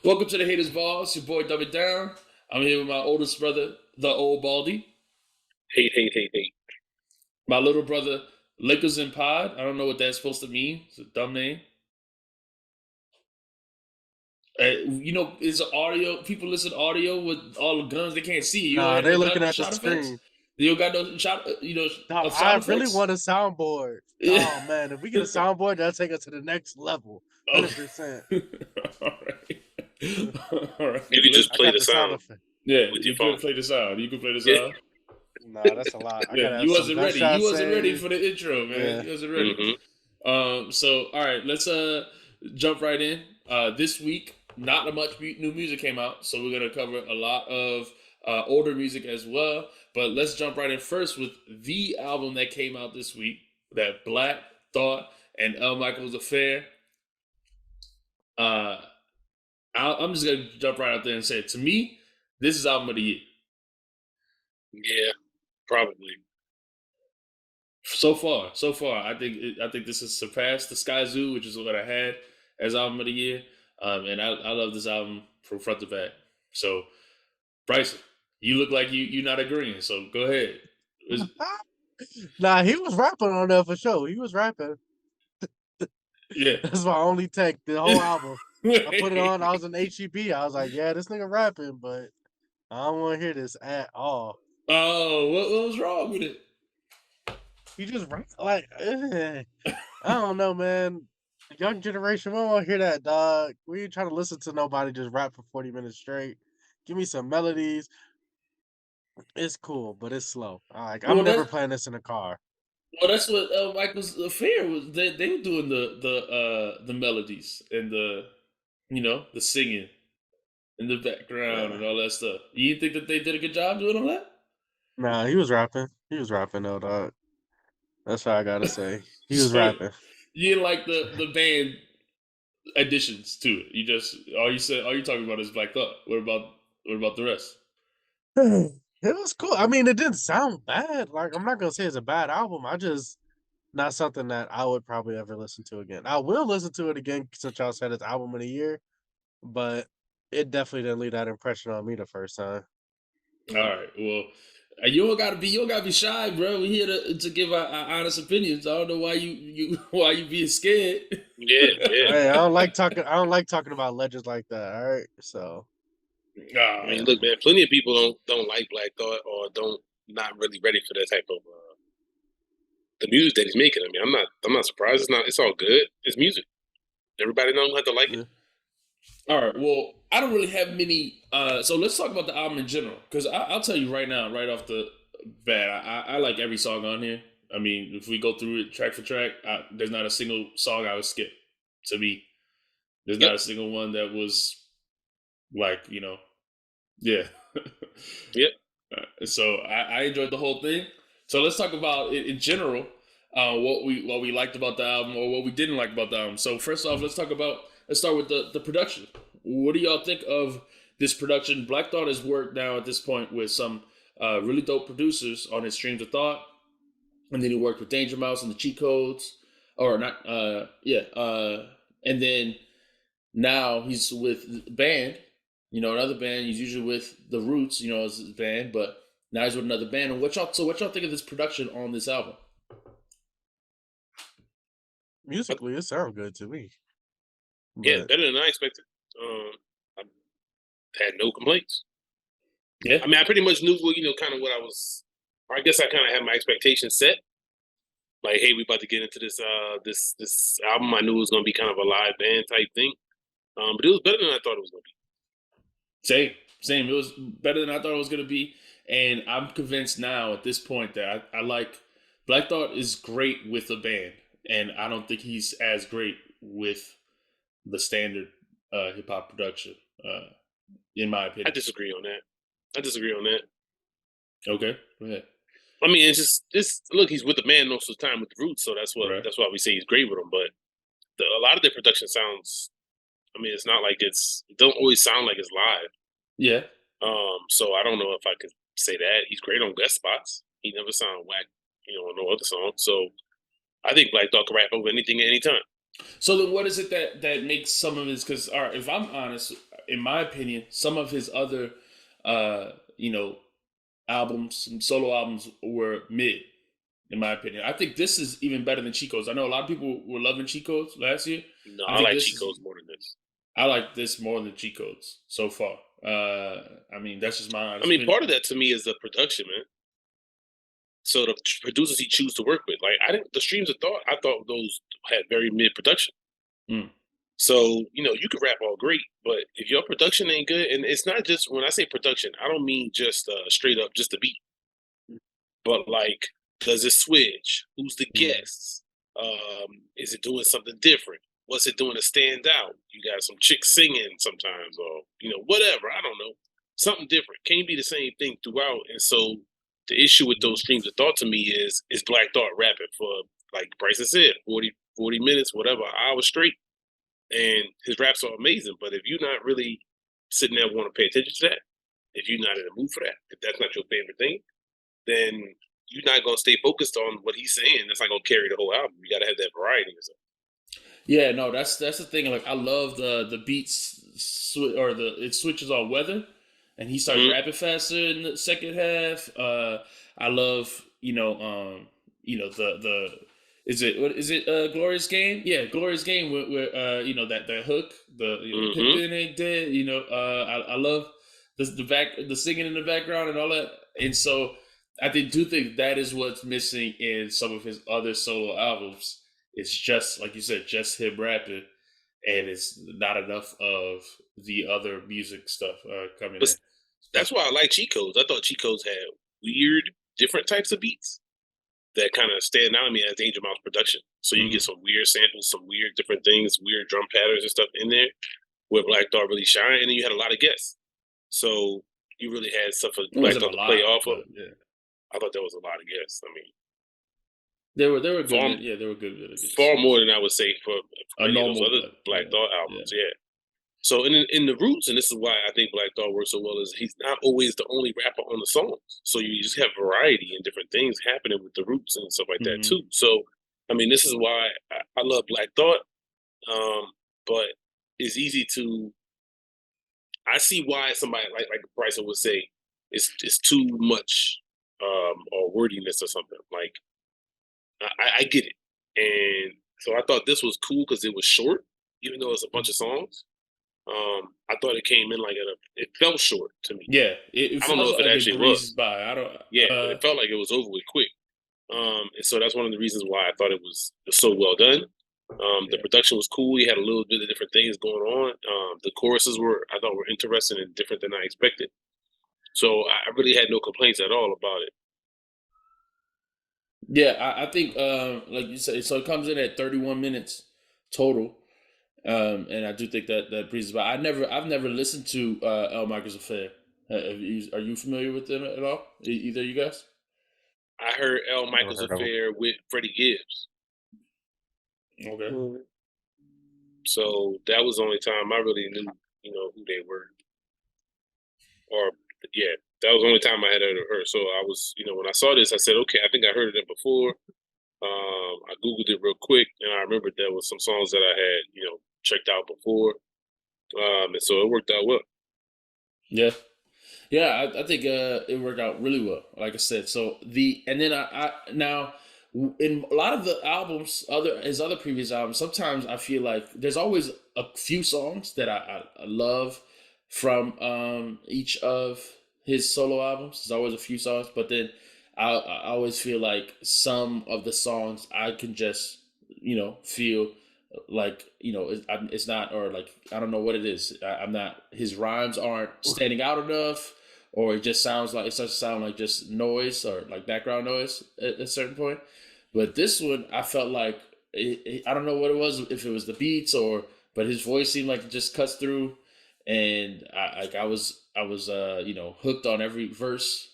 Welcome to the Haters Ball. It's your boy Dumb It Down. I'm here with my oldest brother, the old Baldy. Hate. My little brother, Lakers and Pod. I don't know what that's supposed to mean. It's a dumb name. It's audio. People listen to audio with all the guns. They can't see. You don't Nah, have they no looking gun at the shot effects. screen. You don't got no shot. Dog, Of I sound really effects. want a soundboard. Yeah. Oh man, if we get a soundboard, that'll take us to the next level. Okay. 100%. All right. All right. You can just Let's, play the sound effect. Yeah, with you your phone. play the sound. You can play the Yeah. sound. Nah, that's a lot. I Yeah, gotta have you some wasn't ready. You gunshots wasn't ready saved. for the intro, man. Yeah. You wasn't ready. So all right, let's jump right in. This week, not much new music came out, so we're gonna cover a lot of older music as well. But let's jump right in first with the album that came out this week, that Black Thought and L. Michael's Affair. I'm just gonna jump right out there and say, to me, this is album of the year. Yeah, probably. So far, I think this has surpassed the Sky Zoo, which is what I had as album of the year, and I love this album from front to back. So, Bryson, you look like you're not agreeing. So go ahead. Nah, he was rapping on there for sure. He was rapping. Yeah, That's my only take. The whole album. I put it on. I was in HEB. I was like, yeah, this nigga rapping, but I don't want to hear this at all. Oh, what was wrong with it? He just rap like, I don't know, man. Young generation, we don't want to hear that, dog. We ain't trying to listen to nobody just rap for 40 minutes straight. Give me some melodies. It's cool, but it's slow. Like, I'm Well, never that's playing this in a car. that's what Michael's Affair was. They were doing the melodies and the singing in the background Yeah. and all that stuff. You think that they did a good job doing all that? Nah, he was rapping. He was rapping though, dog. That's what I gotta say. He was So rapping. you didn't like the band additions to it. You just all you talking about is Black Thought. What about the rest? It was cool. I mean, it didn't sound bad. Like, I'm not gonna say it's a bad album. I just not something that I would probably ever listen to again. I will listen to it again since y'all said it's album of the year, but it definitely didn't leave that impression on me the first time. All right. Well, you don't gotta be shy, bro. We here to give our honest opinions. I don't know why you why you being scared. Yeah. Hey, I don't like talking about legends like that. All right, so. I mean, look, man. Plenty of people don't like Black Thought or don't not really ready for that type of the music that he's making. I mean, I'm not surprised. It's all good. It's music. Everybody don't have to like it. All right. Well, I don't really have many. So let's talk about the album in general, because I'll tell you right now, right off the bat, I like every song on here. I mean, if we go through it track for track, there's not a single song I would skip. To me, there's not a single one that was like yeah. Yep. So I enjoyed the whole thing. So let's talk about it in general. What we liked about the album or what we didn't like about the album. So first off, let's start with the production. What do y'all think of this production? Black Thought has worked now at this point with some really dope producers on his Streams of Thought, and then he worked with Danger Mouse on the Cheat Codes, or not? And then now he's with band. Another band. He's usually with the Roots. As his band, but now he's with another band. And what y'all think of this production on this album? Musically, it sounds good to me. Yeah, better than I expected. I had no complaints. Yeah, I mean, I pretty much knew kind of what I was. Or I guess I kind of had my expectations set. Like, hey, we about to get into this this album. I knew it was going to be kind of a live band type thing. But it was better than I thought it was going to be. Same. It was better than I thought it was going to be, and I'm convinced now at this point that I like Black Thought is great with a band, and I don't think he's as great with the standard hip hop production. In my opinion, I disagree on that. Okay, go ahead. I mean, it's look, he's with the band most of the time with the Roots, so that's why we say he's great with them. But a lot of their production sounds. I mean, it's not like it don't always sound like it's live. Yeah. So I don't know if I could say that. He's great on guest spots. He never sound whack, on no other song. So I think Black Thought can rap over anything at any time. So then what is it that makes some of his, because all right, if I'm honest, in my opinion, some of his other, you know, albums, some solo albums were mid. In my opinion, I think this is even better than Chico's. I know a lot of people were loving Chico's last year. No, I I think like this is Chico's more than this. I like this more than Chico's so far. I mean, that's just my I honest mean, opinion. part of that to me is the production, man. So the producers he choose to work with, like I didn't the streams of thought, I thought those had very mid production. Mm. So, you can rap all great, but if your production ain't good, and it's not just when I say production, I don't mean just straight up just a beat, but like, does it switch? Who's the Mm. guests? Is it doing something different? What's it doing to stand out? You got some chicks singing sometimes, or whatever. I don't know, something different. Can't be the same thing throughout. And so, the issue with those streams of thought to me is Black Thought rapping for, like Bryson said, 40 minutes, whatever, an hour straight, and his raps are amazing. But if you're not really sitting there want to pay attention to that, if you're not in the mood for that, if that's not your favorite thing, then you're not gonna stay focused on what he's saying. That's not gonna carry the whole album. You gotta have that variety and stuff. Yeah, no, that's the thing. Like, I love the beats or it switches on weather, and he starts Mhm. rapping faster in the second half. I love the is it what is it Glorious Game? Yeah, Glorious Game where that hook Mhm. Pippin ain't dead. I love the singing in the background and all that, and so do think that is what's missing in some of his other solo albums. It's just like you said, just him rapping, and it's not enough of the other music stuff coming But in. So, that's why I like cheat codes. I thought cheat codes had weird, different types of beats that kind of stand out to me as Danger Mouse production. So you get mhm. some weird samples, some weird different things, weird drum patterns and stuff in there where Black Thought really shine. And then you had a lot of guests. So you really had stuff for It Black wasn't a Thought to play lot, off of. but yeah, I thought there was a lot of guests. I mean, they were good. far Yeah, they were good videos. far more than I would say for A any of those normal, other but Black Thought yeah. albums. Yeah. So in the roots, and this is why I think Black Thought works so well, is he's not always the only rapper on the songs. So you just have variety and different things happening with the roots and stuff like that Hmm. too. So I mean, this is why I love Black Thought. But it's easy to I see why somebody like Bryson would say it's too much or wordiness or something. Like I get it, and so I thought this was cool because it was short, even though it's a bunch of songs. I thought it came in like it felt short to me. Yeah, it I don't know feels if it like it actually was. breezes by. I don't. Yeah, but it felt like it was over with quick. And so that's one of the reasons why I thought it was so well done. The Yeah. production was cool. You had a little bit of different things going on. The choruses I thought were interesting and different than I expected. So I really had no complaints at all about it. Yeah, I think like you said, so it comes in at 31 minutes total. And I do think that breezes by. I've never listened to El Michael's Affair. Are you familiar with them at all? Either of you guys? I heard L. Never Michaels heard of affair with Freddie Gibbs. Okay. him. So that was the only time I really knew, who they were. Or yeah, that was the only time I had heard of her. So I was, when I saw this, I said, okay, I think I heard of them before. I googled it real quick, and I remembered there was some songs that I had, checked out before, and so it worked out well. Yeah. Yeah, I think it worked out really well. Like I said, so and then I now in a lot of the albums, his other previous albums, sometimes I feel like there's always a few songs that I love from each of his solo albums. There's always a few songs, but then I always feel like some of the songs I can just feel like it's not, or like I don't know what it is. I'm not, his rhymes aren't standing out enough, or it just sounds like, it starts to sound like just noise or like background noise at a certain point. But this one, I felt like I don't know what it was, if it was the beats or, but his voice seemed like it just cuts through, and I was hooked on every verse.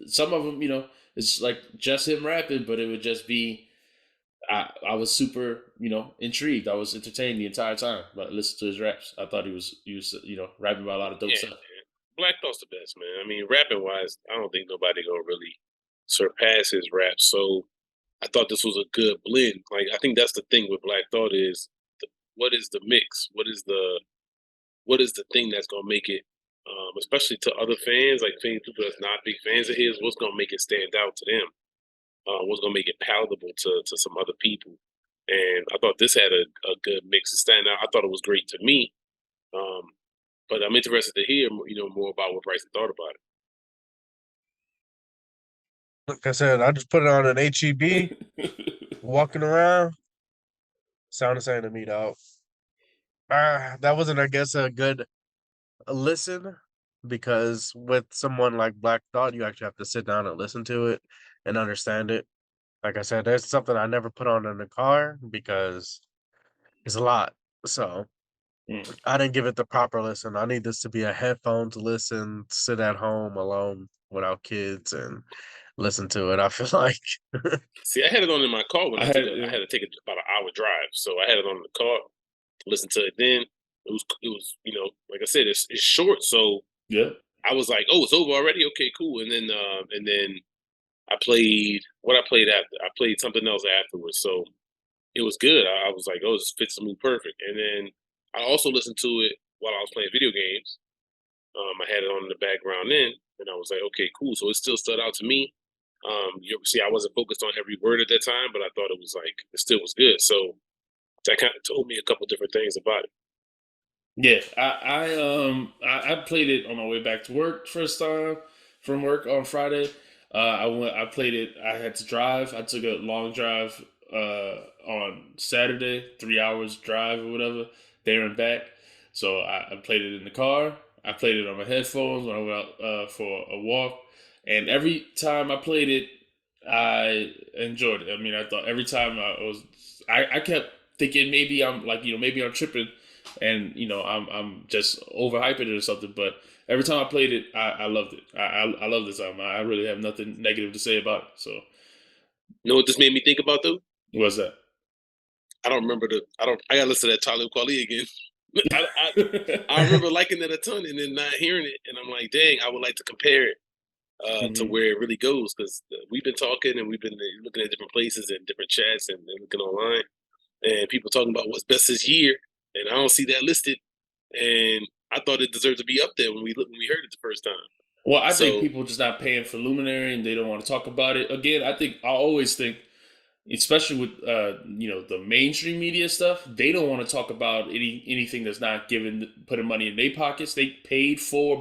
Some of them, it's like just him rapping, but it would just be I was super, intrigued. I was entertained the entire time. But listen to his raps. I thought he was rapping about a lot of dope Yeah, stuff. man. Black Thought's the best, man. I mean, rapping wise, I don't think nobody gonna really surpass his rap. So I thought this was a good blend. Like I think that's the thing with Black Thought is what is the mix? What is the what is the thing that's gonna make it, especially to other fans, like people that's not big fans of his, what's gonna make it stand out to them? What's gonna make it palatable to some other people? And I thought this had a good mix of stand out. I thought it was great to me. Um, but I'm interested to hear, more about what Bryson thought about it. Like I said, I just put it on an HEB, walking around. Sound the same to me, dog. That wasn't, I guess, a good listen because with someone like Black Thought, you actually have to sit down and listen to it and understand it. Like I said, there's something I never put on in the car because it's a lot. So I didn't give it the proper listen. I need this to be a headphones listen, sit at home alone without kids and listen to it. I feel like See, I had it on in my car when I I had took I had to take about an hour drive, so I had it on in the car to listen to it. Then it was like I said, it's short, so yeah. I was like, oh, it's over already. Okay, cool. And then I played what I played after. I played something else afterwards, so it was good. I was like, oh, this fits me perfect. And then I also listened to it while I was playing video games. I had it on in the background then, and I was like, okay, cool. So it still stood out to me. See, I wasn't focused on every word at that time, but I thought it was like it still was good. So that kind of told me a couple different things about it. Yeah, I played it on my way back to work first time from work on Friday. I played it. I had to drive. I took a long drive on Saturday, 3 hours drive or whatever, there and back. So I played it in the car. I played it on my headphones when I went out for a walk, and every time I played it, I enjoyed it. I mean, I thought every time I kept thinking maybe I'm like maybe I'm tripping and I'm just overhyping it or something. But every time I played it, I loved it. I love this album. I really have nothing negative to say about it. So You know what this made me think about though? what's that? I don't remember I gotta listen to that Talib Kweli again. I remember liking it a ton and then not hearing it, and I'm like, dang, I would like to compare it to Mhm. where it really goes because we've been talking and we've been looking at different places and different chats and looking online and people talking about what's best this year, and I don't see that listed. And I thought it deserved to be up there when we heard it the first time. Well, I think So people just not paying for Luminary and they don't want to talk about it. Again, I always think, especially with the mainstream media stuff, they don't want to talk about anything that's not putting money in their pockets. They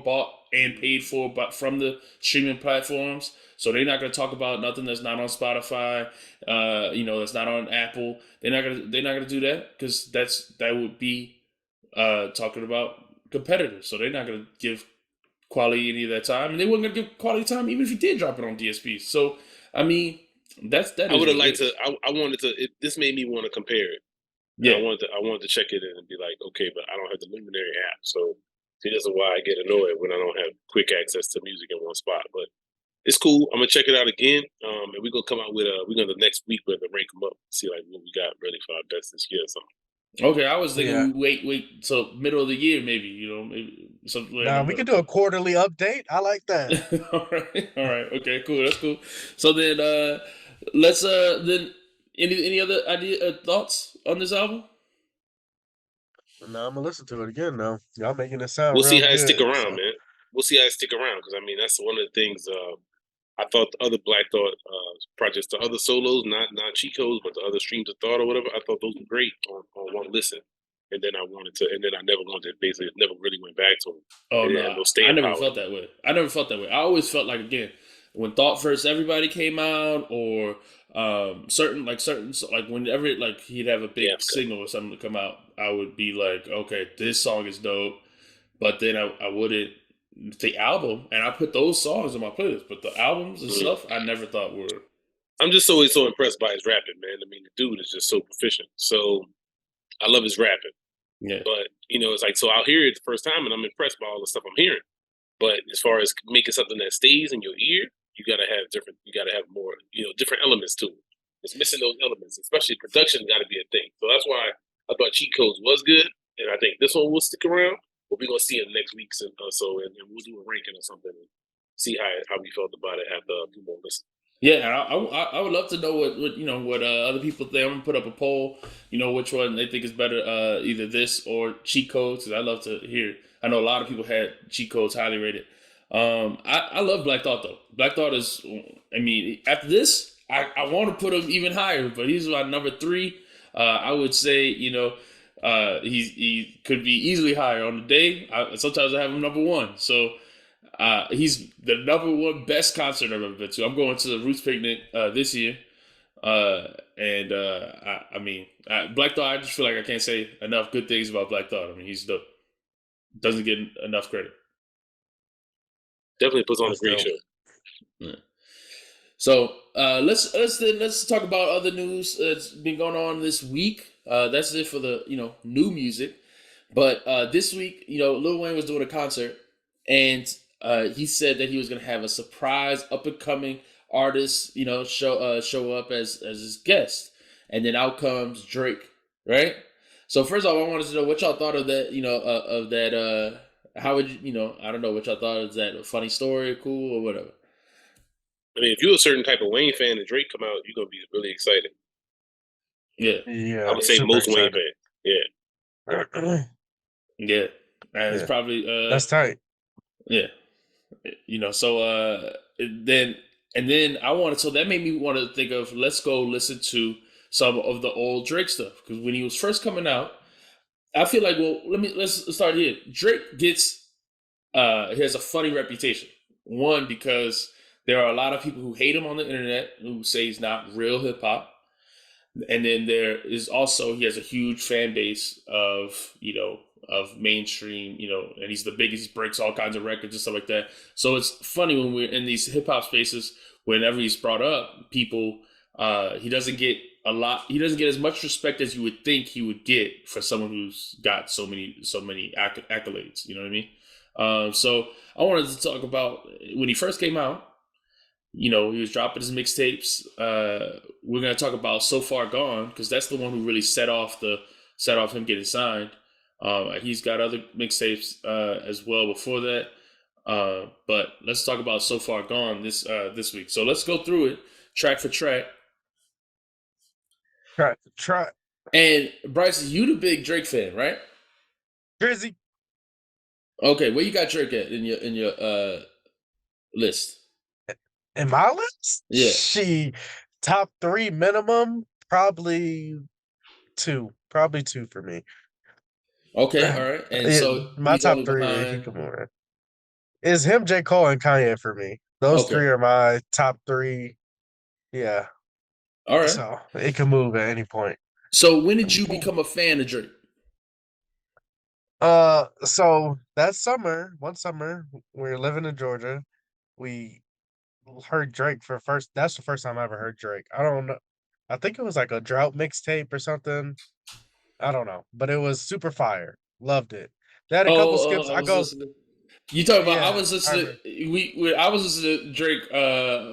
bought and paid for, but from the streaming platforms, so they're not going to talk about nothing that's not on Spotify, that's not on Apple. They're not gonna do that because that would be talking about competitors. So they're not going to give quality any of that time, and they weren't going to give quality time even if you did drop it on DSP. So I mean, that I is would have what it liked to. is. I wanted to. This made me want to compare it. And Yeah. I wanted to check it in and be like, okay, but I don't have the Luminary app, so see, this is why I get annoyed when I don't have quick access to music in one spot. But it's cool. I'm gonna check it out again, and we're gonna come out with we're gonna next week we're gonna rank them up, see like what we got really for our best this year or something. Okay, I was thinking yeah. we wait till middle of the year, maybe maybe something in the Now we middle. can do a quarterly update. I like that. All right, okay, cool, that's cool. So then, let's then any other thoughts on this album? Now I'm gonna listen to it again. Now y'all making it sound We'll see real how it stick good. around, So man. We'll see how it stick around because I mean that's one of the things. I thought the other Black Thought projects, the other solos, not Chico's, but the other streams of thought or whatever, I thought those were great on one listen. And then I never wanted to, basically never really went back to them. Oh They didn't have no, no I staying never power. felt that way. I always felt like again when Thought First Everybody came out, or certain like whenever like he'd have a Yeah, big single or something to come out, I would be like, okay, this song is dope. But then I wouldn't the album, and I put those songs in my playlist. But the albums and mm. stuff, I never thought were. I'm just always so impressed by his rapping, man. I mean, the dude is just so proficient. So I love his rapping. Yeah. But it's like so I'll hear it the first time and I'm impressed by all the stuff I'm hearing. But as far as making something that stays in your ear, you gotta have more, different elements to it. It's missing those elements, especially production gotta be a thing. So that's why I thought Cheat Codes was good. And I think this one will stick around. But we're gonna see it next week or so and we'll do a ranking or something and see how we felt about it after a few more listens. Yeah, and I would love to know what other people think. I'm gonna put up a poll. Which one they think is better, either this or cheat codes. Cause I love to hear. I know a lot of people had cheat codes highly rated. I love Black Thought though. Black Thought is. I mean, after this, I want to put him even higher, but he's my number three. I would say he could be easily higher on the day. Sometimes I have him number one. So. He's the number one best concert I've ever been to. I'm going to the Roots Picnic this year, and I mean, Black Thought. I just feel like I can't say enough good things about Black Thought. I mean, he's dope. Doesn't get enough credit. Definitely puts on a That's great dope. show. Yeah. So let's talk about other news that's been going on this week. That's it for the new music. But this week, Lil Wayne was doing a concert, and he said that he was going to have a surprise up and coming artist, show up as his guest, and then out comes Drake, right? So first off, I wanted to know what y'all thought of that, of that. How would I don't know what y'all thought. Is that a funny story, cool, or whatever? I mean, if you're a certain type of Wayne fan and Drake come out, you're gonna be really excited. Yeah, I Yeah, would say super most Wayne excited. fans. Yeah. yeah, and it's Yeah, probably that's tight. yeah. So then I wanted, so that made me want to think of, let's go listen to some of the old Drake stuff, because when he was first coming out, I feel like, well, let's start here. Drake he has a funny reputation. One, because there are a lot of people who hate him on the internet, who say he's not real hip hop. And then there is also, he has a huge fan base of mainstream, and he's the biggest. He breaks all kinds of records and stuff like that. So it's funny when we're in these hip hop spaces, whenever he's brought up, people, he doesn't get he doesn't get as much respect as you would think he would get for someone who's got so many accolades. You know what I mean? So I wanted to talk about when he first came out. He was dropping his mixtapes. We're gonna talk about So Far Gone, because that's the one who really set off him getting signed. He's got other mixtapes as well before that. But let's talk about So Far Gone this week. So let's go through it track for track. Try And Bryce, you the big Drake fan, right? Drizzy. Okay, where you got Drake at in your list? In my list, Yeah. she top 3 minimum, probably two for me. Okay, all right. And so My he's top only 3, behind. come on, is him, J. Cole, and Kanye for me. Those Okay, 3 are my top 3. Yeah, all right. so it can move at any point. So when did you become a fan of Drake? So that summer, one summer, we were living in Georgia. We heard Drake for first. That's the first time I ever heard Drake. I don't know. I think it was like a drought mixtape or something. I don't know, but it was super fire. Loved it. They had a couple skips. I I was go, listening. You talking about? I yeah, was I listening. remember. I was listening to Drake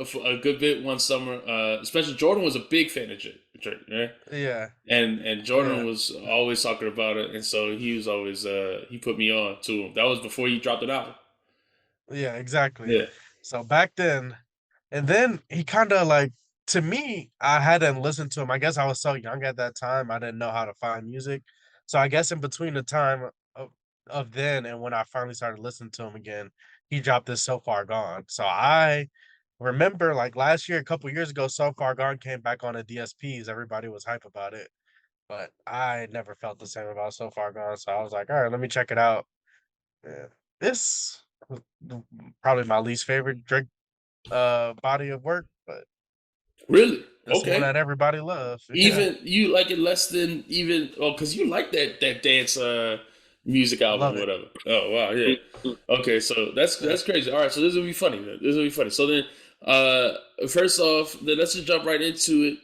for a good bit one summer. Especially Jordan was a big fan of Drake, right? Yeah, And yeah, Jordan was always talking about it, and so he was always he put me on to him. That was before he dropped it out. yeah, exactly. Yeah. So back then, and then he kind of like, to me, I hadn't listened to him. I guess I was so young at that time. I didn't know how to find music. So I guess in between the time of then and when I finally started listening to him again, he dropped this So Far Gone. So I remember like last year, a couple years ago, So Far Gone came back on the DSPs. Everybody was hype about it, but I never felt the same about So Far Gone. So I was like, all right, let me check it out. Yeah. This was probably my least favorite Drake body of work, but Really? it's the one Okay. that everybody loves. Yeah, Even you like it less than even, because you like that dance music album love or it. whatever. Oh wow, yeah. Mhm. Okay, so that's crazy. All right, so this will be funny. This will be funny. So then, first off, then let's just jump right into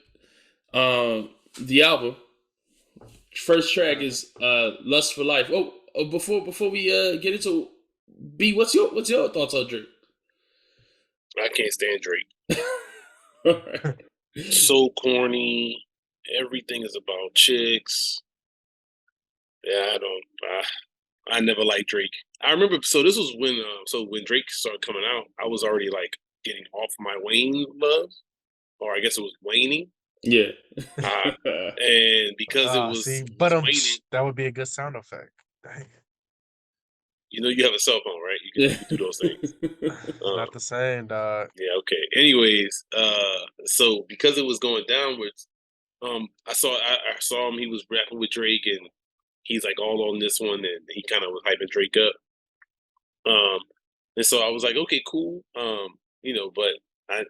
it. The album first track is "Lust for Life." Before we get into B, what's your thoughts on Drake? I can't stand Drake. All right. So corny. Everything is about chicks. Yeah, I don't. I never liked Drake. I remember. So this was when. So when Drake started coming out, I was already like getting off my Wayne love. or I guess it was waning. Yeah. And because it See, was but waning, that would be a good sound effect. Dang. you know, you have a cell phone, right? You can do those things. Not the same, dog. Yeah, okay. Anyways, so because it was going downwards, I saw him. He was rapping with Drake, and he's like all on this one, and he kind of was hyping Drake up. Um, and so I was like, okay, cool. You know, but I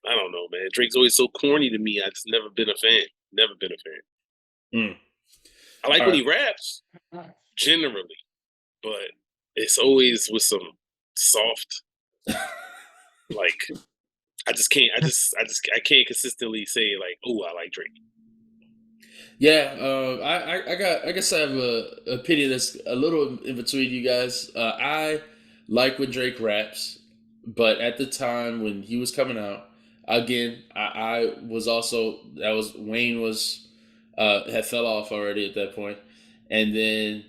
don't know, man. Drake's always so corny to me. I just never been a fan. Never been a fan. Mm. I like All when right. he raps generally, but it's always with some soft, like I just can't. I can't consistently say like, oh, I like Drake. Yeah, I guess I have a opinion that's a little in between you guys. I like when Drake raps, but at the time when he was coming out, again, I was also that was Wayne was had fell off already at that point, and then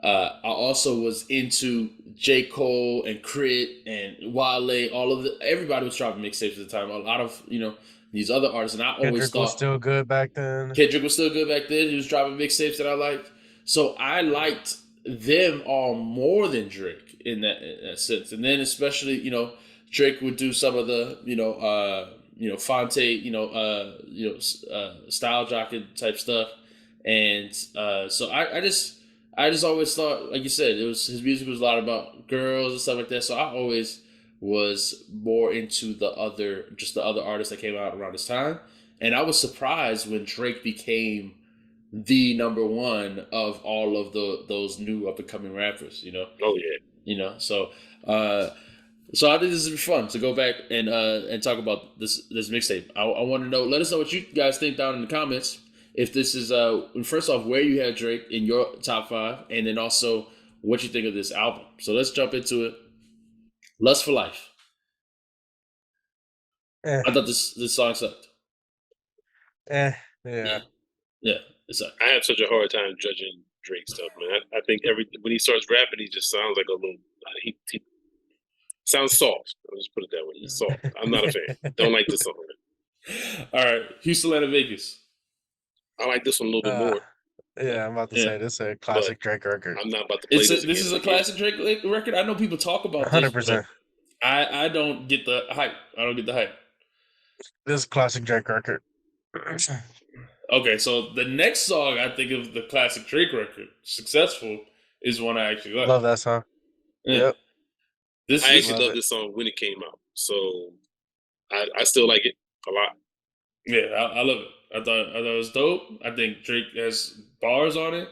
I also was into J. Cole and Crit and Wale. Everybody was dropping mixtapes at the time. A lot of these other artists, and I always Kendrick was thought still good back then. Kendrick was still good back then. He was dropping mixtapes that I liked. So I liked them all more than Drake in that sense. And then especially, Drake would do some of the, Fonte, style jockey type stuff. And so I just always thought, like you said, it was his music was a lot about girls and stuff like that. So I always was more into the other artists that came out around this time. And I was surprised when Drake became the number one of all of those new up and coming rappers. Oh yeah. So I think this is fun to go back and talk about this mixtape. I want to know. Let us know what you guys think down in the comments. If this is first off, where you have Drake in your top 5, and then also what you think of this album. So let's jump into it. Lust for Life. Eh, I thought this song sucked. yeah. Yeah, it sucked. I have such a hard time judging Drake stuff, man. I think when he starts rapping, he just sounds like a little. He sounds soft. I'll just put it that way. He's soft. I'm not a fan. Don't like this song. All right, Houston, Atlanta, Vegas. I like this one a little bit more. Yeah, I'm about to say this is a classic Drake record. I'm not about to play this. This is a classic Drake record. I know people talk about 100%. this, but I don't get the hype. This is classic Drake record. Okay, so the next song I think of the classic Drake record, Successful, is one I actually like. Love that song. Yeah. Yep. I actually love this song when it came out, so I still like it a lot. Yeah, I love it. I thought it was dope. I think Drake has bars on it.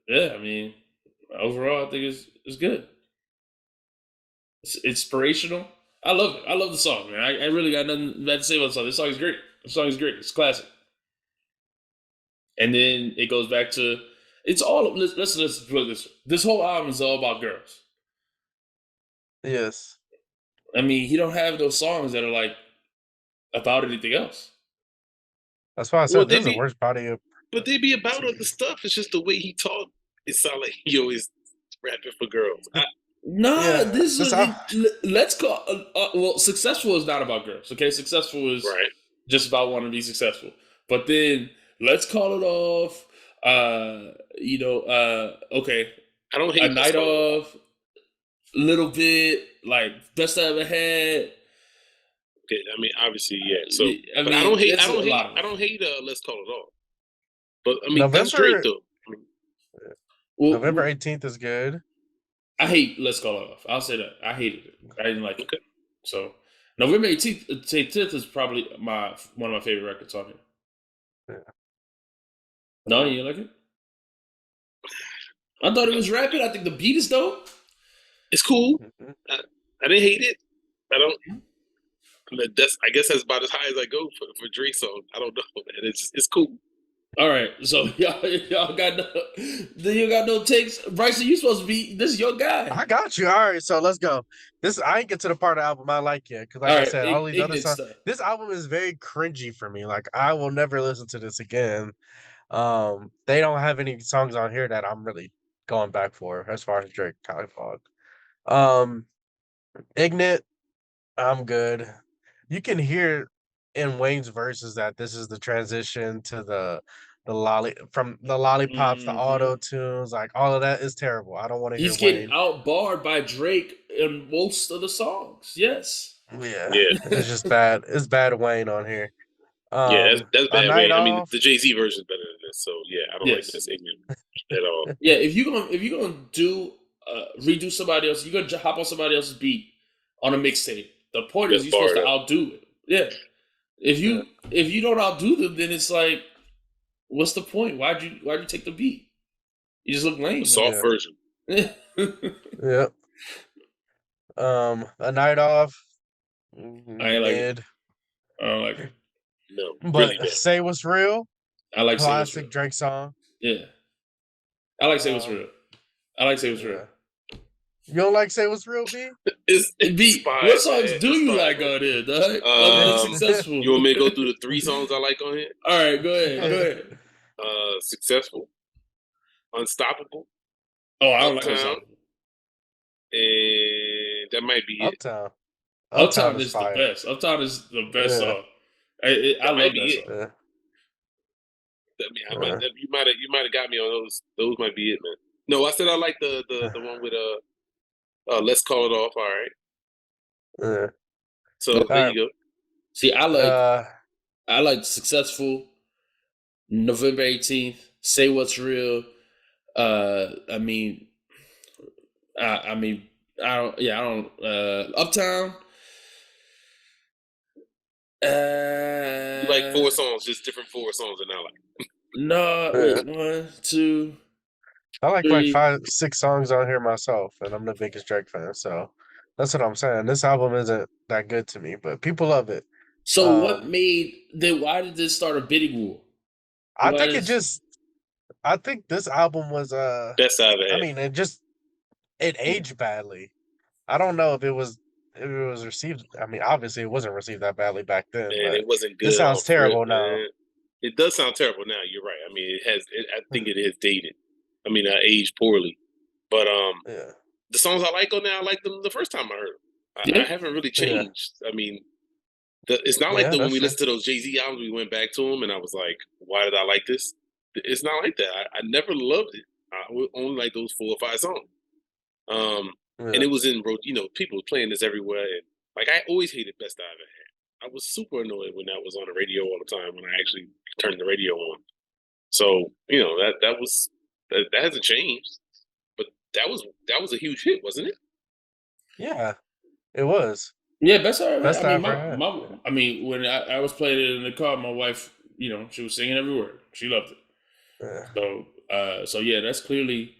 Yeah, I mean, overall, I think it's good. It's inspirational. I love it. I love the song, man. I really got nothing bad to say about the song. This song is great. The song is great. It's classic. And then it goes back to it's all. Let's put it this way. This whole album is all about girls. Yes. I mean, he don't have those songs that are like about anything else. That's why I said this is the worst body of. But they be about other stuff. It's just the way he talk. It sound like he always rapping for girls. This is let's call. Well, Successful is not about girls. Okay, Successful is just about wanting to be successful. But then let's call it off. Okay. I don't hate A Night Off. Little bit like Best I Ever Had. Okay, I mean, obviously, yeah. So I don't hate. I don't hate. Let's call it off. But I mean, that's Drake though. November 18th is good. I hate Let's Call It Off. I'll say that. I hated it. I didn't like it. So November 18th is probably one of my favorite records on here. Yeah. No, you didn't like it? I thought it was rapid. I think the beat is dope. It's cool. I didn't hate it. I don't. I guess that's about as high as I go for Drake songs. I don't know, man. It's cool. All right, so y'all got no takes. Bryson, you supposed to be this is your guy. I got you. All right, so let's go. I ain't get to the part of the album I like yet because, like I said, all these other songs. This album is very cringy for me. Like I will never listen to this again. They don't have any songs on here that I'm really going back for as far as Drake catalog. Ignite, I'm good. you can hear in Wayne's verses that this is the transition to the lollipops, the Mhm. auto tunes, like all of that is terrible. I don't want to hear He's getting Wayne. outbarred by Drake in most of the songs. Yes. Yeah, Yeah, it's just bad. It's bad Wayne on here. yeah, that's A bad night way. I mean, off. the Jay Z version is better than this. So yeah, I don't like Yes. this ignorant at all. Yeah. If you're gonna do redo somebody else, you're gonna hop on somebody else's beat on a mixtape. The point is Just you're bar supposed it to up. outdo it. Yeah. Yeah. If you don't outdo them, then it's like, what's the point? Why'd you take the beat? You just look The lame. soft Yeah. version. Yep. A night off. I ain't like it. Mid. I don't like it. No, really But bad. Say What's Real, I like Say What's Real. classic Drake song. Yeah. I like Say What's Um, Real. I like Say What's Real. yeah. You don't like Say What's Real, B? It's fine, What songs man. do It's you fine, like man. on here, dog? Other than Successful. You want me to go through the 3 songs I like on here? All right, go ahead. Successful, Unstoppable, Oh, I don't like Uptown, Unstoppable. and that might be it. Uptown. Uptown is is fire. the best. Uptown is the best Yeah. song. I That might love be that it. song. Yeah. I mean, you might have got me on those. Those might be it, man. No, I said I like the one with Let's Call It Off. All right. Yeah. So there you go. See, I Uh, like Successful, November 18th, Say What's Real. I mean, I don't. Uptown. You like 4 songs, just different 4 songs, and I like. No, wait, 1, 2. I like 3. 5, 6 songs on here myself, and I'm the biggest Drake fan, so that's what I'm saying. This album isn't that good to me, but people love it. So what made then? Why did this start a bidding war? I think I think this album was Best I ever had. I mean, it aged badly. I don't know if it was received. I mean, obviously it wasn't received that badly back then, Man, but it wasn't good. this sounds terrible now. Man. It does sound terrible now. You're right. I mean, I think it is dated. I mean, aged poorly. But Yeah. the songs I like on there, I like them the first time I heard them. I haven't really changed. I mean, it's not like when we listened to those Jay-Z albums, we went back to them and I was like, why did I like this? It's not like that. I never loved it. I would only like those 4 or 5 songs. And it was in, people were playing this everywhere. And, like, I always hated Best I Ever Had. I was super annoyed when that was on the radio all the time, when I actually turned the radio on. So, that hasn't changed. But that was a huge hit, wasn't it? Yeah, it was. Yeah, best I ever. Best I I mean, ever had. I mean, when I was playing it in the car, my wife, she was singing every word. She loved it. Yeah. So yeah, that's clearly,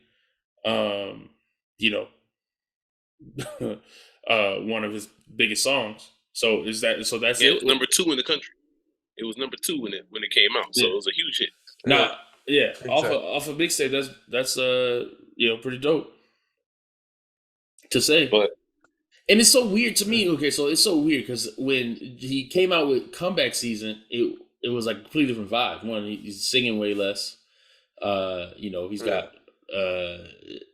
one of his biggest songs. So that's Yeah, it was number 2 in the country. It was number 2 when it came out. So it was a huge hit. Now, yeah, Exactly. off of mixtape, that's pretty dope to say. But and it's so weird to me. Okay, so it's so weird because when he came out with Comeback Season, it was like a completely different vibe. One, he's singing way less. He's got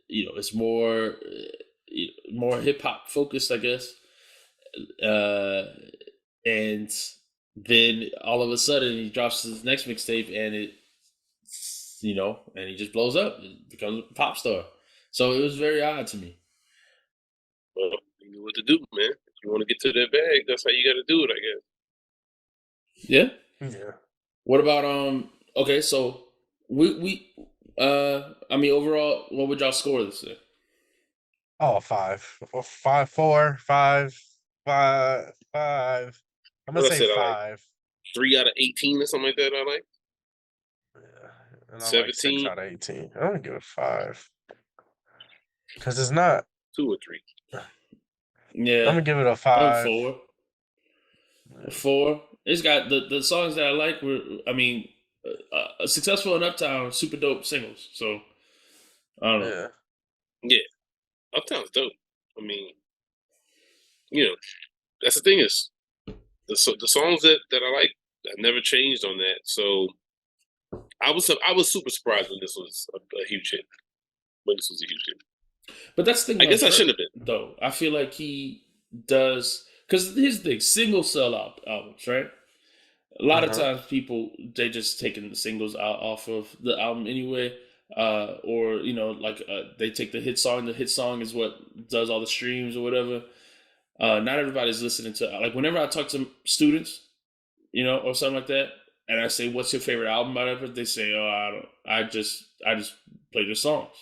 it's more hip hop focused, I guess. And then all of a sudden he drops his next mixtape and and he just blows up, it becomes a pop star. So it was very odd to me. Well, you knew what to do, man. If you want to get to that bag, that's how you got to do it, I guess. Yeah. Yeah. What about okay, so we I mean overall, what would y'all score this thing? Oh, 5. 5, 4, 5, 5, 5. I'm gonna say 5. Like 3 out of 18 or something like that. I like. Yeah, and I 17 like 6 out of 18. I'm gonna give it 5 because it's not 2 or 3. Yeah, I'm gonna give it a 5. 4. 4. It's got the songs that I like were, I mean, Successful and Uptown, super dope singles. So I don't know. Yeah, Uptown's dope. I mean, that's the thing is the songs that I like, I never changed on that. So I was super surprised when this was a huge hit. When this was a huge hit. But that's the thing. I guess I shouldn't have been. Though I feel like he does because here's the thing: singles sell out albums, right? A lot of Uh-huh. times people they just taking the singles out off of the album anyway, or they take the hit song. The hit song is what does all the streams or whatever. Not everybody's listening to like whenever I talk to students, or something like that, and I say, "What's your favorite album?" Whatever they say, "Oh, I don't. I just play the songs."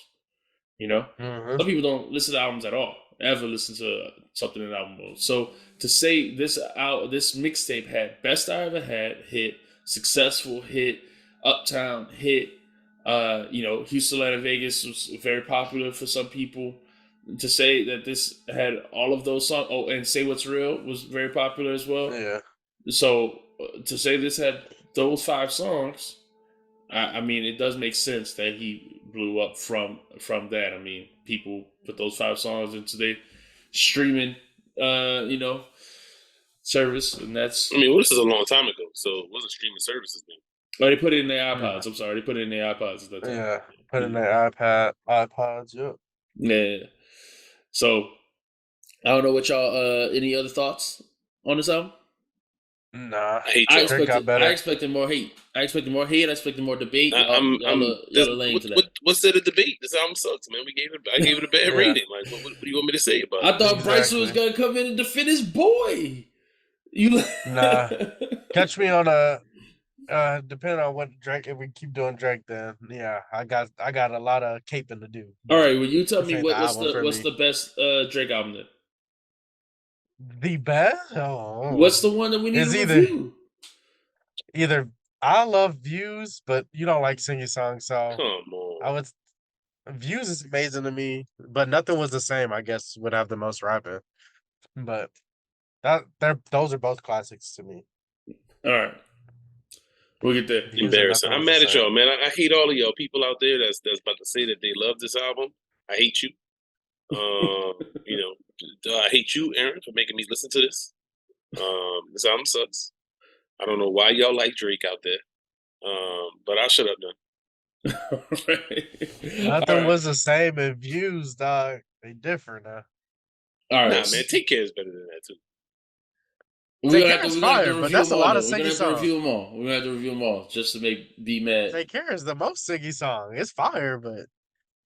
Mm-hmm. Some people don't listen to albums at all. Ever listen to something in album mode. So to say this mixtape had best I ever had hit, successful hit, Uptown hit, Houston, Atlanta, Vegas was very popular for some people. To say that this had all of those songs, and Say What's Real was very popular as well. Yeah. So to say this had those 5 songs, I mean, it does make sense that he blew up from that. I mean, people put those 5 songs into their streaming, service, and that's. I mean, well, this is a long time ago, so it wasn't streaming services then. Oh, they put it in their iPods. I'm sorry, they put it in their iPods at that time. Yeah. Put in their iPods. Yep. Yeah. So I don't know what y'all. Any other thoughts on this album? Nah. I hate I y'all. Drake got expected. better. I expected more hate. I expected more hate. I expected more debate. I'm Y'all are laying to that. what's there to debate? This album sucks, man. I gave it a bad Yeah. rating. Like, what do you want me to say about it? I thought Bryson was Exactly. gonna come in and defend his boy. You Nah. Catch me on a depending on what Drake. If we keep doing Drake, then yeah, I got a lot of caping to do. All right, well, you tell This me ain't the what's album for what's me. the best Drake album then? The best? Oh, What's the one that we need It's to either- review? either I love Views, but you don't like singing songs, so Come on. I would. Views is amazing to me, but Nothing Was the Same. I guess would have the most rapping, but those are both classics to me. All right, we'll get there. Views and Embarrassing. Nothing I'm Was the mad at Same. y'all, man. I hate all of y'all people out there that's about to say that they love this album. I hate you. I hate you, Aaron, for making me listen to this. This album sucks. I don't know why y'all like Drake out there. But I'll shut up now. Nothing Was the Same in Views, dog. They different now. All right, Nah, man, Take Care is better than that too. we're gonna Take have Care to, is we're gonna have to fire, but review that's them a all. lot Though. of We're gonna singing have to songs. review them all. We're gonna have to review them all just to make be mad. Take Care is the most singy song. It's fire, but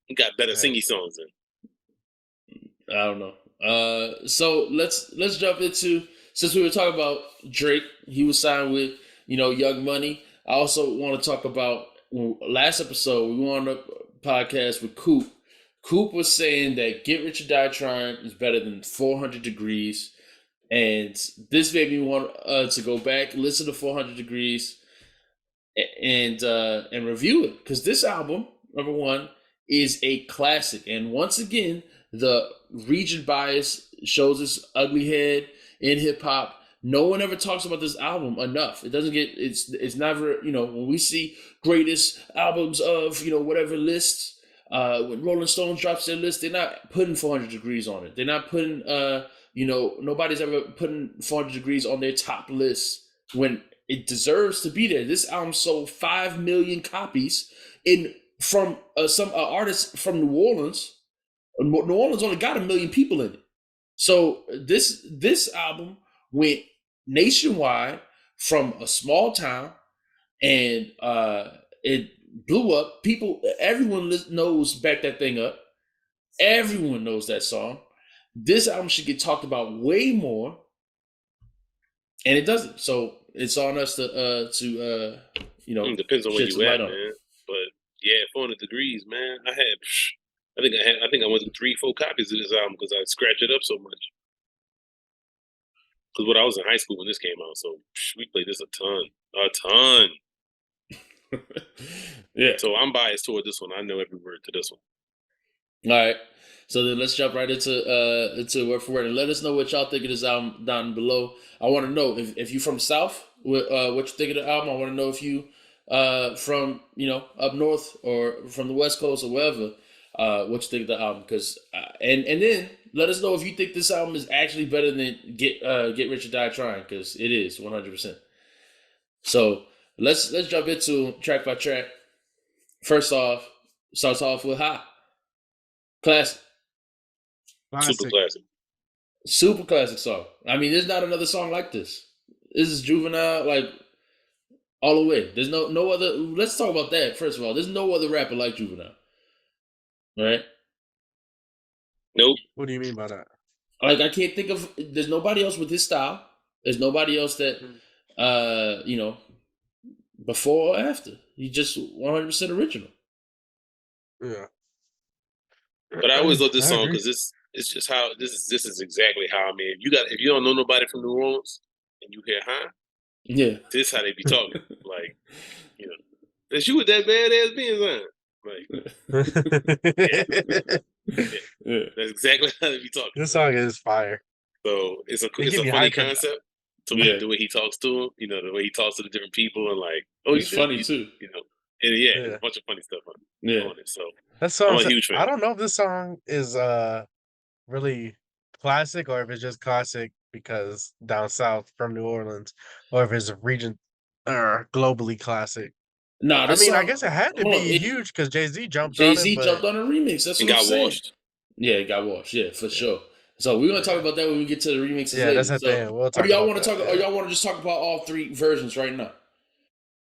You got better Yeah. singy songs than. I don't know. So let's jump into, since we were talking about Drake, he was signed with Young Money. I also want to talk about last episode we were on a podcast with Coop. Coop was saying that Get Rich or Die Trying is better than 400 Degrees, and this made me want to go back, listen to 400 Degrees, and review it, because this album, number one, is a classic, and once again, the region bias shows its ugly head in hip hop. No one ever talks about this album enough. It doesn't get. It's never. When we see greatest albums of whatever lists, when Rolling Stones drops their list, they're not putting 400 Degrees on it. They're not putting. Nobody's ever putting 400 Degrees on their top list when it deserves to be there. This album sold 5 million copies from some artists from New Orleans. New Orleans only got 1 million people in it. So this album went nationwide from a small town, and it blew up. Everyone knows Back That Thing Up. Everyone knows that song. This album should get talked about way more, and it doesn't. So it's on us to It depends on where shed some you light at, on it. man. But yeah, 400 Degrees, man. I think I went through 3-4 copies of this album because I scratched it up so much. Because I was in high school when this came out, so we played this a ton. Yeah. So I'm biased toward this one. I know every word to this one. All right. So then let's jump right into word for word, and let us know what y'all think of this album down below. I want to know if you from the South, what you think of the album. I want to know if you from up north or from the West Coast or wherever, what you think of the album. Because and then let us know if you think this album is actually better than Get Rich or Die Trying, because it is 100%. So let's jump into track by track. First off, starts off with High. Classic. Super classic. Super classic song. I mean, there's not another song like this. This is juvenile, like all the way. There's no other. Let's talk about that first of all. There's no other rapper like Juvenile, right? Nope. What do you mean by that? Like I can't think of. There's nobody else with his style. There's nobody else that, Mm. you know, before or after. He just 100% original. Yeah. But I always love this I song agree. because it's just how this is exactly how I mean. If you don't know nobody from New Orleans and you hear huh, Yeah. this how they be talking. Like, you know, that you with that badass being son. Like, yeah, Yeah. that's exactly how they be talking. This song is fire. So They it's give a me funny hype for that. concept to Yeah. the way he talks to him. You know, the way he talks to the different people and like, oh, It's funny too. you know, and yeah, there's Yeah. a bunch of funny stuff Yeah. on it. So That I'm song, a huge fan. I don't know if this song is really classic or if it's just classic because down south from New Orleans, or if it's a region or globally classic. Nah, I this mean, I song. guess it had to Hold on. be huge because Jay-Z jumped Jay on it, Z but jumped on a remix. That's And what I'm got saying. washed. Yeah, it got washed. Yeah, for yeah, sure. So we're gonna talk yeah, about that when we get to the remixes yeah, that's later. at the So, end. We'll or do talk y'all about want to that. talk? Or y'all want to just talk about all three versions right now?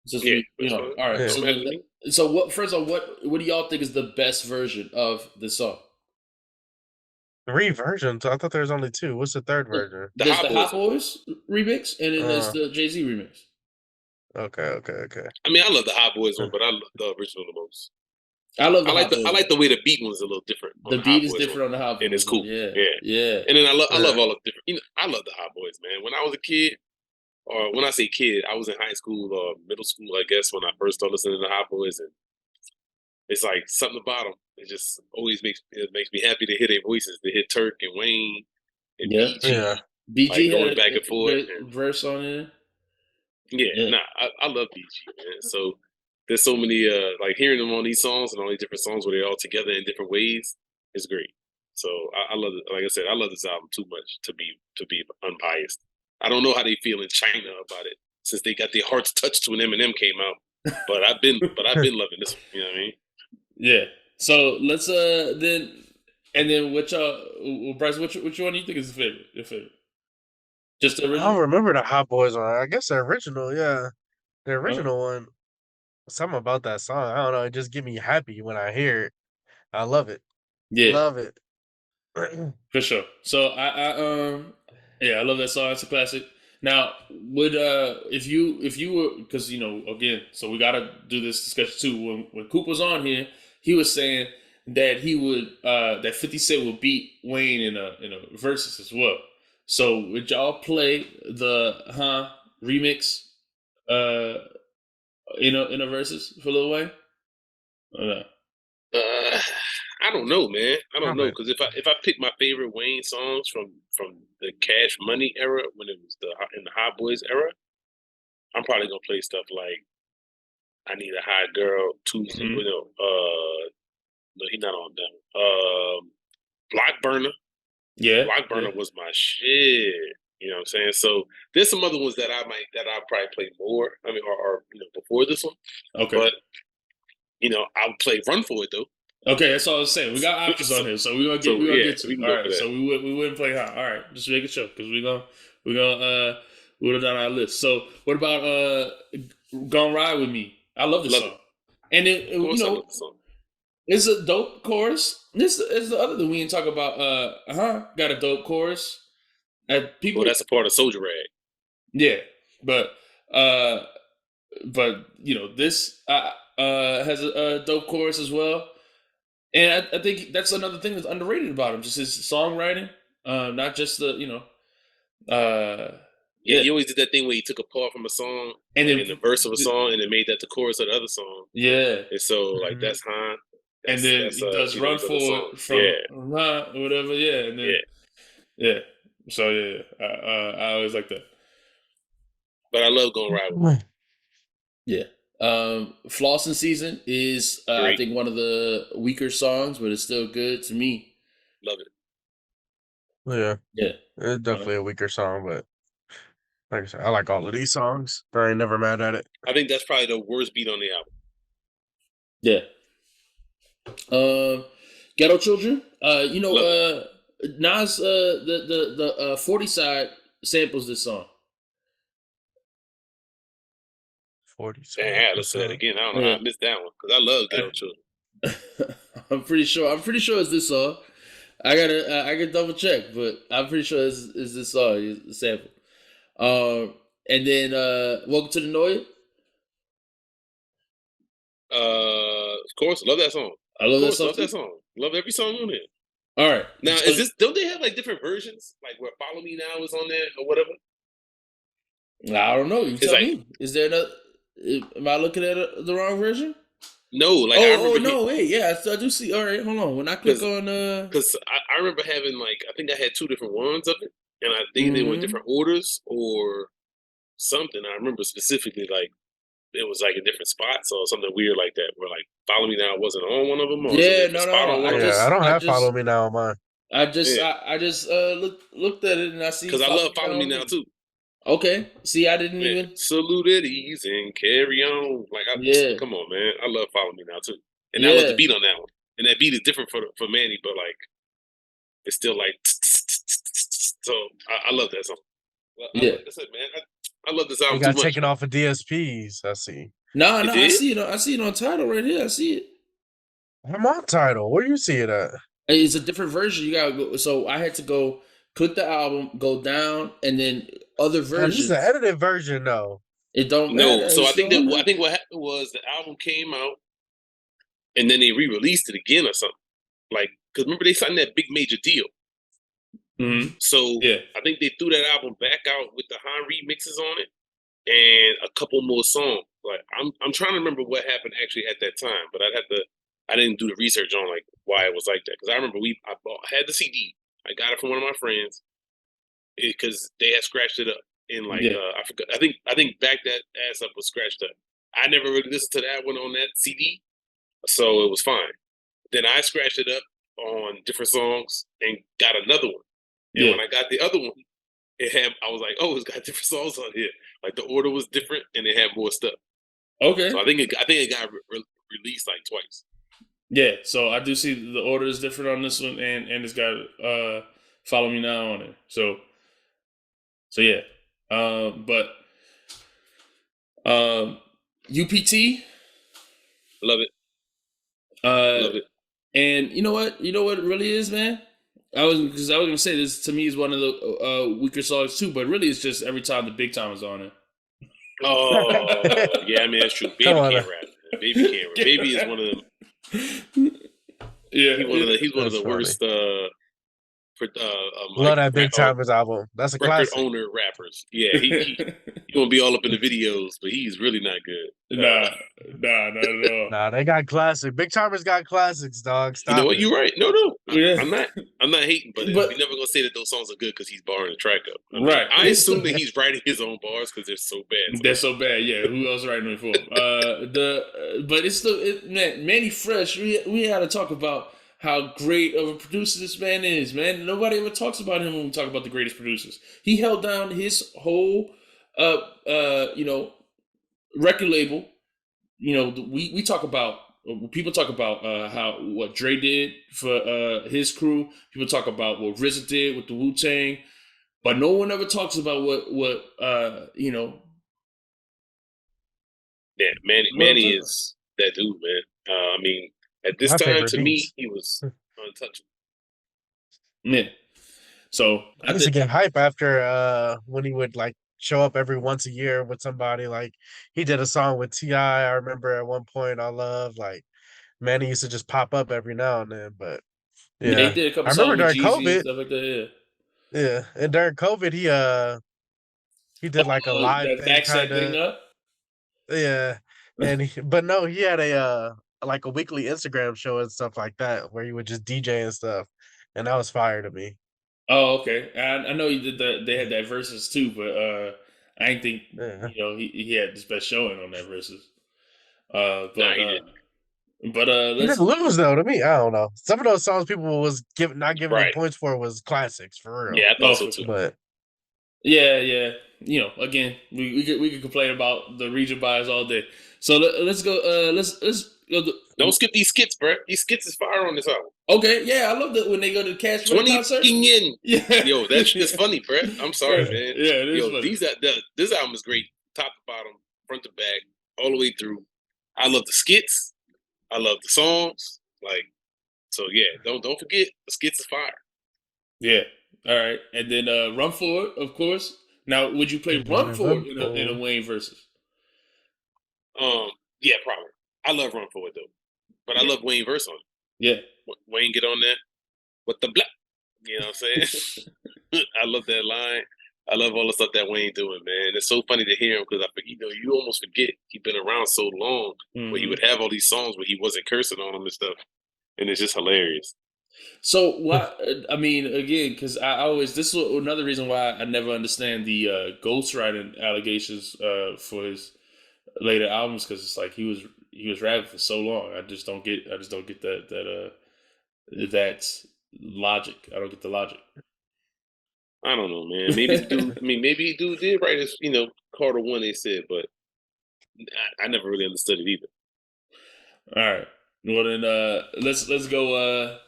Since Yeah, we, that's fine. all right. Yeah. Don't So matter to then, me. so what? First of all, what do y'all think is the best version of the song? Three versions. I thought there was only two. What's the third version? The There's Hot the Boys Hot one. Boys remix, and then there's Uh, the Jay Z remix. okay. I mean, I love the Hot Boys Huh. one, but I love the original the most. I love the Hot I Boys one. like the way the beat was a little different on The the Hot beat is Boys one, different on the Hot and it's Boys one. cool. Yeah, Yeah, yeah, and then I love Yeah. all the different. You know, I love the Hot Boys, man. When I was a kid, or when I say kid, I was in high school or middle school, I guess, when I first started listening to the Hot Boys, and it's like something about them. It just always makes me happy to hear their voices. To hear Turk and Wayne and yeah. Yeah. BG like BG had going back and a forth. good And verse on it. yeah, Yeah, nah, I love BG, man. So there's so many like hearing them on these songs and all these different songs where they're all together in different ways is great. So I love it. Like I said, I love this album too much to be unbiased. I don't know how they feel in China about it since they got their hearts touched when Eminem came out. But I've been loving this one. You know what I mean? yeah. So let's then and then which Bryce, which one do you think is the favorite? Your favorite? Just the I don't original? remember the Hot Boys one. I guess the original, yeah. The Uh, original one. Something about that song. I don't know. It just get me happy when I hear it. I love it. yeah, Love it. for sure. So yeah, I love that song. It's a classic. Now, would if you were, because again, so we got to do this discussion too. When Coop was on here, he was saying that he would that 50 Cent would beat Wayne in a versus as well. So would y'all play the remix uh in a versus for Lil Wayne? Or no? Uh, I don't know, man. I don't know Probably. because if I pick my favorite Wayne songs from the Cash Money era when it was in the Hot Boys era, I'm probably gonna play stuff like I Need a Hot Girl, Tuesday. Mm-hmm. No, he's not on them. Block Burner. Yeah, Block yeah. Burner was my shit. You know what I'm saying? So there's some other ones that I'll probably play more. I mean, or before this one, Okay. but I'll play Run for It though. Okay, that's all I was saying. We got options so, on here, so so we're gonna yeah, get to we it. can All go for right, that. so we wouldn't play hot. All right, just make it sure because we're gonna whittle down our list. So what about "Gonna Ride with Me"? I love this Love song, it. and it Of course, I love the song. it's a dope chorus. This is the other thing we didn't talk about. Got a dope chorus. And Well, people, that's a part of Soldier Rag. yeah, but uh, this has a dope chorus as well. And I think that's another thing that's underrated about him, just his songwriting, not just the Yeah, yeah, he always did that thing where he took a part from a song, and like then in the verse of a song, and then made that the chorus of the other song. yeah, And so, like, Mhm. that's huh. and then That's he does "Run these other For songs. It" from Yeah, or whatever, yeah, and then yeah. yeah, so yeah, I always like that, But I love Gonna Ride with Me. yeah. Flossing Season is I Great, think one of the weaker songs, but it's still good to me. love it. Yeah. Yeah, It's uh, definitely a weaker song, but like I said, I like all of these songs. I ain't never mad at it. I think that's probably the worst beat on the album. yeah. Ghetto Children. Love it. Nas, the 40 side samples this song. 40 Damn, I gotta listen to that again. I don't know how Yeah. I missed that one because I love Ghetto Children. I'm pretty sure. I'm pretty sure it's this song. I can double check, but I'm pretty sure it's this song. It's the sample. And then Welcome to the Noise. Of course, love that song. I love Of that course, song love too. that song. Love every song on it. All right. Now, So- is this? Don't they have like different versions? Like where "Follow Me Now" is on there or whatever? I don't know. You It's tell like- me. Is there another? Am I looking at the wrong version? No, like I remember no, wait, yeah, I do see. All right, hold on. When I click on, because I remember having like I think I had two different ones of it, and I think they were in Mhm. different orders or something. I remember specifically like it was like in different spots or something weird like that. Where like "Follow Me Now" wasn't on one of them, or was it a Yeah, different no, spot on one of them? Yeah, I don't have just- Follow Me Now on mine. I just Yeah. I just looked at it and I see Because I love "Follow Me Now" too. Okay, see, I didn't Man, even. salute at ease and carry on. Like, Yeah. come on, man. I love "Follow Me Now" too, and I love the Yeah. beat on that one. And that beat is different for Manny, but like it's still like. So I love that song. Well, Yeah. like I said, man, I love this It album too got much. taken off of DSPs. I see. No, It I did? see it. I see it on title right here. I see it. I'm on title. Where you see it at? It's a different version. You gotta go. So I had to go click the album, go down, and then other This versions. is the edited version, though. It don't No, matter. so It's I think still that on there. I think what happened was the album came out, and then they re-released it again or something. Like, because remember they signed that big major deal. Mhm. So Yeah. I think they threw that album back out with the Han remixes on it and a couple more songs. Like I'm trying to remember what happened actually at that time, but I didn't do the research on like why it was like that because I remember had the CD. I got it from one of my friends because they had scratched it up in like Yeah. I forgot. I think Back That Ass Up was scratched up. I never really listened to that one on that CD, so it was fine. Then I scratched it up on different songs and got another one. And Yeah. when I got the other one, I was like, oh, it's got different songs on here. Like the order was different and it had more stuff. Okay. So I think it got released like twice. Yeah. So I do see the order is different on this one, and it's got "Follow Me Now" on it. So yeah. But UPT. Love it. Love it. And you know what? You know what it really is, man. I was gonna say this to me is one of the weaker songs too, but really it's just every time the big time is on it. Oh yeah, I mean that's true. Baby Come on, can't rap. Man. Baby can't rap. Baby is one of them. Yeah, He's one of That's the funny. worst. Love that Big Timers album. That's a record classic. owner rappers. Yeah, he gonna be all up in the videos, but he's really not good. Nah, not at all. Nah, they got classic. Big Timers got classics, dog. Stop You know what? it. You're right. No, Yeah. I'm not hating, but But- we're never gonna say that those songs are good because he's barring the track up. I mean, Right. I assume that he's writing his own bars because they're so bad. They're so bad. Yeah, who else writing it for him? But it's still man. Manny Fresh. We had to talk about how great of a producer this man is. Man, nobody ever talks about him when we talk about the greatest producers. He held down his whole record label. You know, we talk about people talk about how what Dre did for his crew. People talk about what RZA did with the Wu-Tang, but no one ever talks about what Yeah, Manny is that dude, man. I mean, at this My time, favorite to beats. me, he was untouchable. Yeah. So I used to get hype after when he would like show up every once a year with somebody. Like he did a song with T.I. I remember at one point I love like Manny used to just pop up every now and then. But yeah, he did a couple I remember songs with during Jeezy and COVID. stuff like that. Yeah, and during COVID he did like a live that thing back set kind thing of. up. Yeah, and but no, he had a like a weekly Instagram show and stuff like that where he would just DJ and stuff, and that was fire to me. Oh, okay. I know he did that. They had that versus too, but I didn't think Yeah. he had his best showing on that versus. But Nah, he didn't. He let's didn't lose though. To me, I don't know. Some of those songs people was not giving him Right. points for was classics for real. Yeah, I thought so for too. But yeah. You know, again, we could complain about the region bias all day. So let's go. Let's Don't skip these skits, bro. These skits is fire on this album. Okay, yeah, I love that when they go to the Cash Money 20 concert. yen. Yeah, Yo, that shit is funny, bro. I'm sorry, man. Yeah, it is Yo, funny. this album is great, top to bottom, front to back, all the way through. I love the skits. I love the songs. Like, so yeah, don't forget the skits is fire. Yeah. All right, and then Run For It, of course. Now, would you play Run For It in a Wayne versus? Yeah, probably. I love Run For It though, but I love Wayne verse on it. Yeah. Wayne get on there with the black. You know what I'm saying? I love that line. I love all the stuff that Wayne doing, man. It's so funny to hear him because you almost forget he's been around so long, where he would have all these songs where he wasn't cursing on them and stuff, and it's just hilarious. So why? I mean, again, because I always this is another reason why I never understand the ghostwriting allegations for his later albums, because it's like he was rapping for so long. I just don't get that logic. I don't get the logic. I don't know, man. Maybe maybe dude did write his, Carter 1, they said, but I never really understood it either. All right. Well then, let's go.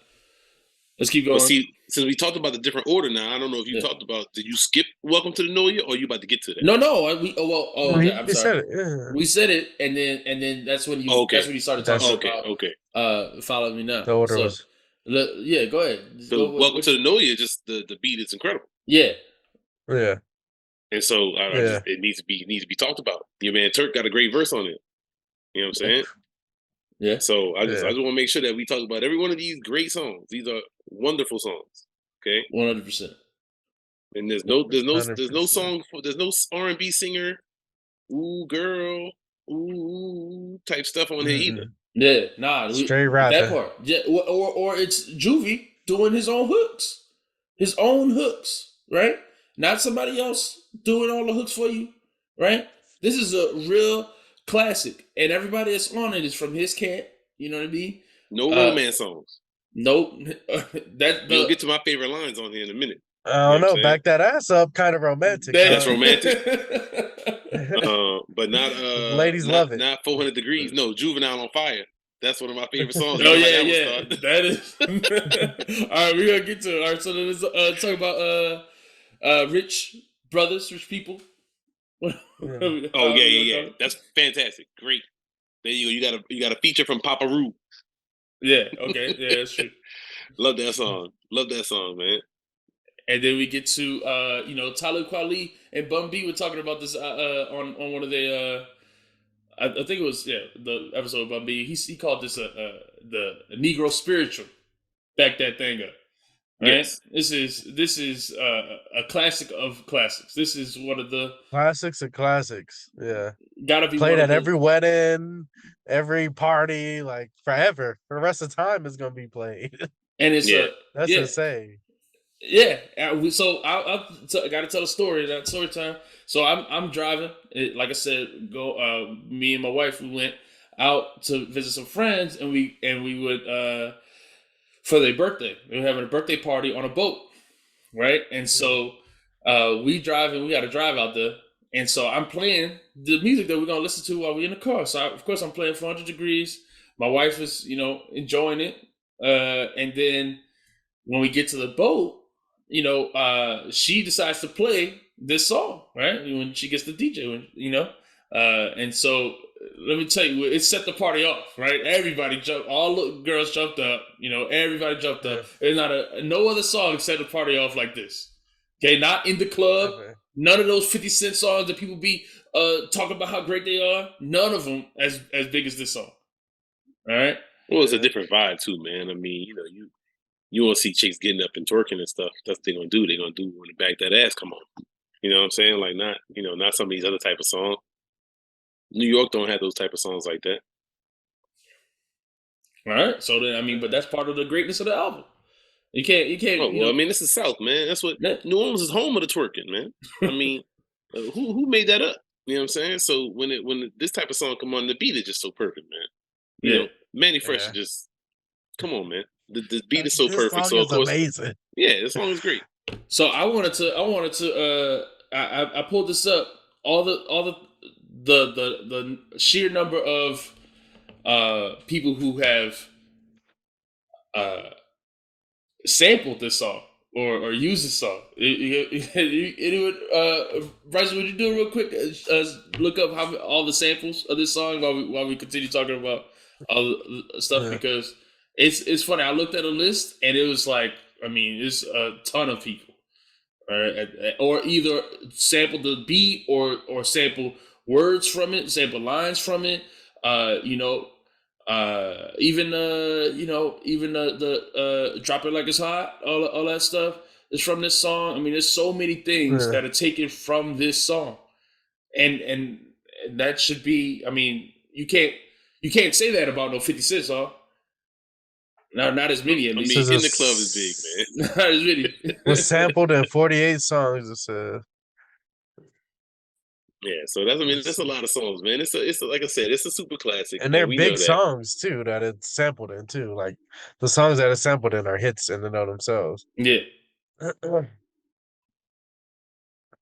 Let's keep going. Well, see, since we talked about the different order now, I don't know if you talked about, did you skip Welcome to the New Year, or are you about to get to that? No. I'm sorry. Said it, yeah. We said it, and then that's when you started talking about Follow Me Now. The order was. Yeah, go ahead. So Welcome to the New Year, just the beat is incredible. Yeah. Yeah. And so it needs to be talked about. Your man Turk got a great verse on it. You know what I'm saying? Yeah. So I just want to make sure that we talk about every one of these great songs. These are wonderful songs. Okay. 100%. And there's no song, there's no R&B singer, ooh girl, ooh type stuff on here either. Yeah, nah, straight rapping. That part. Yeah, or it's Juvie doing his own hooks, right? Not somebody else doing all the hooks for you, right? This is a real classic, and everybody that's on it is from his cat. You know what I mean? No romance songs. Nope. We'll get to my favorite lines on here in a minute. I don't know. Back that ass up, kind of romantic. That's romantic. But not ladies love it. Not 400 Degrees. No, Juvenile on Fire. That's one of my favorite songs. Oh yeah. That is. All right, we're gonna get to it. All right, so let's talk about rich brothers, rich people. Yeah. That's fantastic. Great. There you go. You got a feature from Papa Roo. Yeah. Okay. Yeah, that's true. Love that song. Love that song, man. And then we get to Talib Kweli and Bun B were talking about this on one of their I think it was the episode of Bun B. He called this the Negro spiritual. Back that thing up. Right? Yes. This is a classic of classics. This is one of the classics of classics. Yeah. Gotta be played at every wedding, every party, like forever. For the rest of the time it's gonna be played. And it's that's insane. Yeah, so I got to tell a story. That story time. So I'm driving. Like I said, me and my wife, we went out to visit some friends, and we would for their birthday. We were having a birthday party on a boat, right? And so we driving. We got to drive out there, and so I'm playing the music that we're gonna listen to while we're in the car. So of course I'm playing 400 Degrees. My wife is enjoying it, and then when we get to the boat, she decides to play this song, right? When she gets the DJ, and so let me tell you, it set the party off, right? Everybody jumped, all the girls jumped up, everybody jumped up. There's no other song set the party off like this. Okay, not in the club, none of those 50 Cent songs that people be talking about how great they are, none of them as big as this song. All right? Well, it's a different vibe too, man. I mean, you want to see chicks getting up and twerking and stuff. That's what they're going to do. They're going to do when the back that ass come on. You know what I'm saying? Like not some of these other type of songs. New York don't have those type of songs like that. All right. So then, but that's part of the greatness of the album. You can't. Oh, well, this is South, man. That's what New Orleans is home of the twerking, man. I mean, who made that up? You know what I'm saying? So when this type of song come on, the beat is just so perfect, man. You know, Manny Fresh just come on, man. The beat is so perfect. So of course, amazing. Yeah, this song is great. So I wanted to. I pulled this up. All the sheer number of people who have sampled this song or used this song. Anyone, Bryson, would you do it real quick? Look up all the samples of this song while we continue talking about all the stuff because it's funny. I looked at a list and it was like, I mean, it's a ton of people, right? Or either sample the beat or sample words from it, sample lines from it. Even the drop it like it's hot, all that stuff is from this song. I mean, there's so many things that are taken from this song, and that should be. I mean, you can't say that about no 50 Cent song. No, not as many. At least. I mean, in the club is big, man. Not as many. Was sampled in 48 songs. It said. Yeah, so that's a lot of songs, man. It's like I said, it's a super classic, and they're big songs too that it's sampled in too. Like the songs that it's sampled in are hits in and of themselves. Yeah. All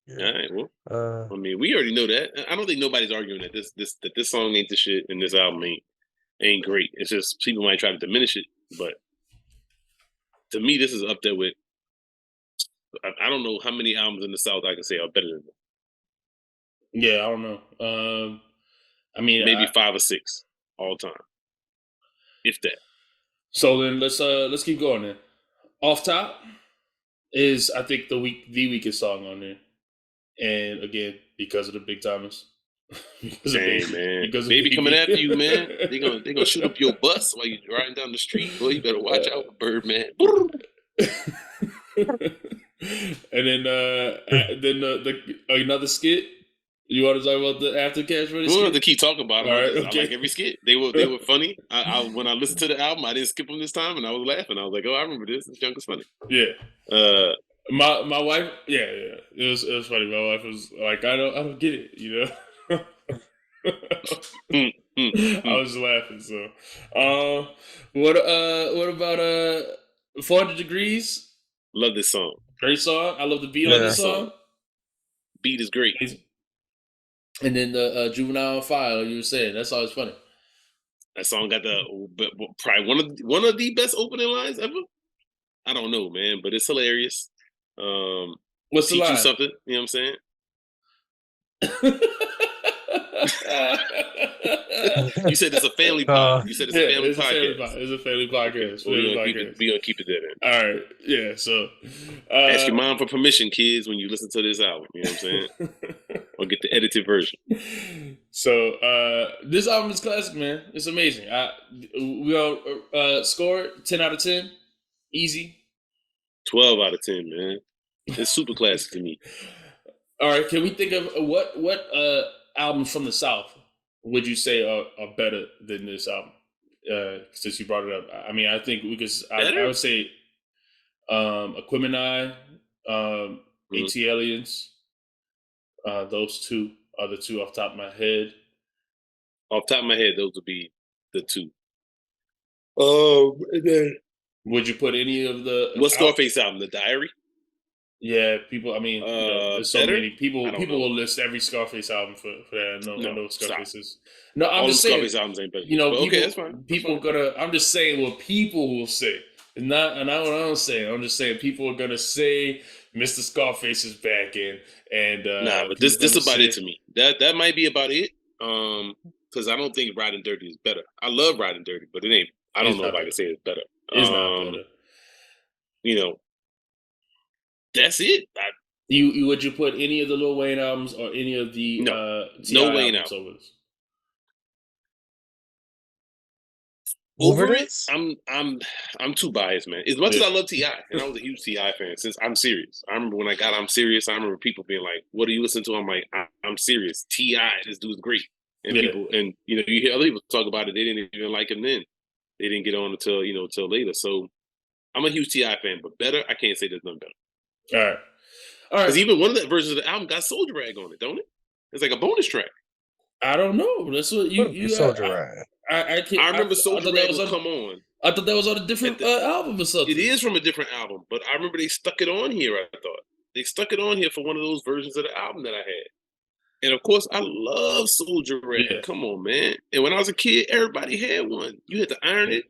right, well, I mean, we already know that. I don't think nobody's arguing that this song ain't the shit and this album ain't great. It's just people might try to diminish it, but to me, this is up there with. I don't know how many albums in the South I can say are better than this. Yeah, I don't know. I mean, maybe 5 or 6 all time, if that. So then let's keep going. Then, Off Top is I think the weakest song on there, and again because of the big timers. Dang, man, baby coming after you, man. They gonna shoot up your bus while you riding down the street. Boy, you better watch out for Birdman. And then another skit. You want to talk about the after cash for this? We don't have to keep talking about them. Right, okay. I like every skit. They were funny. I when I listened to the album, I didn't skip them this time, and I was laughing. I was like, "Oh, I remember this. This junk is funny." Yeah. My wife. Yeah. It was funny. My wife was like, "I don't get it," you know. I was laughing. So, what about 400 Degrees? Love this song. Great song. I love the beat on this song. Beat is great. And then the Juvenile File, you were saying that's always funny. That song got probably one of the best opening lines ever. I don't know, man, but it's hilarious. What's the line? You something? You know what I'm saying? You said it's a family pod. You said it's a family podcast. It's a family podcast. We're gonna keep it there then. All right. Yeah. So ask your mom for permission, kids, when you listen to this album. You know what I'm saying? Or get the edited version. So this album is classic, man. It's amazing. We all score 10 out of 10. Easy. 12 out of 10, man. It's super classic to me. All right. Can we think of what albums from the South would you say are better than this album? Since you brought it up, I mean, I think we could. I would say, Aquemini, AT Aliens. Those two are the two off the top of my head. Off the top of my head, those would be the two. Would you put any of the what's Scarface album? The Diary? Yeah, people. I mean, there's so many people. People know. Will list every Scarface album for that. No Scarfaces. No, I'm all just saying. Scarface albums ain't better. You know, people, okay, that's fine. People gonna. I'm just saying what people will say, and not what I'm saying. I'm just saying people are gonna say Mr. Scarface is back and nah, but this about it to me. That might be about it. Because I don't think Riding Dirty is better. I love Riding Dirty, but it ain't. I don't know if I can say it's better. It's not better. You know, that's it. Would you put any of the Lil Wayne albums or any of the no Wayne albums over this? Over it? I'm too biased, man. As much as I love T.I., and I was a huge T.I. fan, since I'm serious. I remember when I got I'm Serious, I remember people being like, "What do you listen to?" I'm like, I'm serious. T.I., this dude's great. And people, and you know, you hear other people talk about it, they didn't even like him then. They didn't get on until later. So I'm a huge T.I. fan, but better, I can't say there's nothing better. All right. Because even one of the versions of the album got Soldier Rag on it, don't it? It's like a bonus track. I don't know. That's what you Soldier Rag. I remember Soldier Rag would come on. I thought that was on a different album or something. It is from a different album, but I remember they stuck it on here. I thought they stuck it on here for one of those versions of the album that I had, And of course, I love Soldier Rag. Yeah. Come on, man. And when I was a kid, everybody had one. You had to iron it,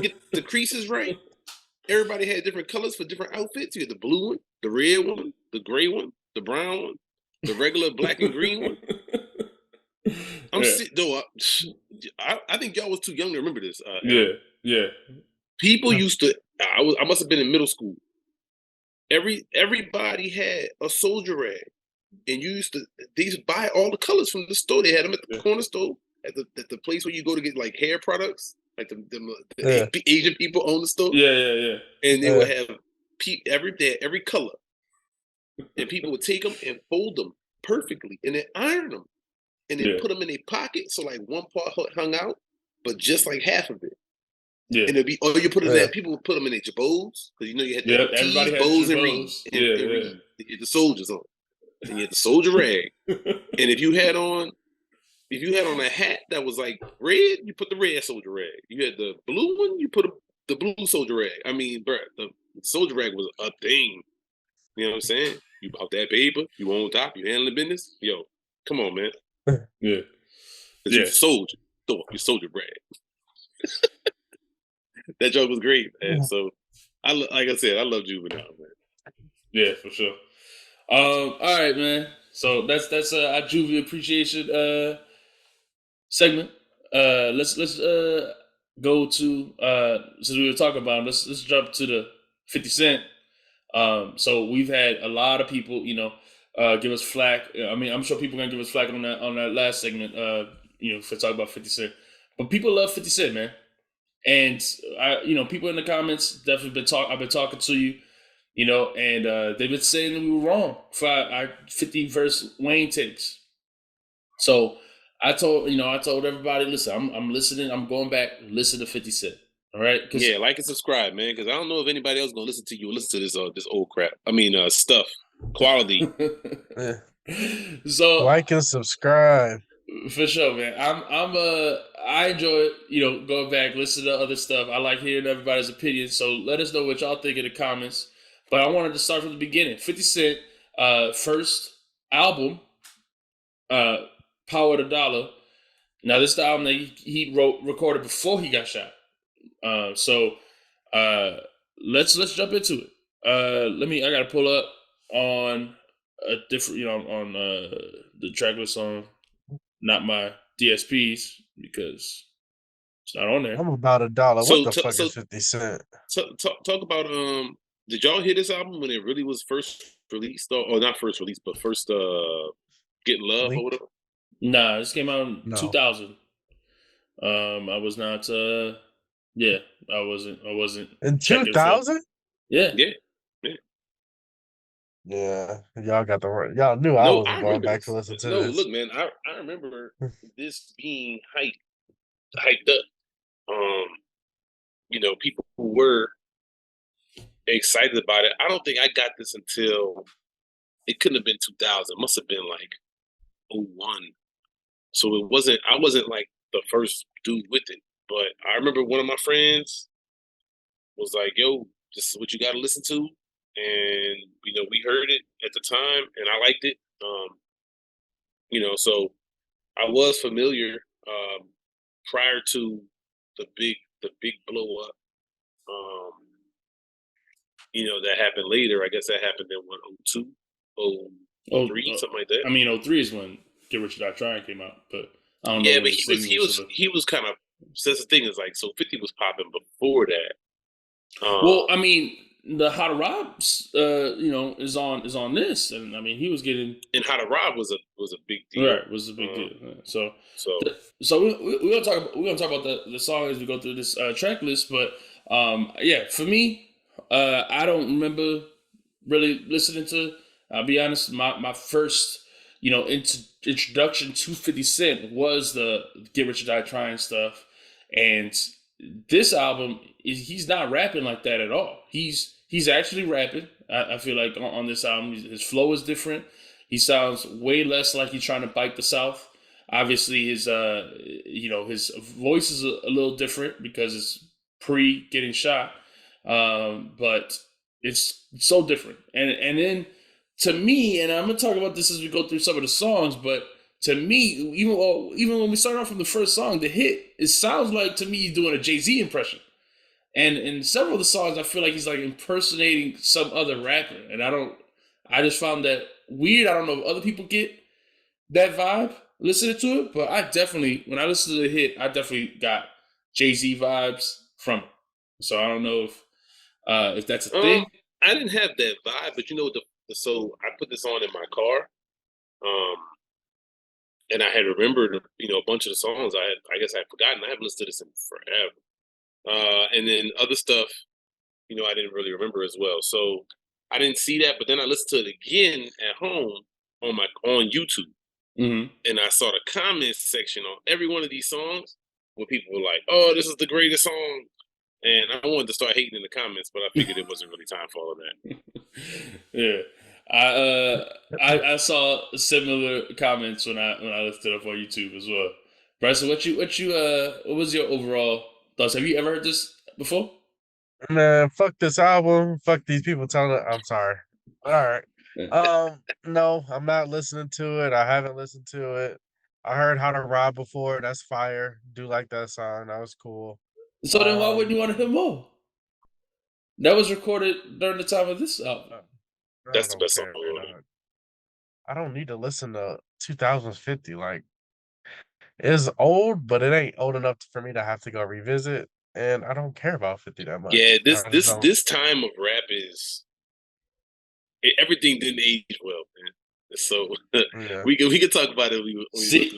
get the creases right. Everybody had different colors for different outfits. You had the blue one, the red one, the gray one, the brown one, the regular black and green one. I'm though. I think y'all was too young to remember this. Yeah. People used to. I must have been in middle school. Everybody had a Soldier Rag, and they used to buy all the colors from the store. They had them at the corner store, at the place where you go to get like hair products. Like the Asian people own the store. Yeah. And they would have every color, and people would take them and fold them perfectly, and then iron them, and then put them in their pocket. So like one part hung out, but just like half of it. Yeah. And it'd be you put it in that. People would put them in their jabots because you know you had the everybody had bows jabots. and the soldiers on, and you had the Soldier Rag. And if you had on a hat that was like red, you put the red Soldier Rag. You had the blue one, you put the blue Soldier Rag. I mean, bro, the Soldier Rag was a thing. You know what I'm saying? You bought that paper, you on top, you handling business. Yo, come on, man. Yeah. You're a soldier. Throw up your Soldier Rag. That joke was great, man. So, like I said, I love Juvenile, man. Yeah, for sure. All right, man. So that's our Juvie appreciation segment. Let's go to since we were talking about him, let's jump to the 50 Cent. So we've had a lot of people, give us flack. I mean, I'm sure people are gonna give us flack on that last segment. For talking about 50 Cent, but people love 50 Cent, man. And people in the comments definitely I've been talking to you, and they've been saying that we were wrong for our 50 verse Wayne takes. So I told everybody, listen, I'm listening. I'm going back, listen to 50 Cent. All right. Yeah, like and subscribe, man, because I don't know if anybody else gonna listen to you. Listen to this old crap. I mean, stuff, quality. So like and subscribe. For sure, man. I enjoy going back, listen to other stuff. I like hearing everybody's opinion. So let us know what y'all think in the comments. But I wanted to start from the beginning. 50 Cent, first album, Power the Dollar. Now this is the album that he recorded before he got shot. So let's jump into it. I gotta pull up on a different, on the track list on not my DSPs because it's not on there. I'm about $1. What the fuck is 50 Cent? Talk about did y'all hear this album when it really was first released or not first released but first Getting Love or whatever? Nah, this came out in 2000. I was not I wasn't in 2000? Yeah. Yeah, y'all got the word. Y'all knew I wasn't going back to listen to this. Look, man, I remember this being hyped up. People who were excited about it. I don't think I got this until it couldn't have been 2000. It must have been like 01. So I wasn't like the first dude with it. But I remember one of my friends was like, yo, this is what you got to listen to. And, we heard it at the time and I liked it. So I was familiar prior to the big blow up. That happened later. I guess that happened in 02, 03, something like that. I mean, 03 is when Get Rich or Die Trying came out, but I don't know. Yeah, but he was kind of. So that's the thing is like, so 50 was popping before that. Well, I mean, the How to Rob, is on this, and I mean, he was getting. And How to Rob was a big deal. Right, was a big deal. So we're gonna talk about the song as we go through this track list, but for me, I don't remember really listening to. I'll be honest, my first introduction to 50 Cent was the Get Rich or Die Trying stuff, and this album he's not rapping like that at all. He's actually rapping. I feel like on this album, his flow is different. He sounds way less like he's trying to bite the South. Obviously, his voice is a little different because it's pre getting shot. But it's so different. And then to me, and I'm gonna talk about this as we go through some of the songs, but to me, even when we start off from the first song, the hit, it sounds like to me he's doing a Jay-Z impression. And in several of the songs, I feel like he's like impersonating some other rapper, and I just found that weird. I don't know if other people get that vibe listening to it, but I definitely, when I listen to the hit, I definitely got Jay-Z vibes from it. So I don't know if that's a thing. I didn't have that vibe, but so I put this on in my car, and I had remembered, a bunch of the songs. I guess I had forgotten. I haven't listened to this in forever. And then other stuff, I didn't really remember as well. So I didn't see that, but then I listened to it again at home on YouTube, and I saw the comments section on every one of these songs where people were like, "Oh, this is the greatest song," and I wanted to start hating in the comments, but I figured it wasn't really time for all of that. Yeah. I saw similar comments when I looked it up on YouTube as well. Bryson, what was your overall thoughts? Have you ever heard this before? Man, fuck this album. Fuck these people telling it. I'm sorry. All right. No, I'm not listening to it. I haven't listened to it. I heard How to Rob before. That's fire. Do like that song. That was cool. So then why wouldn't you want to hear more? That was recorded during the time of this album. That's the best song. I don't need to listen to 2050. Like, it's old, but it ain't old enough for me to have to go revisit. And I don't care about 50 that much. Yeah, this time of rap is everything didn't age well, man. So Yeah. we can talk about it.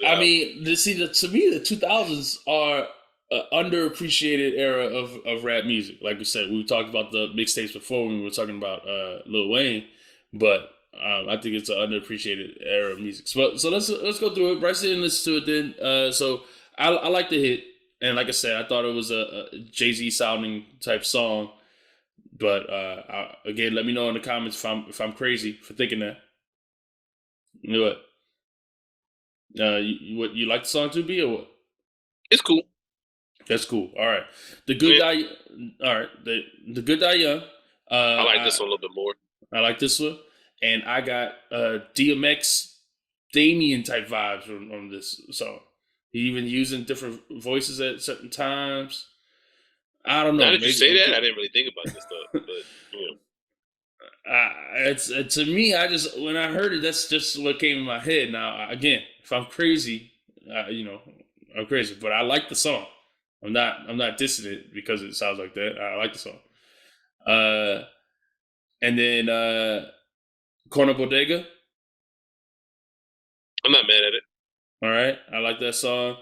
I mean, to me, the 2000s are an underappreciated era of rap music. Like we said, we talked about the mixtapes before when we were talking about Lil Wayne, but I think it's an underappreciated era of music. So let's go through it. Bryson didn't listen to it then. So I like the hit, and like I said, I thought it was a Jay-Z sounding type song. But again, let me know in the comments if I'm crazy for thinking that. You know what? You like the song too, B, or what? It's cool. That's cool. All right, the good die. All right, the good die young. I like this one a little bit more. I like this one, and I got DMX, Damien type vibes on this song. He even using different voices at certain times. I don't know. Now that you say that, I didn't really think about this stuff, but it's to me. When I heard it, that's just what came in my head. Now, again, if I'm crazy, I'm crazy, but I like the song. I'm not dissing it because it sounds like that. I like the song. And then Corner Bodega. I'm not mad at it. All right, I like that song.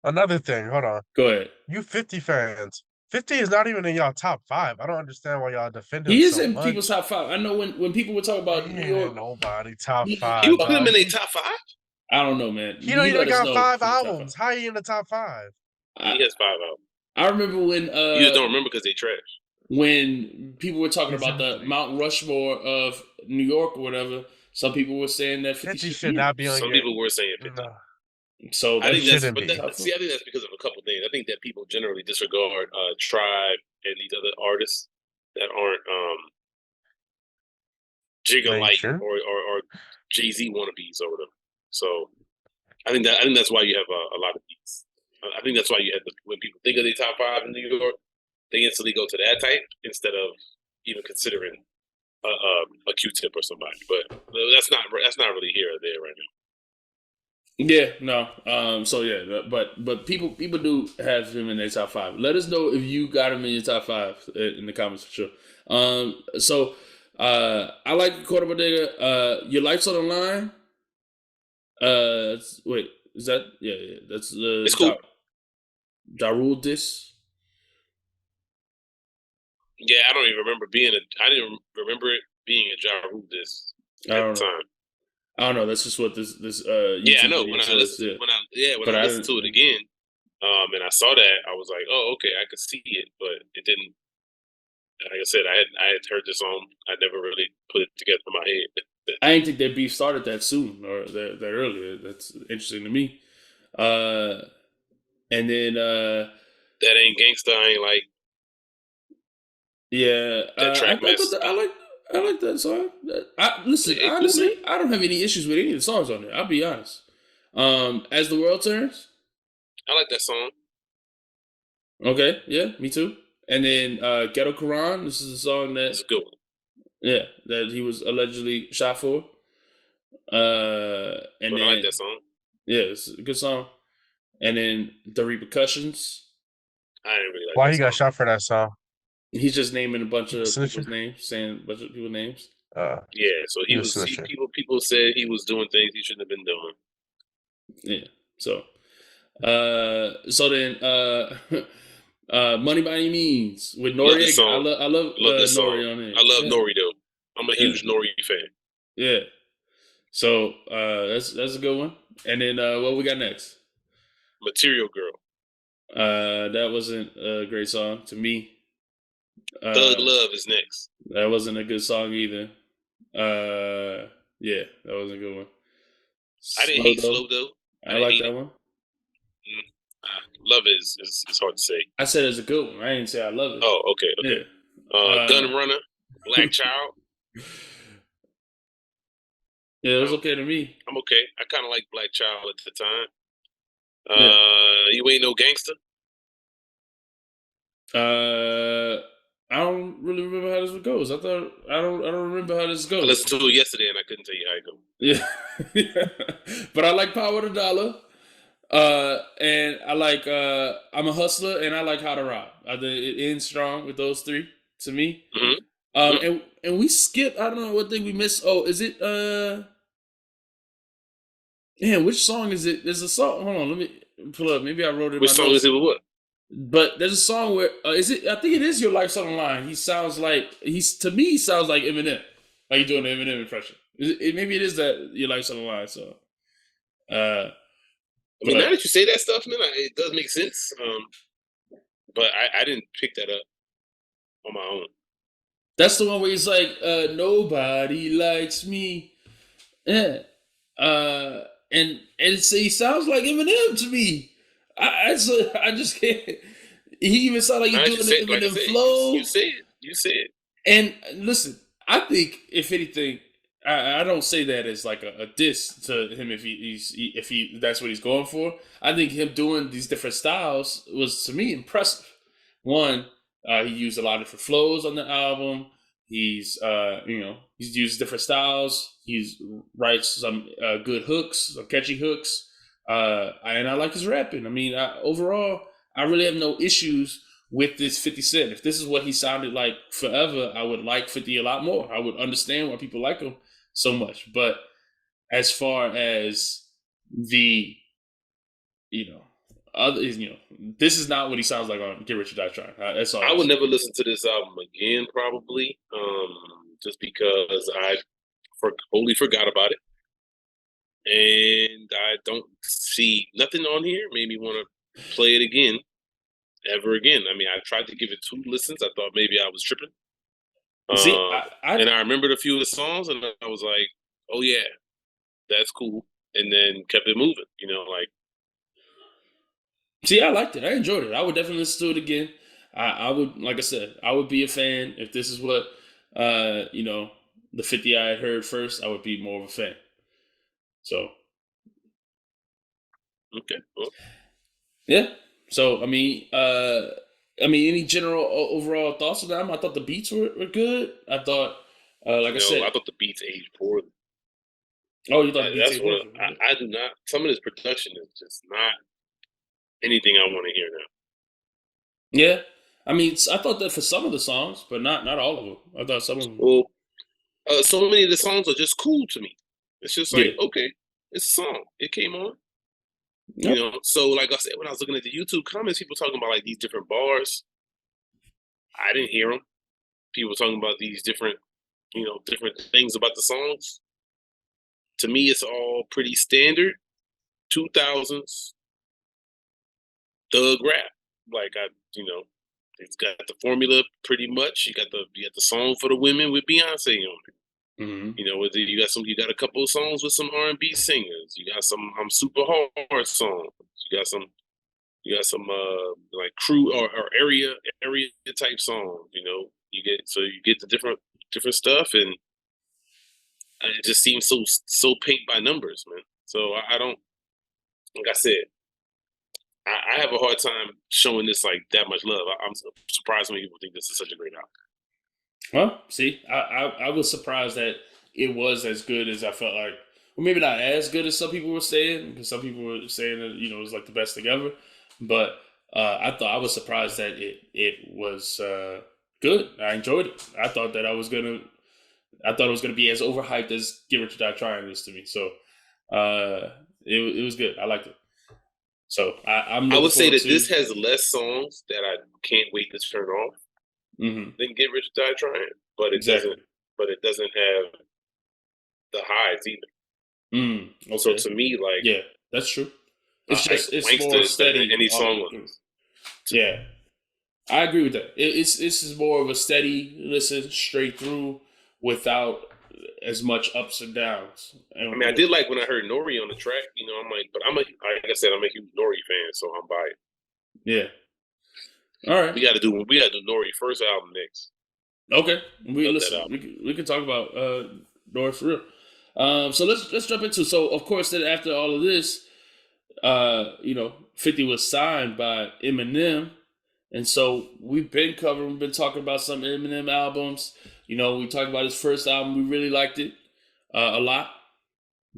Another thing, hold on. Go ahead. You 50 fans. 50 is not even in y'all top 5. I don't understand why y'all defend him He is so in much. people's top 5. I know when people were talking about New York. Nobody top 5. You put him in a top 5? I don't know, man. He don't even got 5 albums. How are you in the top 5? He has 5 albums. I remember when you just don't remember because they trash. When people were talking about the Mount Rushmore of New York or whatever, some people were saying that 50 should not be on. Some people were saying 50. No. So I think I think that's because of a couple things. I think that people generally disregard Tribe and these other artists that aren't Jigga-like or Jay-Z wannabes over them. So I think that's why you have a lot of these. I think that's why you have when people think of the top 5 in New York, they instantly go to that type instead of even considering a Q-Tip or somebody. But that's not really here or there right now. Yeah, no. So yeah, but people do have him in their top 5. Let us know if you got him in your top 5 in the comments for sure. So I like Corner Bodega. Your Life's on the Line. Wait, is that that's it's cool. Ja Rule diss. Yeah, I don't even remember I didn't remember it being a Ja Rule diss at the time. I don't know. That's just what this yeah, I know. When I listened to it again, and I saw that, I was like, oh, okay, I could see it, but it didn't. Like I said, I had heard the song. I never really put it together in my head. I didn't think that beef started that soon or that earlier. That's interesting to me. And then That Ain't Gangsta. I ain't like. Yeah, that track I like. I like that song. Listen, Hey, cool, honestly, man. I don't have any issues with any of the songs on there. I'll be honest. As the World Turns. I like that song. Okay, yeah, me too. And then Ghetto Quran. This is a song that It's a good one. that he was allegedly shot for. And But I like then that song. yeah, it's a good song. And then The Repercussions. I didn't really like Why that he got song. shot for that song? He's just naming a bunch He was of snitching. people's names, saying a bunch of people's names. Yeah, so He was snitching. people said he was doing things he shouldn't have been doing. Yeah. So Money by Any Means with Love Nori. this song. I love this Nori song. on it. I love yeah. Nori though. I'm a huge Nori fan. Yeah. So that's a good one. And then what we got next? Material Girl. That wasn't a great song to me. Thug Love is next. That wasn't a good song either. Yeah, that wasn't a good one. I didn't hate Slow though. I like that one. Love is hard to say. I said it's a good one. I didn't say I love it. Oh, okay. Yeah. Gun Runner, Black Child. Yeah, it was okay to me. I'm okay. I kind of like Black Child at the time. You Ain't No Gangster. I don't really remember how this goes. I don't remember how this goes. I listened to it yesterday and I couldn't tell you how it goes. Yeah. But I like Power to Dollar. And I like I'm a Hustler, and I like How to Rob. I think it ends strong with those three to me. Mm-hmm. And we skip. I don't know what thing we missed. Oh, is it Man, which song is it? There's a song. Hold on, let me pull up. Maybe I wrote it. Which song is it with what? But there's a song where is it? I think it is Your Life's on the Line. He sounds like he sounds like Eminem. Like he's doing an Eminem impression. Maybe it is that Your Life's on the Line. So, I mean, now that you say that stuff, man, it does make sense. But I didn't pick that up on my own. That's the one where he's like, nobody likes me. Yeah. And he sounds like Eminem to me. I just can't. He even sounds like he's doing the Eminem flow. You say it. And listen, I think if anything, I don't say that as like a diss to him if he that's what he's going for. I think him doing these different styles was to me impressive. One, he used a lot of different flows on the album. He's he's used different styles. He's writes some good hooks, some catchy hooks. And I like his rapping. I mean, overall, I really have no issues with this 50 Cent. If this is what he sounded like forever, I would like 50 a lot more. I would understand why people like him so much. But as far as the, this is not what he sounds like on Get Rich or Die Trying. That's all. I would never listen to this album again, probably, just because I wholly forgot about it. And I don't see nothing on here made me want to play it again, ever again. I mean, I tried to give it 2 listens. I thought maybe I was tripping. And I remembered a few of the songs, and I was like, "Oh yeah, that's cool," and then kept it moving. See, I liked it. I enjoyed it. I would definitely listen to it again. I would, like I said, I would be a fan if this is what the 50 I had heard first. I would be more of a fan. So, okay, well. Yeah. So any general overall thoughts on them? I thought the beats were good. I thought, I said, I thought the beats aged poorly. Oh, you thought the beats aged poorly? I do not. Some of this production is just not anything I want to hear now. Yeah, I mean, I thought that for some of the songs, but not all of them. I thought some of them. Well, so many of the songs are just cool to me. It's just like, okay, it's a song. It came on. Yep. So like I said, when I was looking at the YouTube comments, people talking about like these different bars. I didn't hear them. People talking about these different things about the songs. To me, it's all pretty standard 2000s thug rap. Like it's got the formula pretty much. You got the song for the women with Beyonce on it. Mm-hmm. You got a couple of songs with some R&B singers. You got some super hard songs. You got some like crew or area type songs. You get the different different stuff, and it just seems so paint by numbers, man. So I don't, like I said, I have a hard time showing this like that much love. I'm surprised when people think this is such a great album. Well, see, I was surprised that it was as good as I felt like. Well, maybe not as good as some people were saying, because some people were saying that it was like the best thing ever. But I was surprised that it was good. I enjoyed it. I thought it was gonna be as overhyped as Get Rich or Die Trying is to me. So it was good. I liked it. So I would say that this has less songs that I can't wait to turn off than Get Rich or Die Trying, but it doesn't. But it doesn't have the highs either. Okay. So to me, like, yeah, that's true. It's more steady. Any song on this. Yeah, I agree with that. This is more of a steady listen straight through without as much ups and downs. I mean, I did like when I heard Nori on the track. I'm like, but like I said, I'm a huge Nori fan, so I'm by it. Yeah. All right. We got to do Nori first album next. Okay. We can talk about Nori for real. So let's jump into. So of course, then after all of this, 50 was signed by Eminem, and so we've been talking about some Eminem albums. We talked about his first album. We really liked it a lot.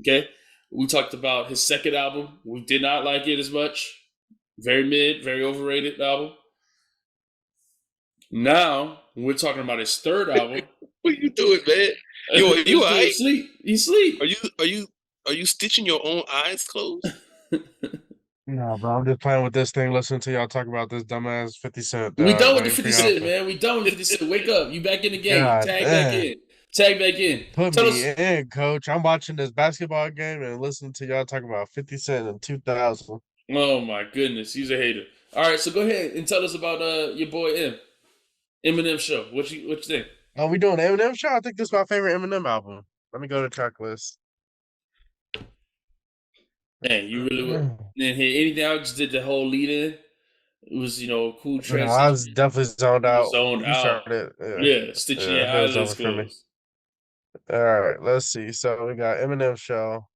Okay. We talked about his second album. We did not like it as much. Very mid, very overrated album. Now we're talking about his third album. What are you doing, man? You all right? He's asleep. Are you stitching your own eyes closed? No, bro. I'm just playing with this thing, listening to y'all talk about this dumbass 50 Cent. We done with the 50 Cent, man. We done with 50 Cent. Wake up. You back in the game. Tag back in. Put me in, coach. I'm watching this basketball game and listening to y'all talk about 50 Cent in 2000. Oh, my goodness. He's a hater. All right, so go ahead and tell us about your boy Eminem show. What you think? Oh, we doing the Eminem show? I think this is my favorite Eminem album. Let me go to track list. Man, you really didn't hear anything. I just did the whole lead in. It was, a cool transition. I was definitely zoned out. Zoned out. Yeah, stitching your eyelids closed. All right, let's see. So we got Eminem show.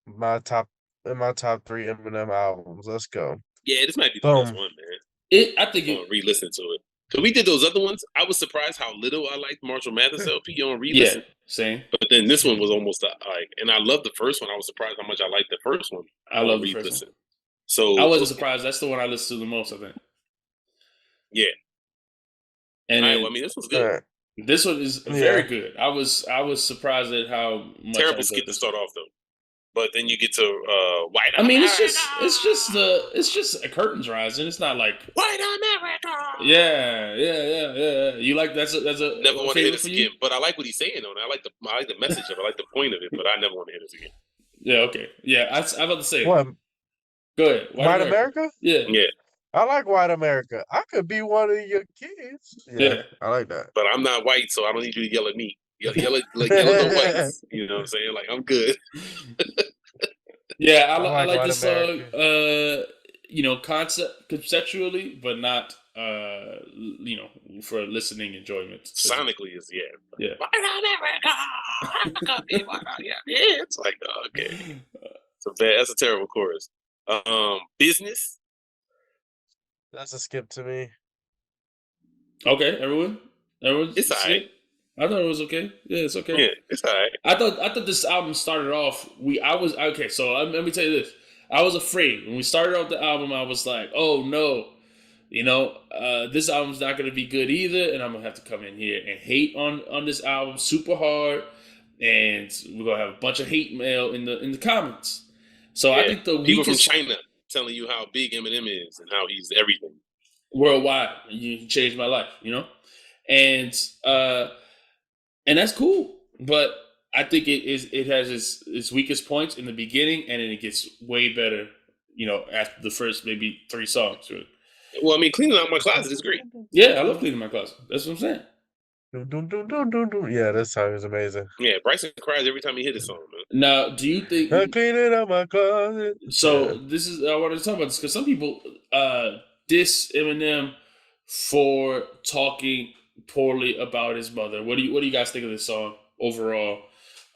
My top 3 Eminem albums. Let's go. Yeah, this might be the best one, man. I think I'm gonna re-listen to it. So we did those other ones. I was surprised how little I liked Marshall Mathers LP on re-listen. Yeah, same. But then this one was almost like, and I loved the first one. I was surprised how much I liked the first one. I love the first one. So I wasn't surprised. That's the one I listened to the most, I think. Yeah. And I mean, this was good. This one is very good. I was surprised at how much. Terrible skit to start off though. But then you get to White America. I mean, it's just a curtains rising. It's not like White America. Yeah. You like that's a never want to hear this again. But I like what he's saying though. I like the message of it. I like the point of it. But I never want to hear this again. Yeah. Okay. Yeah. I'm about to say what. Go ahead. White America? Yeah. I like White America. I could be one of your kids. Yeah. I like that. But I'm not white, so I don't need you to yell at me. Yell at the whites. You know what I'm saying? Like, I'm good. Yeah, I like this song, conceptually, but not, for listening enjoyment. Sonically, yeah. It's like, okay. That's a terrible chorus. Business. That's a skip to me. Okay, everyone. It's all right. I thought it was okay. Yeah, it's okay. Yeah, it's all right. I thought this album started off. So let me tell you this. I was afraid when we started off the album. I was like, oh no, this album's not going to be good either, and I'm gonna have to come in here and hate on this album super hard, and we're gonna have a bunch of hate mail in the comments. So I think the people from China telling you how big Eminem is and how he's everything worldwide. You changed my life, and that's cool. But I think it has its weakest points in the beginning, and then it gets way better, after the first maybe 3 songs. Really. Well, I mean, Cleaning Out My Closet is great. Yeah, I love Cleaning My Closet. That's what I'm saying. Yeah, this song is amazing. Yeah, Bryson cries every time he hit a song, man. Now, do you think I'm cleaning out my closet? So I wanted to talk about this because some people diss Eminem for talking poorly about his mother. What do you guys think of this song overall?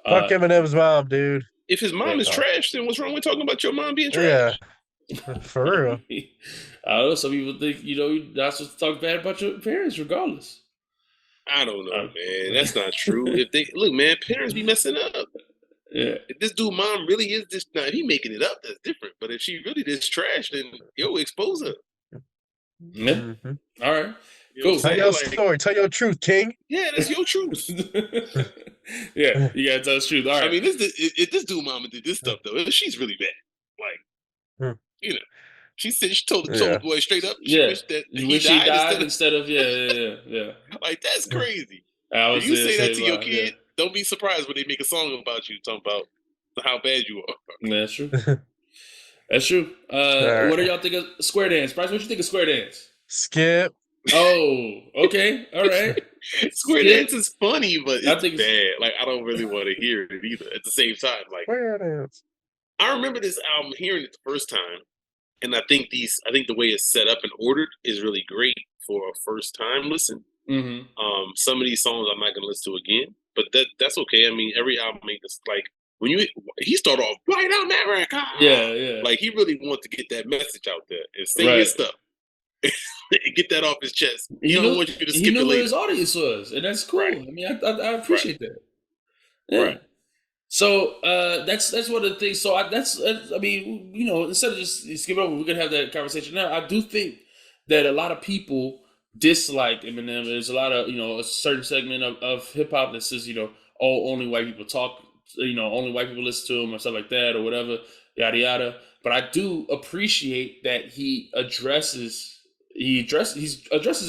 Fuck Eminem's mom, dude. If his mom is trash, then what's wrong with talking about your mom being trash? Yeah, for real. I don't know. Some people think you're not supposed to talk bad about your parents, regardless. I don't know, man. That's not true. If they look, man, parents be messing up. Yeah. If this dude mom really is this, now if he making it up, that's different. But if she really this trash, then expose her. Yeah. Mm-hmm. All right. Cool. Tell your story. Tell your truth, King. Yeah, that's your truth. Yeah, you gotta tell the truth. All right. I mean, if this dude mama did this stuff though, she's really bad. Like, she said she told the boy straight up. She wished that he died instead of yeah. Like that's crazy. If you say that to your kid, don't be surprised when they make a song about you talking about how bad you are. That's true. That's true. What do y'all think of Square Dance? Bryce, what you think of Square Dance? Skip. Oh, okay. All right. Square Dance is funny, but it's bad. Like, I don't really want to hear it either at the same time. Like, Square Dance. I remember this album, hearing it the first time, and I think the way it's set up and ordered is really great for a first time listen. Mm-hmm. Some of these songs I'm not gonna listen to again, but that's okay. I mean, every album makes this, like when he started off White America. Yeah. Like he really wants to get that message out there and say his stuff. Get that off his chest. He don't want you to skip he knew it who later. his audience was, and that's cool. Right. I mean, I appreciate that. Yeah. Right. So that's one of the things. So I mean, instead of just skip over, we're gonna have that conversation now. I do think that a lot of people dislike Eminem. There's a lot of a certain segment of hip hop that says only white people talk, only white people listen to him or stuff like that or whatever, yada yada. But I do appreciate that he addresses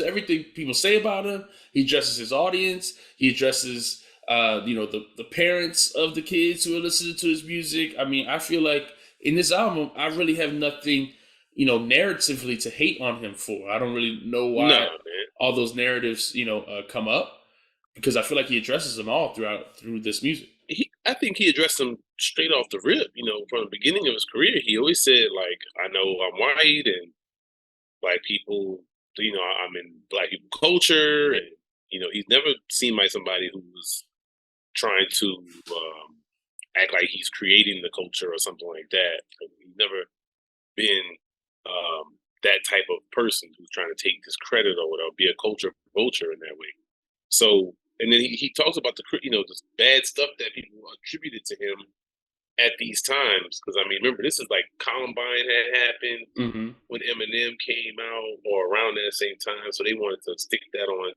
everything people say about him. He addresses his audience. He addresses the parents of the kids who are listening to his music. I mean, I feel like in this album, I really have nothing, narratively to hate on him for. I don't really know why all those narratives, come up, because I feel like he addresses them all through this music. I think he addressed them straight off the rip. From the beginning of his career, he always said, like, I know I'm white and black people, I'm in black people culture. And, he's never seemed like somebody who was trying to act like he's creating the culture or something like that. He's never been that type of person who's trying to take this credit or whatever, be a culture vulture in that way. So, and then he talks about the bad stuff that people attributed to him at these times. Because I mean, remember, this is like Columbine had happened when Eminem came out, or around that same time. So they wanted to stick that on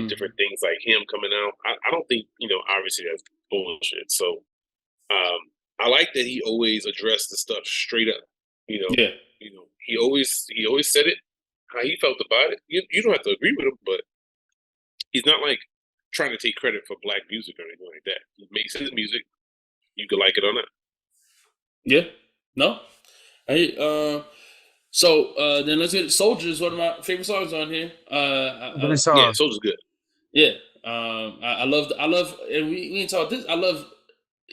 different things like him coming out. I don't think obviously that's bullshit. So I like that he always addressed the stuff straight up. He always said it how he felt about it. You don't have to agree with him, but he's not like trying to take credit for black music or anything like that. He makes his music. You can like it or not. Yeah. No. Hey. So then let's get Soldiers. One of my favorite songs on here. Yeah, Soldier's good. Yeah. I love, and we didn't talk this. I love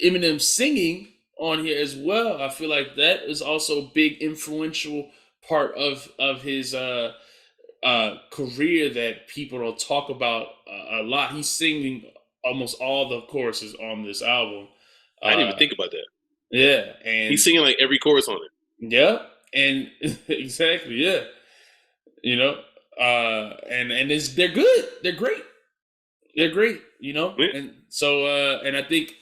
Eminem singing on here as well. I feel like that is also a big influential part of his career that people don't talk about a lot. He's singing almost all the choruses on this album. I didn't even think about that. Yeah, and he's singing like every chorus on it. Yeah, and exactly, yeah. And they're good. They're great. They're great. Yeah. And so and I think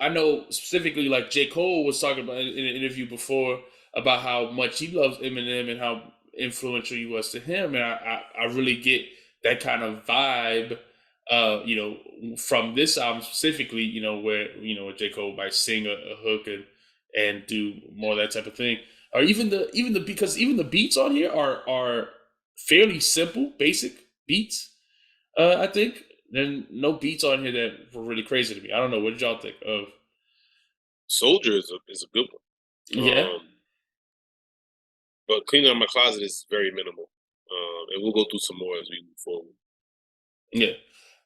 I know specifically like J. Cole was talking about in an interview before about how much he loves Eminem and how influential he was to him, and I really get that kind of vibe. From this album specifically, where J. Cole might sing a hook and do more of that type of thing, or even the beats on here are fairly simple, basic beats. I think there's no beats on here that were really crazy to me. I don't know. What did y'all think of? Soldier is a good one. Yeah. But Cleaning Out My Closet is very minimal. And we'll go through some more as we move forward. Yeah.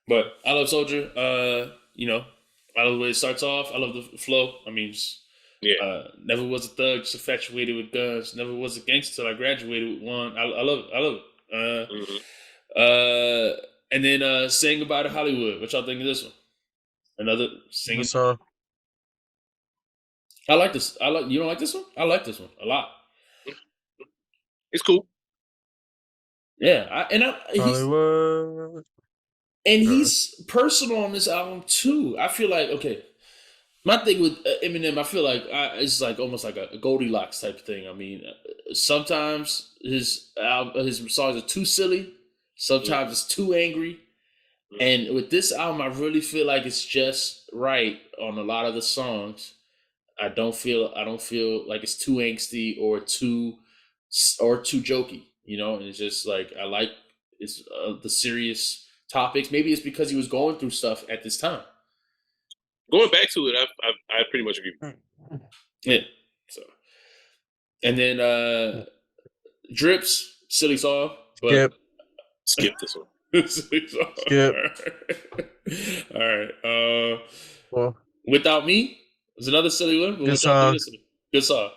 But I love Soldier. I love the way it starts off. I love the flow. I mean, never was a thug, just infatuated with guns. Never was a gangster till I graduated with one. I love it. And then Sing About It Hollywood. What y'all think of this one? Another singing. Good song. I like this. You don't like this one? I like this one a lot. It's cool. Yeah, Hollywood. he's personal on this album too. I feel like my thing with Eminem, I feel like it's like almost like a Goldilocks type of thing. I mean, sometimes his songs are too silly, sometimes it's too angry, and with this album, I really feel like it's just right on a lot of the songs. I don't feel like it's too angsty or too jokey. You know, and it's just like I like the serious topics. Maybe it's because he was going through stuff at this time. Going back to it, I pretty much agree. Yeah. So, and then Drips, silly song. But Skip this one. Silly song. Skip. All right. Well, Without Me is another silly one. good song. Good song.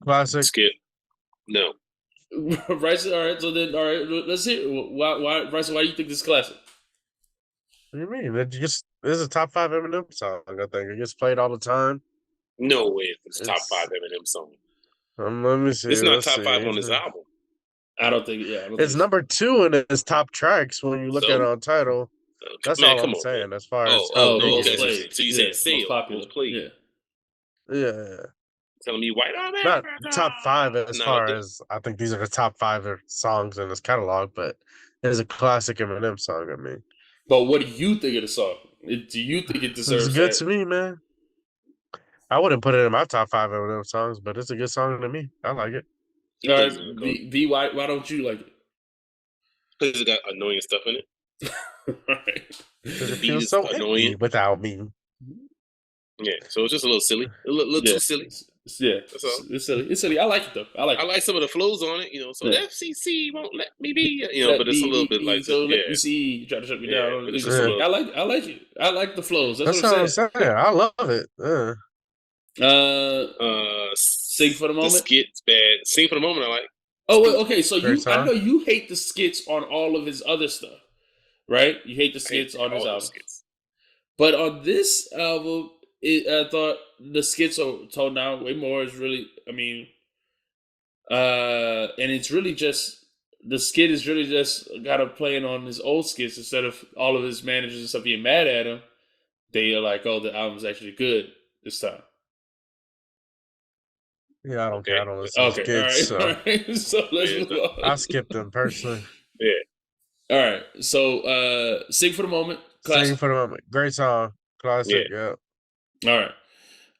Classic. Skip. No. Bryson, all right. So then, all right. Let's hear. Why, Bryson? Why do you think this is classic? What do you mean? This is a top 5 Eminem song. I think it gets played all the time. No way. It's top 5 Eminem song. Let me see. It's not top 5 on this album. I don't think. Yeah, it's number 2 in his top tracks when you look at it on title. That's all I'm saying. As far as most played. So you said sales, most played. Yeah. Telling me White Army. Not top 5 as far as I think these are the top 5 songs in his catalog, but it's a classic Eminem song. I mean, but what do you think of the song? Do you think it deserves? It's good to me, man. I wouldn't put it in my top 5 Eminem songs, but it's a good song to me. I like it. All right, V, why don't you like it? Because it got annoying stuff in it. Right. Because it feels so annoying without me. Yeah, so it's just a little silly, a little too silly. Yeah, that's all. It's silly. It's silly. I like it though. I like some of the flows on it. You know, so the FCC won't let me be. You know, but it's a little bit like so. Let me see. You try to shut me down. I like it. I like the flows. That's what I'm saying. I love it. Sing for the Moment. The skit's bad. Sing for the Moment. I like. Oh, wait, okay. So I know you hate the skits on all of his other stuff, right? You hate the skits on his album. But on this album, I thought the skits are toned down way more. It's really, I mean, and it's really just the skit is really just kind of playing on his old skits instead of all of his managers and stuff being mad at him. They are like, "Oh, the album's actually good this time." Yeah, I don't care. I don't listen to skits. All right. So let's move on. I skipped them personally. Yeah. All right. So, Sing for the Moment. Classic. Sing for the Moment. Great song. Classic. Yeah. All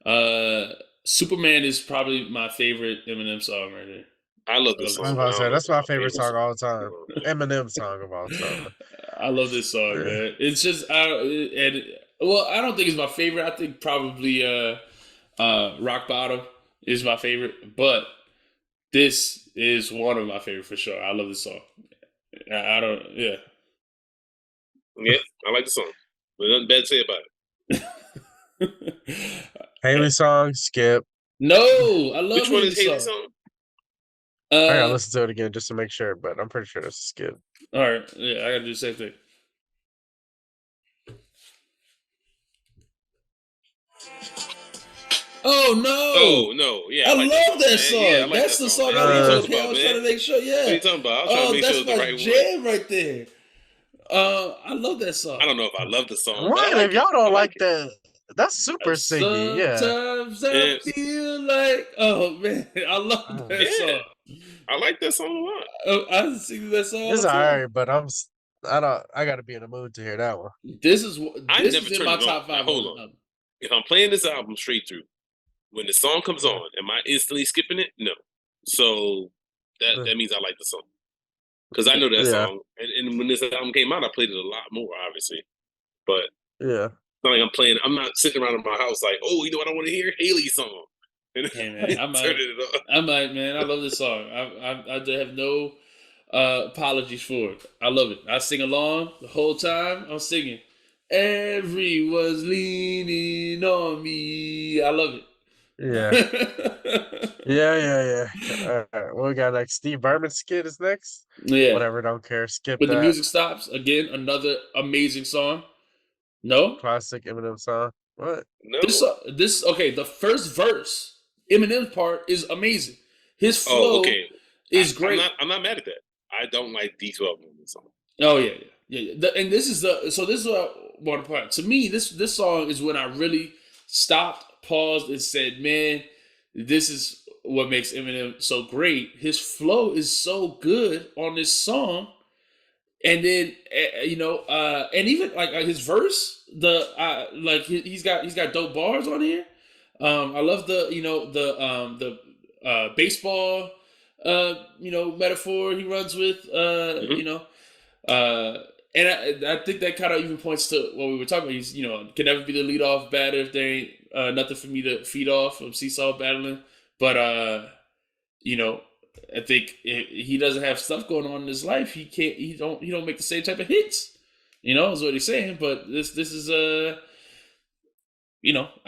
right. Superman is probably my favorite Eminem song right here. I love this song. That's my favorite song of all time. Eminem song of all time. I love this song, man. It's just I don't think it's my favorite. I think probably Rock Bottom is my favorite, but this is one of my favorite for sure. I love this song. Yeah, I like the song. There's nothing bad to say about it. Haley song, skip. No, I love Which one is Haley song? I gotta listen to it again just to make sure, but I'm pretty sure that's a skip. All right, yeah, I gotta do the same thing. Oh no! Yeah, I love that song. Yeah, that's the song I was trying to make sure. Yeah, what are you talking about? I was trying to make sure it's the right jam right there. I love that song. I don't know if I love the song. Right, if y'all don't like that, that's super singy. Yeah. Sometimes I feel like, oh man, I love that song. I like that song a lot. I sing that song. It's alright, but I gotta be in the mood to hear that one. This is in my top 5. Hold on. If I'm playing this album straight through, when the song comes on, am I instantly skipping it? No. So that means I like the song. Because I know that song. And when this album came out, I played it a lot more, obviously. But yeah. It's not like I'm not sitting around in my house like, oh, you know what I want to hear? Haley's song. Hey, man, I might, man. I love this song. I have no apologies for it. I love it. I sing along the whole time. I'm singing. Everyone's leaning on me. I love it. Yeah. Yeah. All right. What we got next? Steve Berman's skit is next. Yeah. Whatever, don't care. Skip When the that. music stops, again, another amazing song. No, Classic Eminem song. What? No. this okay. The first verse, Eminem's part is amazing. His Oh, flow okay. is I'm great. not. I'm not mad at that. I don't like D12 in this song. Oh yeah. And this is this is one part. To me, this song is when I really stopped, paused, and said, "Man, this is what makes Eminem so great. His flow is so good on this song." And then and even like his verse, he's got dope bars on here. I love the baseball metaphor he runs with. Mm-hmm. And I think that kind of even points to what we were talking about. He's can never be the leadoff batter if there ain't nothing for me to feed off from seesaw battling. But you know, I think if he doesn't have stuff going on in his life, he can't. He don't make the same type of hits. Is what he's saying. But this is I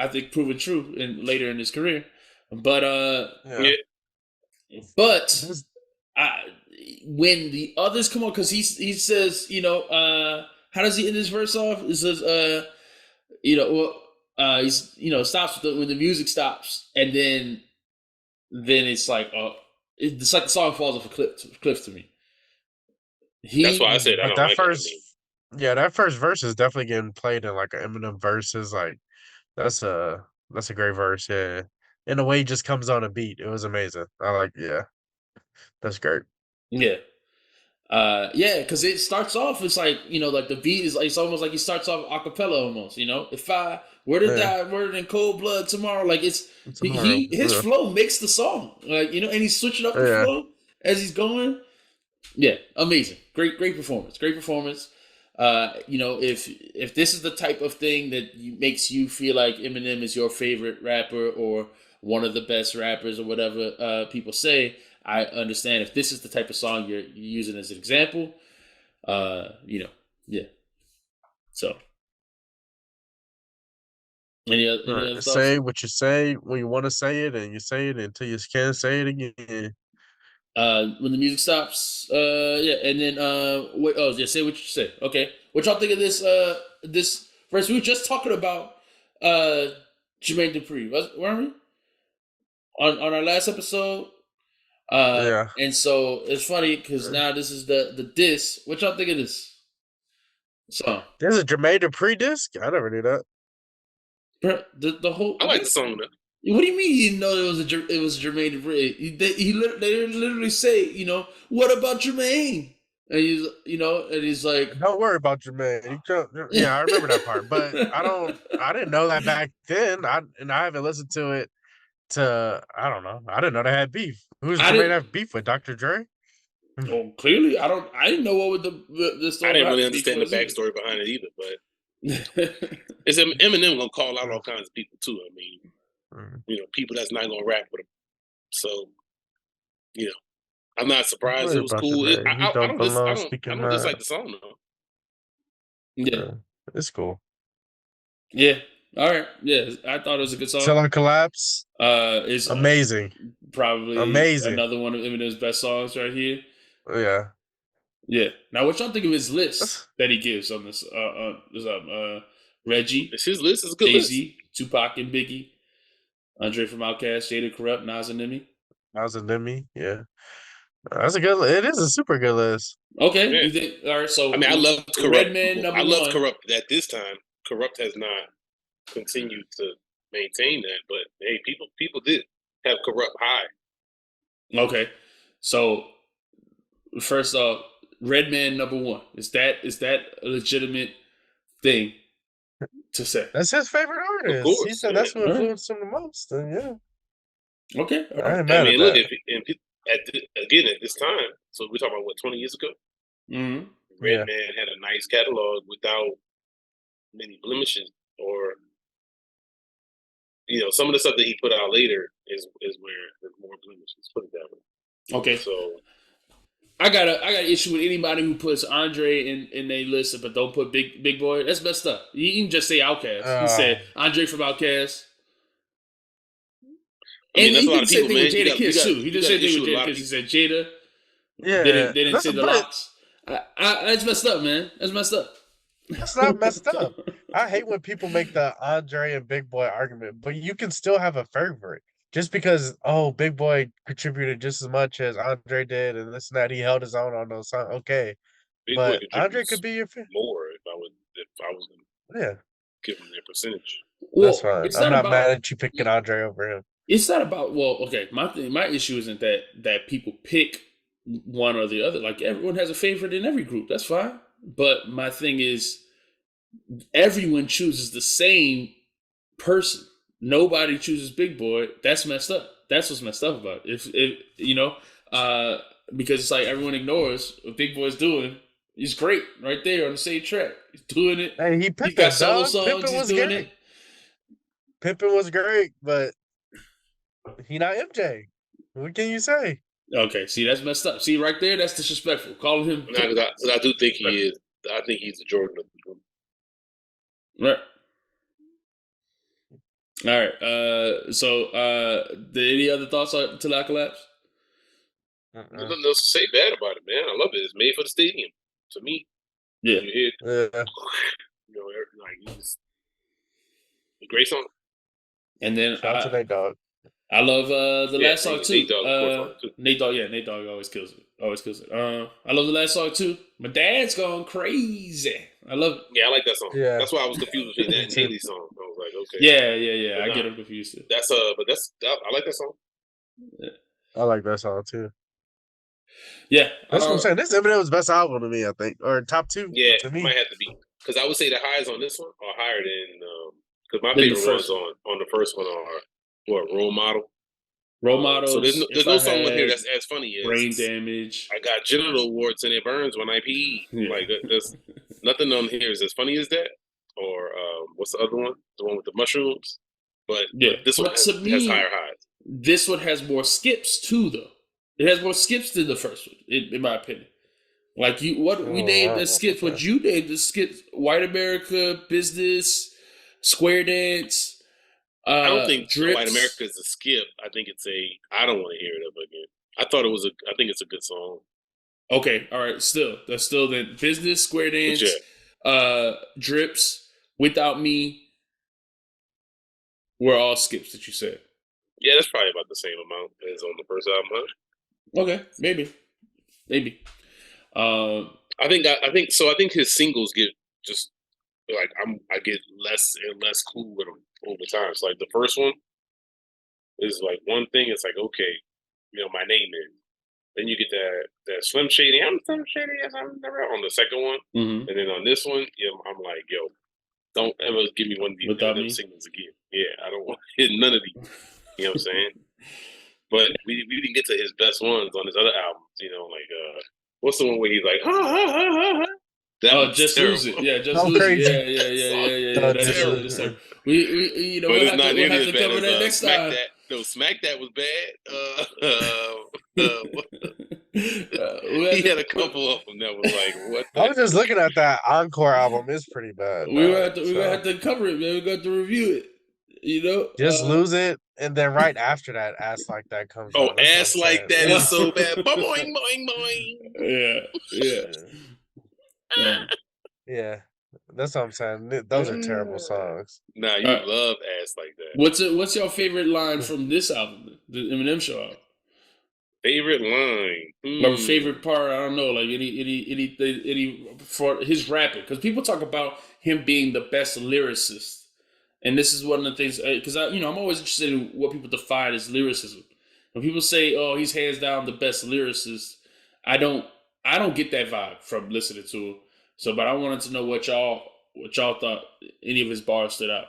think proven true in later in his career. But Yeah. but This- I, when the others come on, because he says, how does he end his verse off? It says, he's stops when the music stops, and then it's like, it's like the song falls off a cliff to me. That's why I said I but don't that like first, it. that first verse is definitely getting played in like an Eminem verses. Like that's a great verse. Yeah, in a way, he just comes on a beat. It was amazing. I like. Yeah, that's great. Yeah. Because it starts off, it's like, like the beat is like, it's almost like he starts off a cappella almost, If I were to Yeah, die murdered in cold blood tomorrow, like it's, tomorrow. his flow makes the song, like, and he's switching up the Yeah. flow as he's going. Yeah, amazing. Great performance. Great performance. If this is the type of thing that makes you feel like Eminem is your favorite rapper or one of the best rappers or whatever people say, I understand. If this is the type of song you're using as an example, yeah. So, any Right. other thoughts? Say what you say when you want to say it, and you say it until you can't say it again. When the music stops, yeah, and then wait, oh yeah, say what you say. Okay, what y'all think of this verse? We were just talking about Jermaine Dupri, weren't we? On our last episode. Yeah. And so it's funny because now this is the diss. What y'all think of this song? There's a Jermaine Dupri disc. I never knew that. The whole. I like the song though. What do you mean you didn't know it was Jermaine Dupri? They literally say, what about Jermaine? And he's like, Don't worry about Jermaine. Yeah, I remember that part, but I didn't know that back then. I haven't listened to it I don't know. I didn't know they had beef. Who's I Jermaine didn't. have beef with? Dr. Dre? Well, clearly, I didn't know what the I story didn't behind really the beef understand the was either. backstory behind it either, but it's Eminem gonna call out all kinds of people too. I mean, people that's not gonna rap with him. So, I'm not Don't surprised. worry It was about cool. Jermaine. He I don't don't dis I belong don't I speaking don't my. dislike the song though. Yeah, It's cool. yeah. All right. Yeah, I thought it was a good song. Till I collapse. It's Amazing. probably Amazing. another one of Eminem's best songs right here. Yeah. Yeah. Now, what y'all think of his list that he gives on this? Reggie, It's his list. It's a good list. Jay-Z, Tupac and Biggie, Andre from Outkast, Jada Corrupt, Nas and Nimi. Nas and Demi. Yeah. That's a good. It is a super good list. Okay, Yeah. you think? All right, so I mean, I love Corrupt. Redman I love #1. Corrupt at this time. Corrupt has not continued to maintain that, but hey, people did have Corrupt high. Okay, so first off, Redman #1. Is that a legitimate thing to say? That's his favorite artist. course, He said yeah. that's who influenced him the most. And yeah. Okay, all I right. ain't mad I mean, at look, that. again at this time. So we're talking about what 20 years ago. Mm-hmm. Yeah. Redman had a nice catalog without many blemishes, or some of the stuff that he put out later is where there's more blemishes. Put it that way. Okay. So I got an issue with anybody who puts Andre in their list, but don't put Big Boy. That's messed up. You can just say Outkast. He said Andre from Outkast. I mean, And that's he a lot did the of same people, thing man. with Jada Kiss too. He You did the got same an thing issue with with a Jada lot of Kiss. He people. said Jada. Yeah, Didn't say the but locks. It's messed up, man. That's messed up. that's not messed up. I hate when people make the Andre and Big Boy argument, but you can still have a favorite. Just because Big Boy contributed just as much as Andre did, and this and that, he held his own on those songs. Okay, Big Boy but Andre could contributes be your favorite. more if I was gonna Yeah, give him their percentage. that's Well, fine. it's I'm not not mad about. at you picking Andre over him. It's not about. Well, okay. My issue isn't that people pick one or the other. Like everyone has a favorite in every group. That's fine. But my thing is, everyone chooses the same person. Nobody chooses Big Boy. That's messed up. That's what's messed up about it. If you know, because it's like everyone ignores what Big Boy's doing. He's great right there on the same track. He's doing it. Hey, he He's got pimping, solo dog. songs. Pimping He's was doing great. it. Pimping was great, but he not MJ. What can you say? Okay, see that's messed up. See right there, that's disrespectful. Calling him Nah, 'cause I do think he is. I think he's the Jordan of the group. right. All right. Any other thoughts on Till I Collapse? There's nothing else to say bad about it, man. I love it. It's made for the stadium. To me, Yeah. you hear, Yeah. like he's a great song. And then Shout out to Nate Dogg. I love the last song too. Nate Dogg, of course, on it too. Nate Dogg always kills it. Always kills it. I love the last song too. My dad's going crazy. I love it. Yeah, I like that song. Yeah. That's why I was confused between that and Haley's song. I was like, okay. Yeah. But I get nah. him confused too. I like that song. I like that song too. Yeah. That's what I'm saying. This Eminem's best album to me, I think, or top 2. Yeah, to me. might have to be because I would say the highs on this one are higher than because my Than the favorite ones first on the first one are what Role Model. Role Models. So there's no song on here that's as funny as Brain Damage. I got genital warts and it burns when I pee. Yeah. Like there's nothing on here is as funny as that. Or what's the other one? The one with the mushrooms. But this one has higher highs. This one has more skips too, though. It has more skips than the first one, in my opinion. Like we named the skips. What you named the skips: White America, Business, Square Dance. I don't think Drips. White America is a skip. I think it's I don't want to hear it ever again. I think it's a good song. Okay, all right. That's still the Business, Square Dance, Drips, Without Me. Were all skips that you said. Yeah, that's probably about the same amount as on the first album, huh? Okay, maybe. I think his singles get just like I get less and less cool with them over time. It's like the first one is like one thing. It's like okay, my name is. Then you get that Slim Shady. I'm Slim Shady. Yes, I'm never on the second one, and then on this one, I'm like, yo, don't ever give me one of these singles again. Yeah, I don't want to hear none of these. You know what I'm saying? But we didn't get to his best ones on his other albums. Like what's the one where he's like, ha ha ha ha ha. Just terrible. Lose It. Yeah, Just Lose It. Yeah. That's terrible. We but we'll have to cover that next time. Smack That was bad. He had a couple of them that was like, what? I was just looking at that Encore album. It's pretty bad. We're gonna have to cover it, man. We're gonna have to review it. Just Lose It, and then right after that, Ass Like That comes. Oh, Ass Like That is so bad. Boing, boing, boing. Yeah. That's what I'm saying. Those are terrible songs. Nah, you love Ass Like That. What's your favorite line from this album, the Eminem Show album? Favorite line, or favorite part? I don't know, like any for his rapping, because people talk about him being the best lyricist, and this is one of the things because I'm always interested in what people define as lyricism. When people say, "Oh, he's hands down the best lyricist," I don't get that vibe from listening to him. So, but I wanted to know what y'all thought. Any of his bars stood out?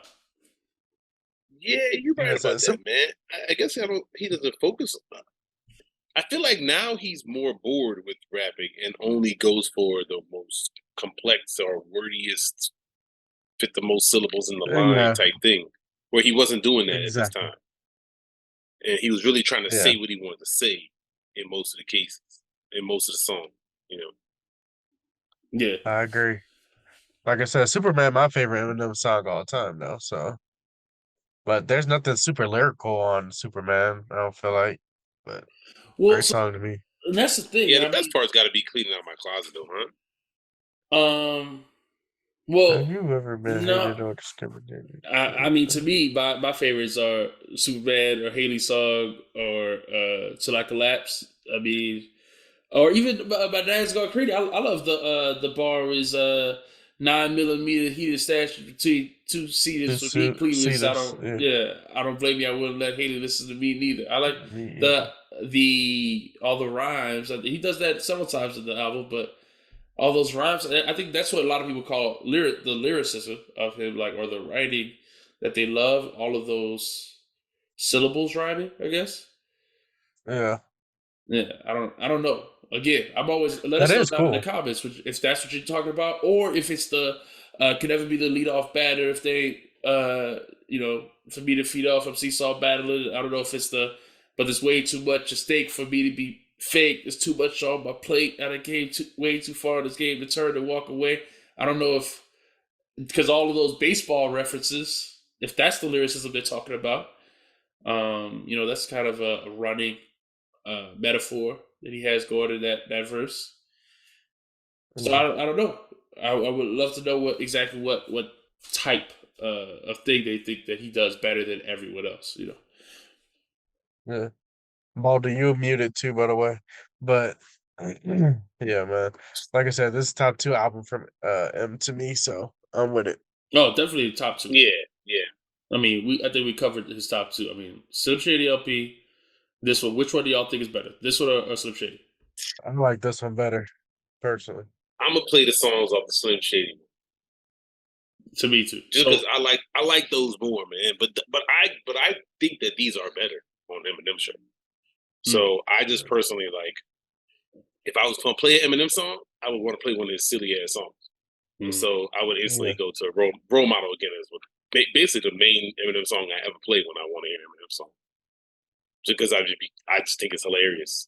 Yeah, you're right about that, man. I guess he doesn't focus. I feel like now he's more bored with rapping and only goes for the most complex or wordiest, fit the most syllables in the line type thing, where he wasn't doing that at this time. And he was really trying to say what he wanted to say in most of the cases, in most of the songs, Yeah, I agree. Like I said, Superman, my favorite Eminem song all the time now. So But there's nothing super lyrical on Superman. I don't feel like, but Well, great so song to me. and that's the thing. Yeah, the I best part's got to be cleaning out my closet, though, huh? mean, well, Have you ever been no. hated or discriminated? I mean, to me, my favorites are Superbad or Haley Song or Till I Collapse. I mean, or even my Dad's Gone Crazy. I love the bar is 9mm heated statue between two seaters for me, See Cleveland. this? Yeah, I don't blame you. I wouldn't let Haley listen to me neither. I like me either. the all the rhymes. He does that several times in the album, but all those rhymes. I think that's what a lot of people call the lyricism of him, like or the writing that they love. All of those syllables rhyming, I guess. Yeah, Yeah, I don't know. Again, I'm always let that us know is down in the cool. comments if that's what you're talking about, or if it's the could ever be the lead off batter if they for me to feed off from seesaw battling. I don't know if it's but there's way too much at stake for me to be fake. There's too much on my plate, and I came way too far in this game to turn and walk away. I don't know if because all of those baseball references, if that's the lyricism they're talking about, that's kind of a running metaphor that he has going in that verse. So Yeah, I don't know. I would love to know what type of thing they think that he does better than everyone else. yeah. Baldy, you muted too, by the way. But yeah, man. Like I said, this is top 2 album from M to me, so I'm with it. Oh, definitely top two. Yeah, yeah. I mean, I think we covered his top two. I mean, Slim Shady LP. This one. Which one do y'all think is better? This one or Slim Shady? I like this one better, personally. I'm gonna play the songs off the Slim Shady To me too. just So because I like those more, man. But I think that these are better on Eminem show. So I just personally like if I was gonna play an Eminem song, I would want to play one of his silly ass songs. And so I would instantly Yeah. go to role model again as what basically the main Eminem song I ever played when I want to hear an Eminem song. Just because I just think it's hilarious.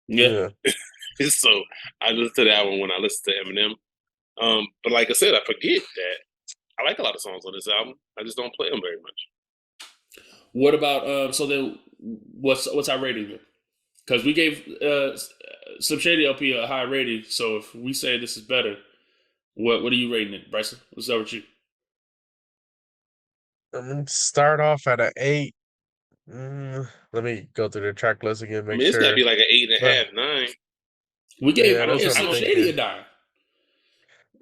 yeah. So I listen to that one when I listen to Eminem. But like I said, I forget that I like a lot of songs on this album. I just don't play them very much. What about so then? What's our rating then? Because we gave Slim Shady LP a high rating. So if we say this is better, what are you rating it, Bryson? Let's start with you. I'm gonna start off at an 8. Let me go through the track list again, I make mean, it's got to sure. be like an 8.5, But 9. We gave yeah, I don't. that's what I Slim I'm don't. Shady a thinking. 9.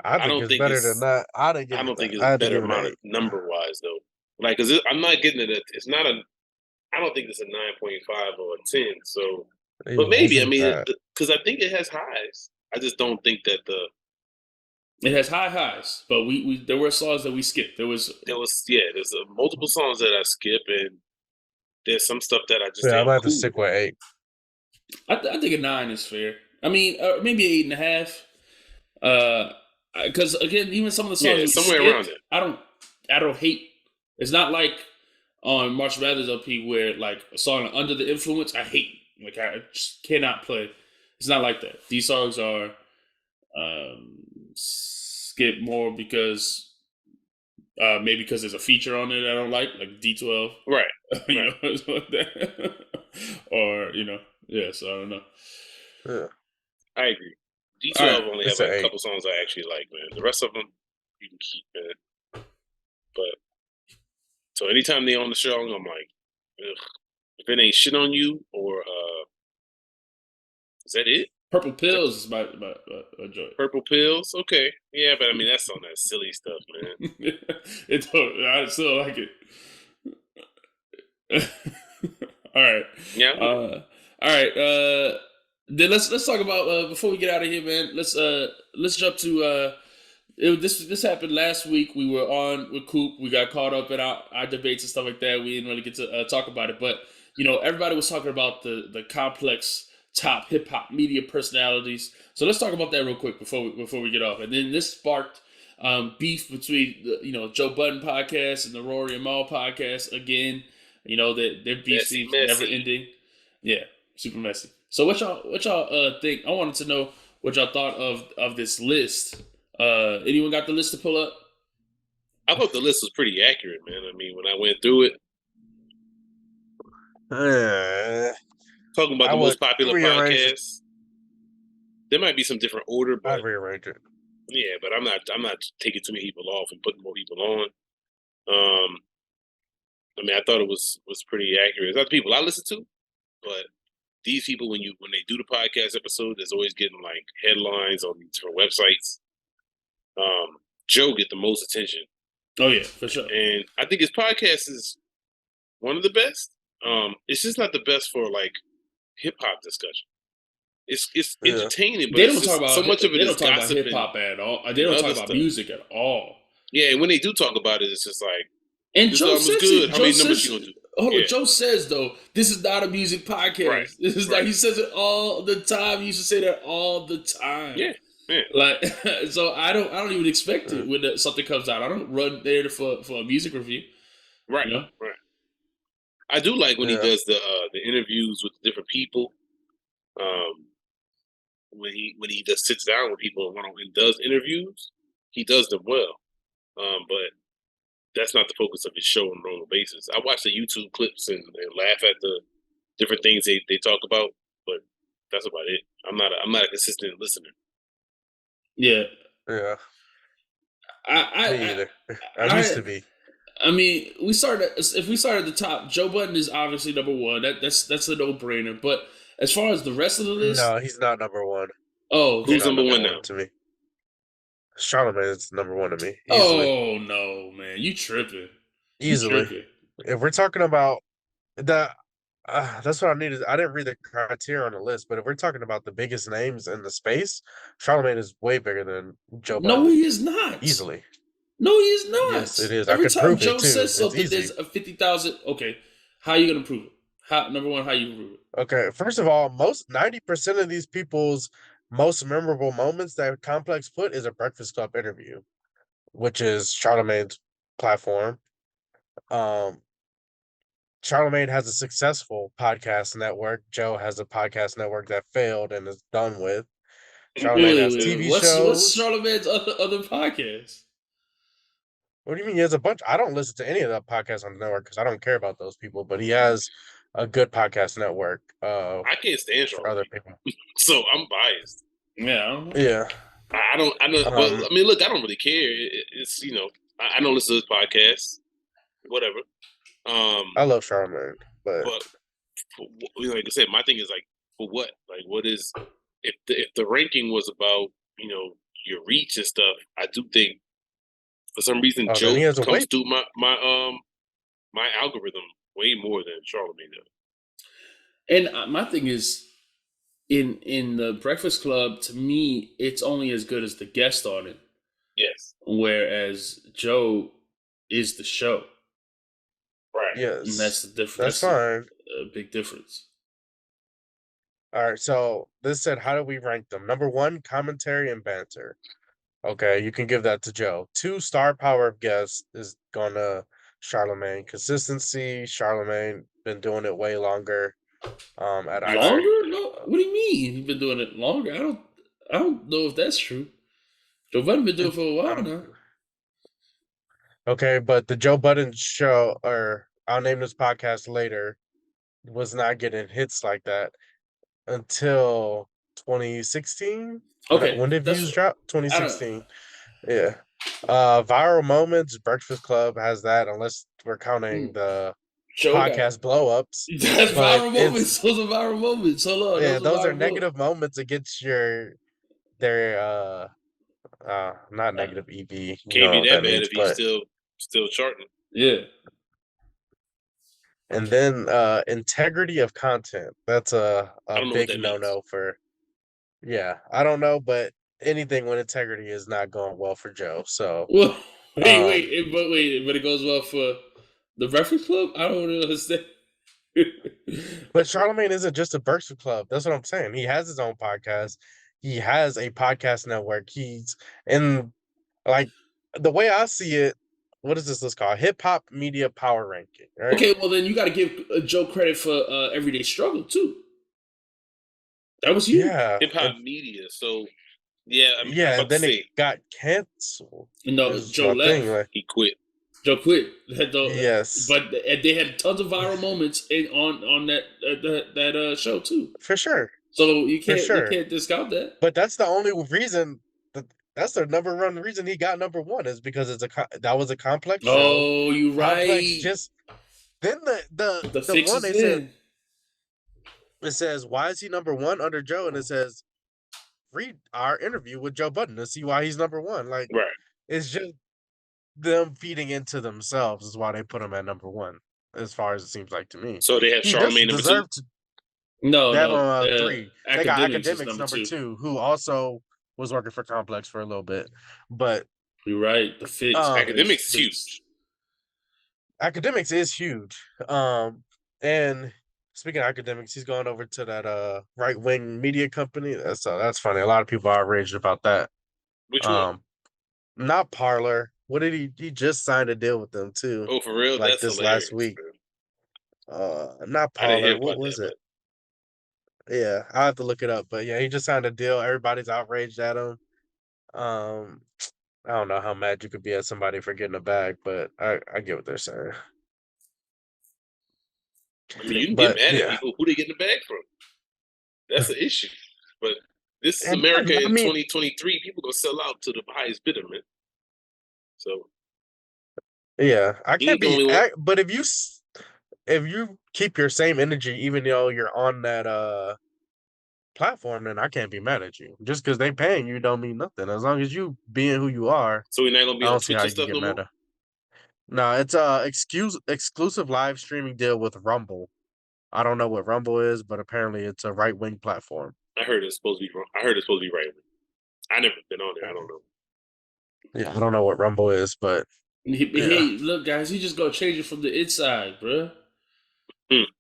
I I think don't it's think better than it's. that. I'd have I given don't think it. it's I a had to better give it an amount of 8. number wise though. Like, cause I'm not getting it. It's not a. I don't think it's a 9.5 or a 10. So, but Yeah, I maybe give I it mean, that. because I think it has highs. I just don't think that It has high highs, but we there were songs that we skipped. There's multiple songs that I skip and there's some stuff that I just Yeah, I ain't might have to cool with. stick with 8. I think a 9 is fair. I mean, maybe 8.5. Because again, even some of the songs Yeah, we somewhere around skipped, it. I don't hate. It's not like on March Madness LP where like a song under the influence I hate. Like I just cannot play. It's not like that. These songs are skip more because maybe because there's a feature on it I don't like D12. Right. you Right. know, something like that. Or yeah. So I don't know. Yeah, I agree. All right. D12 only have it's an like a 8. couple songs I actually like, man. The rest of them you can keep, man. But so anytime they on the show, I'm like, ugh. If it ain't shit on you or is that it? Purple Is that Pills is my joy. Purple Pills? Okay. Yeah, but I mean that's on that silly stuff, man. I still like it. All right. Yeah. All right. Then let's talk about before we get out of here, man. Let's jump to this happened last week. We were on with Coop. We got caught up in our debates and stuff like that. We didn't really get to talk about it, but everybody was talking about the complex top hip hop media personalities. So let's talk about that real quick before we get off. And then this sparked beef between the Joe Budden podcast and the Rory and Mal podcast again. That their beef seems never ending. Yeah, super messy. So what y'all think? I wanted to know what y'all thought of this list. Anyone got the list to pull up? I thought the list was pretty accurate, man. I mean, when I went through it, talking about I the would most popular rearrange it. podcasts, there might be some different order, but I'd rearrange it. yeah, but I'm not taking too many people off and putting more people on. Um, I mean, I thought it was pretty accurate. There's other people I listen to, but these people when they do the podcast episode, there's always getting like headlines on these different websites. Joe get the most attention. Oh yeah, for sure. And I think his podcast is one of the best. It's just not the best for like hip hop discussion. It's entertaining, but They it's don't talk just, about so much of it they is don't talk about gossip hip hop and at all. They don't talk about stuff. music at all. Yeah, and when they do talk about it, it's just like, And this Joe album's says good. it. How Joe many numbers says, you gonna do? hold on, Yeah. Joe says though, this is not a music podcast. Right, This is right. like he says it all the time. He used to say that all the time. Yeah, yeah. Like so, I don't even expect it when something comes out. I don't run there for a music review. Right, You know? right. I do like when he Yeah. does the interviews with different people. When he just sits down with people and does interviews, he does them well. But that's not the focus of his show on a normal basis. I watch the YouTube clips and laugh at the different things they talk about, but that's about it. I'm not a consistent listener. Yeah. Yeah. I Me either. I used to be. I mean, if we start at the top, Joe Budden is obviously number one. That's a no brainer. But as far as the rest of the list, No, he's not number one. oh, Who's He's not number one now? to me? Charlamagne is number one to me. Easily. oh no, man, you tripping? Easily. You tripping. If we're talking about the, that's what I needed. I didn't read the criteria on the list, but if we're talking about the biggest names in the space, Charlamagne is way bigger than Joe Budden. No, he is not. Easily. No, he is not. Yes, it is. Every I could time prove Joe it too. says something, it's easy. there's a 50,000. Okay, how are you gonna prove it? Number one, how you prove it? Okay, first of all, 90% of these people's most memorable moments that Complex put is a Breakfast Club interview, which is Charlamagne's platform. Charlamagne has a successful podcast network. Joe has a podcast network that failed and is done with. Charlamagne has TV shows. What's Charlamagne's other podcast? What do you mean? He has a bunch. I don't listen to any of the podcasts on the network because I don't care about those people. But he has a good podcast network. I can't stand for other people, so I'm biased. Yeah. Yeah. I don't. Well, I mean, look, I don't really care. It's I don't listen to this podcast. Whatever. I love Charlamagne, but like I said, my thing is like, for what? Like, what is if the ranking was about your reach and stuff? I do think for some reason Joe comes through my algorithm way more than Charlamagne does. And my thing is, in the Breakfast Club, to me, it's only as good as the guest on it. Yes. Whereas Joe is the show. Right. Yes. And that's the difference. That's fine. A big difference. All right. So this said, how do we rank them? Number one, commentary and banter. Okay, you can give that to Joe. 2, star power of guests is gonna Charlamagne. Consistency, Charlamagne been doing it way longer. At longer? No, what do you mean? He's been doing it longer? I don't know if that's true. Joe Budden been doing it for a while now. Okay, but the Joe Budden show, or I'll name this podcast later, was not getting hits like that until 2016. Okay, when did views drop? 2016. Yeah. Viral moments. Breakfast Club has that, unless we're counting the podcast blow ups. That's viral moments. Those are viral moments. Hold on. Yeah, those are negative moments against their not negative EV. Can't be that bad if he's still charting. Yeah. And then integrity of content. That's a big no-no for. Yeah, I don't know, but anything with integrity is not going well for Joe. So well, but it goes well for the Breakfast Club. I don't really understand. But Charlamagne isn't just a Breakfast Club. That's what I'm saying. He has his own podcast. He has a podcast network. He's in, like, the way I see it. What is this list called? Hip Hop Media Power Ranking. Right? Okay, well then you got to give Joe credit for Everyday Struggle too. That was you. Yeah, Hip Hop Media. So Yeah, I mean, I was about to then it say got canceled. No, Is Joe my thing. left. Like, he quit. Joe quit. yes, But they had tons of viral moments on that show too. for sure, So you for sure. can't discount that. But that's the only reason. That's the number one reason he got number one is because that was a complex show. Oh, you Complex right. just then The the fix one is they said in. it says why is he number one under Joe, and it says read our interview with Joe Budden to see why he's number one. Like Right. it's just them feeding into themselves is why they put him at number one, as far as it seems like to me. So they have He does Charlamagne number 2. deserve to. No, They have no. 3. They got Academics is Academics number 2. 2, who also was working for Complex for a little bit, but you're right. The fix. Academics is huge. Academics is huge. And speaking of Academics, he's going over to that right wing media company. That's funny. A lot of people are outraged about that. Which one? Not Parlor. What did he just signed a deal with them too? Oh, for real? Like That's this hilarious, last week. man. Not I didn't hear Parlor. What about was that, it? Yeah, I have to look it up. But yeah, he just signed a deal. Everybody's outraged at him. Um, I don't know how mad you could be at somebody for getting a bag, but I get what they're saying. I mean, you can But get mad at yeah, people. Who they getting the bag from? That's the issue. But this is and America I in mean, 2023. People gonna sell out to the highest bidder, man. So yeah, I he can't ain't the be. only one. But if you keep your same energy, even though you're on that platform, then I can't be mad at you. Just because they paying you don't mean nothing. As long as you being who you are, So we're not gonna be I on don't see Twitch how and you can stuff get no mad more. at. No, it's a exclusive live streaming deal with Rumble. I don't know what Rumble is, but apparently it's a right wing platform. I heard it's supposed to be wrong. I heard it's supposed to be right. I never been on there. I don't know. Yeah, I don't know what Rumble is, but Hey, look, guys, he just gonna change it from the inside, bro.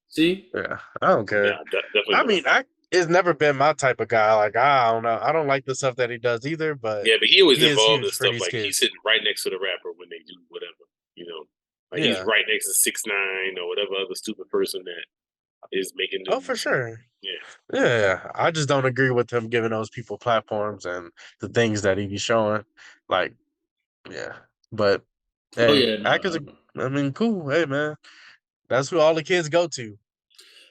See? yeah, I don't care. Yeah, definitely. I mean, it's never been my type of guy. Like I don't know. I don't like the stuff that he does either. But yeah, but he always he is involved in huge for stuff these like he's kids. sitting right next to the rapper when they do whatever. Like he's Yeah. right next to 6ix9ine or whatever other stupid person that is making news. Oh, for sure. Yeah. Yeah. I just don't agree with him giving those people platforms and the things that he be showing. Like, yeah. But Oh hey, yeah, Ack is I mean, cool. Hey man. That's who all the kids go to.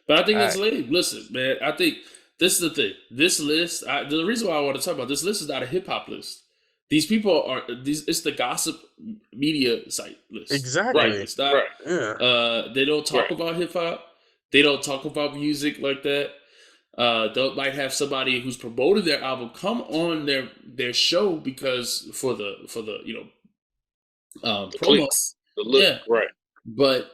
But I think it's Ack. lame. Listen, man, I think this is the thing. This list, the reason why I want to talk about this list is not a hip hop list. These people are it's the gossip media site list. Exactly. Right. It's not. Right. Yeah. They don't talk Right. about hip hop. They don't talk about music like that. They might have somebody who's promoting their album come on their show because for the The promo. clicks, the look, Yeah. right. But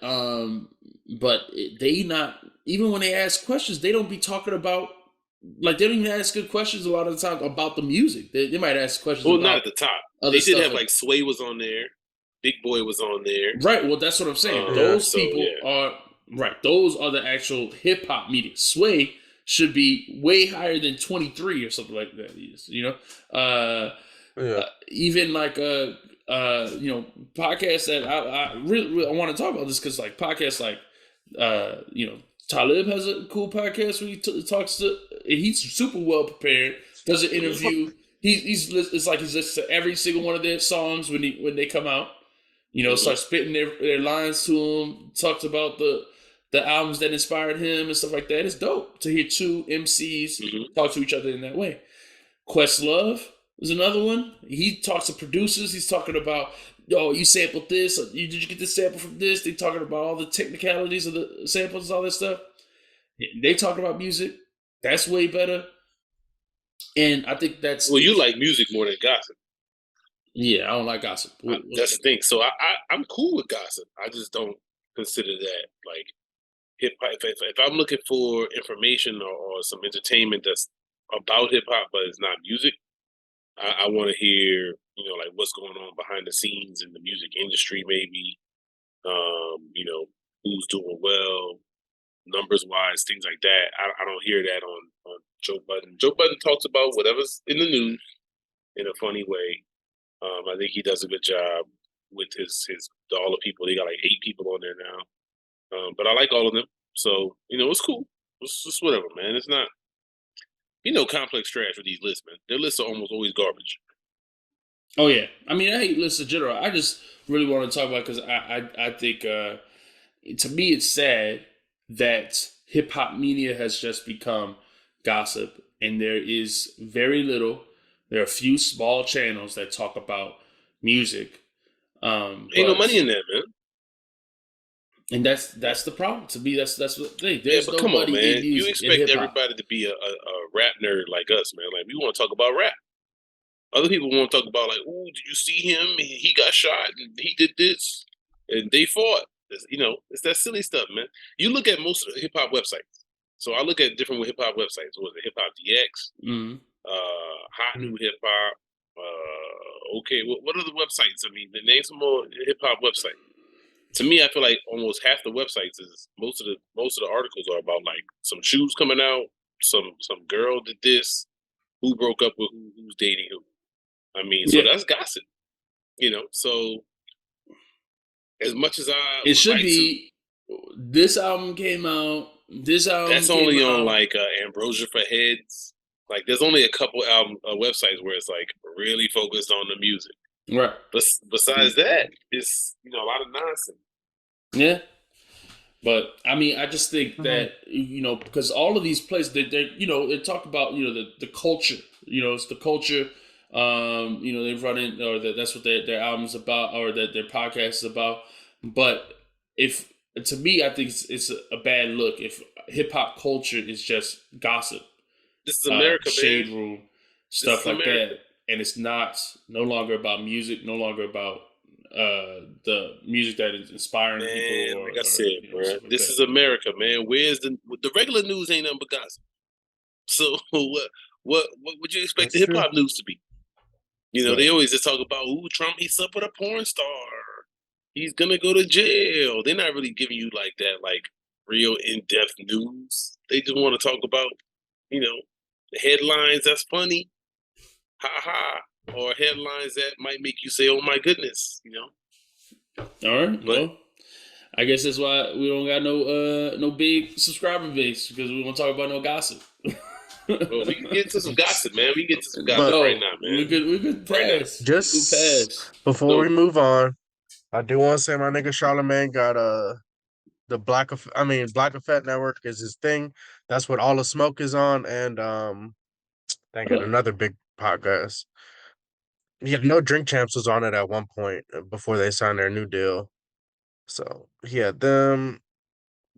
they not even when they ask questions, they don't be talking about like they don't even ask good questions a lot of the time about the music. They might ask questions. Well, about not at the top. other They did stuff have like Sway was on there, Big Boy was on there. right. Well, that's what I'm saying. Yeah. Those So, people yeah. are right. Those are the actual hip hop media. Sway should be way higher than 23 or something like that. Is Yeah. even like podcasts that I really I want to talk about this because like podcasts like Talib has a cool podcast where he talks to and he's super well prepared, does an interview. He's it's like he's listened to every single one of their songs when they come out. Starts spitting their lines to him. Talks about the albums that inspired him and stuff like that. It's dope to hear two MCs talk to each other in that way. Questlove is another one. He talks to producers. He's talking about, you sampled this. Or, did you get this sample from this? They talking about all the technicalities of the samples, all that stuff. They talk about music. That's way better. And I think that's... Well, you like music more than gossip. Yeah, I don't like gossip. That's the thing. So I'm cool with gossip. I just don't consider that like hip hop. If I'm looking for information or some entertainment that's about hip hop, but it's not music, I want to hear, like what's going on behind the scenes in the music industry, maybe, who's doing well, numbers wise, things like that. I don't hear that on Joe Budden. Joe Budden talks about whatever's in the news in a funny way. I think he does a good job with his all the people. They got like 8 people on there now, but I like all of them. So it's cool. It's just whatever, man. It's not. Complex trash with these lists, man. Their lists are almost always garbage. Oh yeah, I mean, I hate lists in general. I just really want to talk about because I think to me it's sad that hip hop media has just become gossip, and there is very little. There are a few small channels that talk about music, Ain't no but money in that, man. and that's the problem. To me, that's what the thing. Yeah, There's but no come on, money in man. You music in expect hip hop. everybody to be a rap nerd like us, man. Like we want to talk about rap. Other people want to talk about like, oh, did you see him? He got shot and he did this and they fought. It's that silly stuff, man. You look at most of the hip hop websites. So I look at different hip hop websites. What was it? Hip Hop DX, Mm-hmm. Hot New Hip Hop. Okay, what are the websites? I mean, name some more hip hop websites. To me, I feel like almost half the websites is most of the articles are about like some shoes coming out, some girl did this, who broke up with who's dating who. I mean, so Yeah, that's gossip, So as much as I it would should like to, be. This album came out. This album that's came only on out. like Ambrosia for Heads. Like, there's only a couple album websites where it's like really focused on the music. Right. But besides that, it's a lot of nonsense. Yeah. But I mean, I just think Mhm. that because all of these places, they talk about the culture. It's the culture. They run in, or that's what their album's about, or that their podcast is about. But if to me, I think it's a bad look if hip hop culture is just gossip, This is America, shade man. room, This stuff is like America. that, and it's no longer about music, no longer about the music that is inspiring people, Man, or, like I said, bro, stuff like this that. is America, man. Where's the regular news? Ain't nothing but gossip. So what would you expect That's the hip true. hop news to be? Right. They always just talk about, ooh, Trump, he slept with a porn star. He's gonna go to jail. They're not really giving you like that, like real in-depth news. They just want to talk about, the headlines that's funny, ha ha, or headlines that might make you say, oh my goodness. All right. But Well, I guess that's why we don't got no big subscriber base, because we won't talk about no gossip. well, we can get into some gossip, man. We can get to some gossip But right No, now, we man. could Right now. pass. We could just pass. before So we move on, I do want to say my nigga Charlemagne got the Black Effect Network is his thing. That's what All the Smoke is on, and dang it, Huh. another big podcast. Yeah, no Drink Champs was on it at one point before they signed their new deal. So he had them.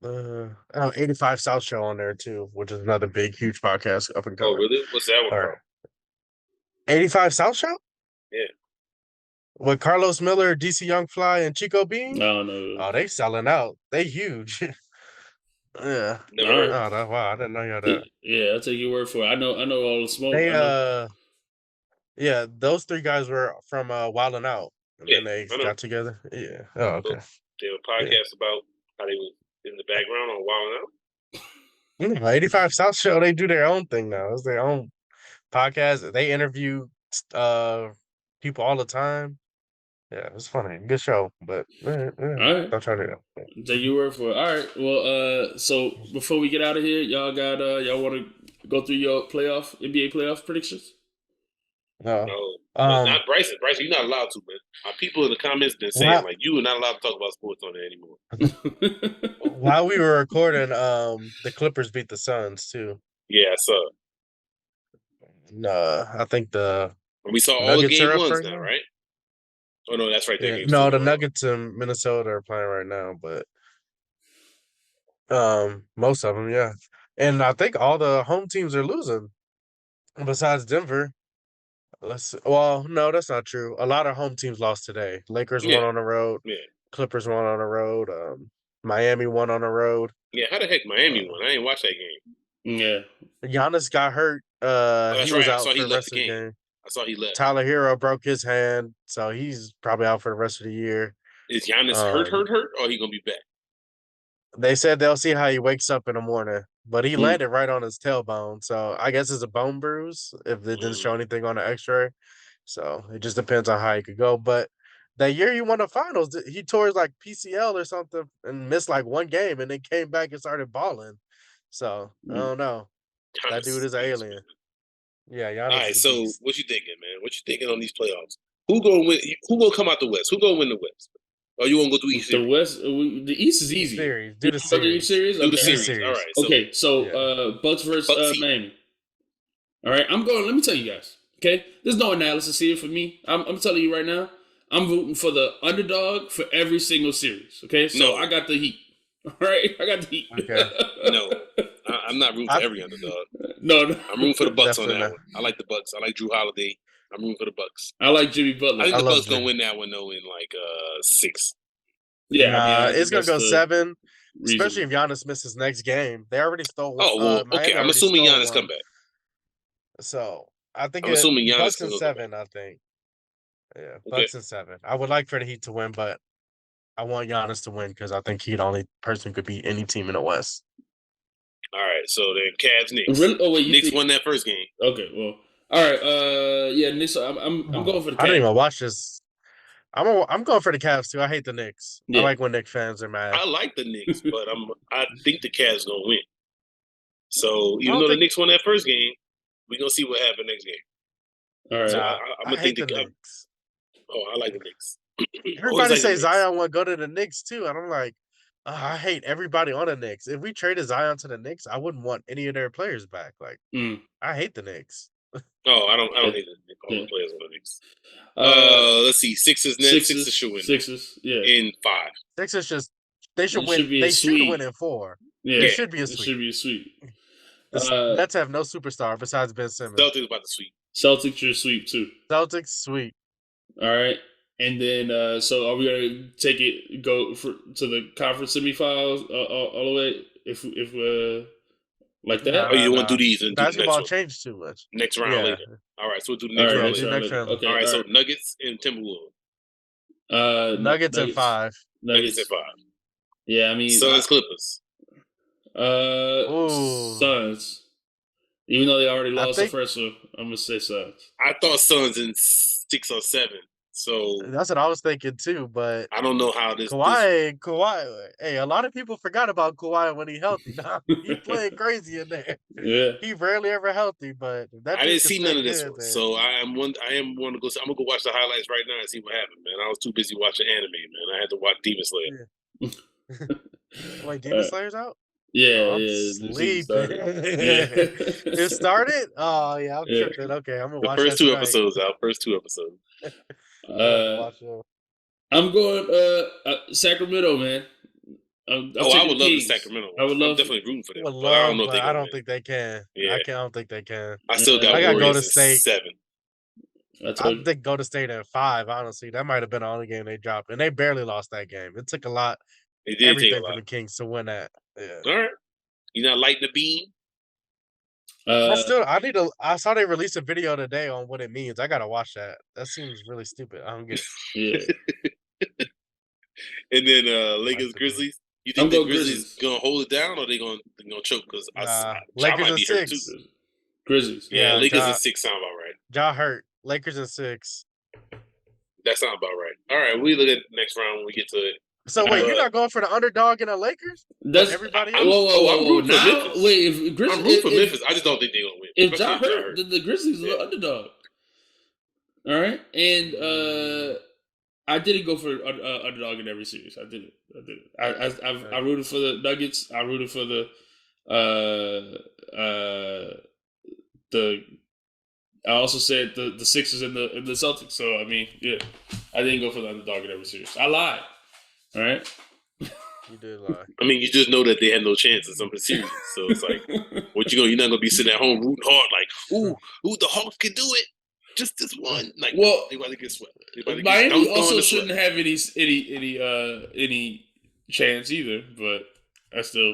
85 South Show on there too, which is another big, huge podcast up and oh coming. really? What's that one All about? right. 85 South Show? Yeah. With Carlos Miller, DC Young Fly, and Chico Bean? I don't know. Oh, they selling out. They huge. Yeah. Never All heard right. of Oh, it. wow, I didn't know you had that. Yeah, I'll take your word for it. I know all the smoke. They I know. yeah, those three guys were from Wild 'N Out, and Yeah, then they I know. got together. Yeah. Oh, So okay. they have a Yeah. podcast about how they was in the background on Wild 'N Out. 85 South Show, they do their own thing now. It's their own podcast. They interview uh people all the time. Yeah, it's funny. Good show, but All right. don't try to. Take your word for it. All right. Well, so before we get out of here, y'all want to go through your NBA playoff predictions? No. No, but not Bryson. Bryson, you're not allowed to, man. Our people in the comments been saying While, like you are not allowed to talk about sports on there anymore. while we were recording, the Clippers beat the Suns too. Yeah, I saw it. And, I think the And we saw all the Nuggets game are up ones right now, now. right? Oh no, that's right. That Yeah, game's no, still the going on. Nuggets in Minnesota are playing right now, but most of them, yeah. And I think all the home teams are losing, besides Denver. Well, no, that's not true. A lot of home teams lost today. Lakers Yeah, won on the road. yeah, Clippers won on the road. Miami won on the road. yeah. How the heck Miami Uh, won? I ain't watched that game. Yeah. Giannis got hurt. Oh, He that's was right. I out saw for he the left rest the of the game. game. I saw he left. Tyler Hero broke his hand, so he's probably out for the rest of the year. Is Giannis hurt, or he gonna be back? They said they'll see how he wakes up in the morning, but he Mm. landed right on his tailbone, so I guess it's a bone bruise if they didn't show anything on the X-ray. So it just depends on how he could go. But that year he won the finals, he tore his like PCL or something and missed like one game, and then came back and started balling. So I don't know. That dude is an alien. Yeah, Giannis All right, is a so beast. what you thinking, man? What you thinking on these playoffs? Who gonna win? Who gonna come out the West? Who gonna win the West? Or you want to go through each The series? West, the East is easy. Series. Do You the want to go through each series. series? Do the Okay. series. All right. So, Okay, so Yeah. Bucks versus Bucks Heat. Miami. All right, I'm going. Let me tell you guys. Okay, there's no analysis here for me. I'm telling you right now. I'm rooting for the underdog for every single series. Okay, so No. I got the Heat. All right, I got the Heat. Okay. No, I'm not rooting for every underdog. No. I'm rooting for the Bucks on that Definitely one. I like the Bucks. I like Drew Holiday. I'm rooting for the Bucks. I like Jimmy Butler. I think I the love Bucks gonna Jimmy. win that one though in like 6. Yeah, Nah, I mean, I it's think gonna that's go the 7, reason. especially if Giannis misses next game. They already stole one. Oh well, okay. Miami I'm already assuming stole Giannis one. come back. So I think I'm assuming Giannis Bucks can and go back. 7. I think. Yeah, Okay. Bucks and 7. I would like for the Heat to win, but I want Giannis to win because I think he's the only person who could beat any team in the West. All right. So then Cavs Knicks. Really? Oh wait, you Knicks think? won that first game. Okay, well, all right. Yeah, Knicks. I'm going for the Cavs. I didn't even watch this. I'm going for the Cavs too. I hate the Knicks. Yeah. I like when Knicks fans are mad. I like the Knicks, but I think the Cavs gonna win. So even don't though the think- Knicks won that first game, we're gonna see what happens next game. All right. So Nah, I'm I gonna hate think the the Knicks. I like the Knicks. Everybody like the say Knicks. Zion want to go to the Knicks too, and I'm like, I hate everybody on the Knicks. If we traded Zion to the Knicks, I wouldn't want any of their players back. Like, I hate the Knicks. Oh, I don't hate all Yeah. the players on the Knicks. Let's see, Sixers next. Sixers should win. Sixers, yeah. In 5. Sixers just they should It win. should be a They should sweep. win in 4. Yeah, It should be a It sweep. should be a sweep. The Nets have no superstar besides Ben Simmons. Celtics about to sweep. Celtics should sweep too. Celtics sweep. All right, and then so are we gonna go to the conference semifinals all the way? If like that? Nah, Oh, you want to do these and do the basketball next one? changed too much. Next round Yeah. later. All right, so we'll do the All next right, round next later. round next later. round. Okay. All right, so right. Nuggets and Timberwolves. Nuggets in 5. Nuggets at 5. Yeah, I mean Suns Clippers. Ooh. Suns. Even though they already lost think- the first one, I'm gonna say Suns. I thought Suns in 6 or 7. So That's what I was thinking too, but I don't know how this. Kawhi. Hey, a lot of people forgot about Kawhi when he healthy. Nah, he playing crazy in there. Yeah. He rarely ever healthy, but that I dude didn't can see stay none of this good, one, man. so I am one to go. I'm gonna go watch the highlights right now and see what happened, man. I was too busy watching anime, man. I had to watch Demon Slayer. Wait, Demon Slayer's out? Yeah, I'm yeah. the season sleeping. started. Yeah. It started? Oh yeah, I'm Yeah. tripping. Okay, I'm gonna The watch first that 2 tonight. episodes out. First 2 episodes. I'm gonna watch it. I'm going Sacramento, man. I would love the Sacramento. I would I'm love definitely rooting for them. Would But I don't love, know if but they I gonna don't win. think they can. Yeah. I don't think they can. I still got I got Warriors Golden in State. 7. I think Golden State at 5. Honestly, that might have been the only game they dropped, and they barely lost that game. It took a lot, They did everything take a for lot. the Kings to win that. Yeah. All right, you not lighting the beam? I saw they released a video today on what it means. I gotta watch that. That seems really stupid. I don't get it. Yeah. And then Lakers the beam. Grizzlies. You I'm think the going Grizzlies Grizzlies. gonna hold it down, or they gonna choke? Because Lakers might in be hurt 6. too. Grizzlies. Yeah, Yeah, Lakers Ja- in 6 sound about right. Ja hurt. Lakers in 6. That sounds about right. All right, we look at the next round when we get to it. So wait, you're not going for the underdog in the Lakers? That's everybody I'm- else? I'm rooting for Now, Memphis. wait, if Grizzlies, I'm rooting for Memphis. I just don't think they're gonna win. If Especially Ja hurt, the Grizzlies are Yeah. the underdog. All right, and I didn't go for underdog in every series. I did it. I rooted for the Nuggets. I rooted for the. I also said the Sixers and the Celtics. So I mean, yeah, I didn't go for the underdog in every series. I lied. All right. You did lie. I mean, you just know that they had no chance in some of the series. So it's like, you're not gonna be sitting at home rooting hard, like, ooh, the Hawks can do it. Just this one. Like, Well, they about to get swept. They about to get Miami dunked on also and shouldn't swept. have any chance either, but I still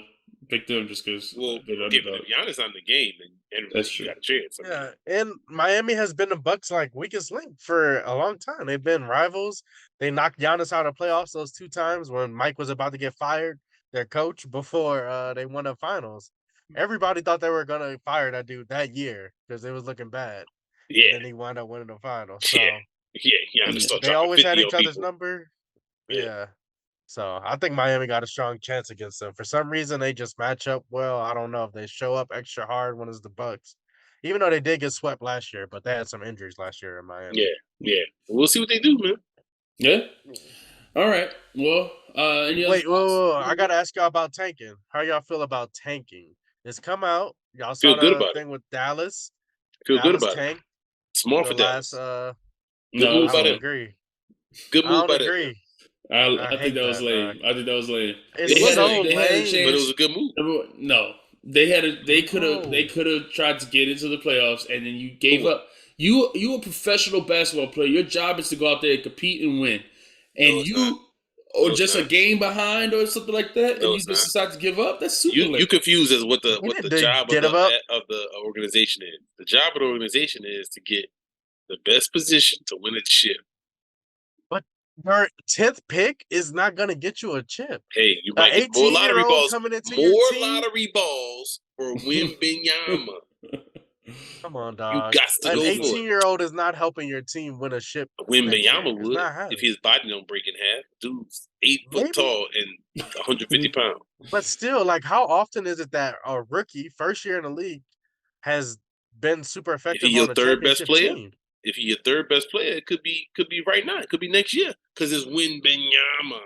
picked them just because Well, they're yeah, but underdog. if Giannis on the game, then everybody That's true. got a chance. I mean, Yeah, and Miami has been the Bucks' like weakest link for a long time. They've been rivals. They knocked Giannis out of playoffs those 2 times when Mike was about to get fired, their coach, before they won the finals. Everybody thought they were gonna fire that dude that year because it was looking bad. yeah, And then he wound up winning the finals. So yeah. Giannis start they dropping always 50 had on each other's people. number. Yeah. Yeah. So I think Miami got a strong chance against them. For some reason, they just match up well. I don't know if they show up extra hard when it's the Bucks, even though they did get swept last year, but they had some injuries last year in Miami. Yeah. We'll see what they do, man. Yeah. All right. Well, any other Wait, thoughts? whoa. I gotta ask y'all about tanking. How y'all feel about tanking? It's come out. Y'all saw Feel good the about it. thing with Dallas. Feel good Dallas about it. tanked Smart the for last. Dallas. Good No, move I by don't them. agree. Good I move don't by them. agree. I think hate that was that, lame. dog. I think that was lame. It's It was so lame, They had a lame. chance. but it was a good move. No, they could No. have tried to get into the playoffs, and then you gave up. You a professional basketball player. Your job is to go out there and compete and win, and No, it's not. or No, it's just a not. game behind or something like that, No, and you it's just not. decide to give up. That's super lame. You confused as what He the didn't job get him up. of the organization is. The job of the organization is to get the best position to win a chip. But your 10th pick is not gonna get you a chip. Hey, you An might get more lottery 18-year-old balls. coming into your More team. lottery balls for Wimbenyama. Come on, You dog. got to An go for it. 18-year-old is not helping your team win a ship next year. Wimbenyama It's would not if happening. his body don't break in half. Dude's 8 foot Maybe. tall and 150 pounds. But still, like, how often is it that a rookie, first year in the league, has been super If effective he's your on a third best championship player, team? if he's your third best player, it could be right now. It could be next year because it's Wimbenyama.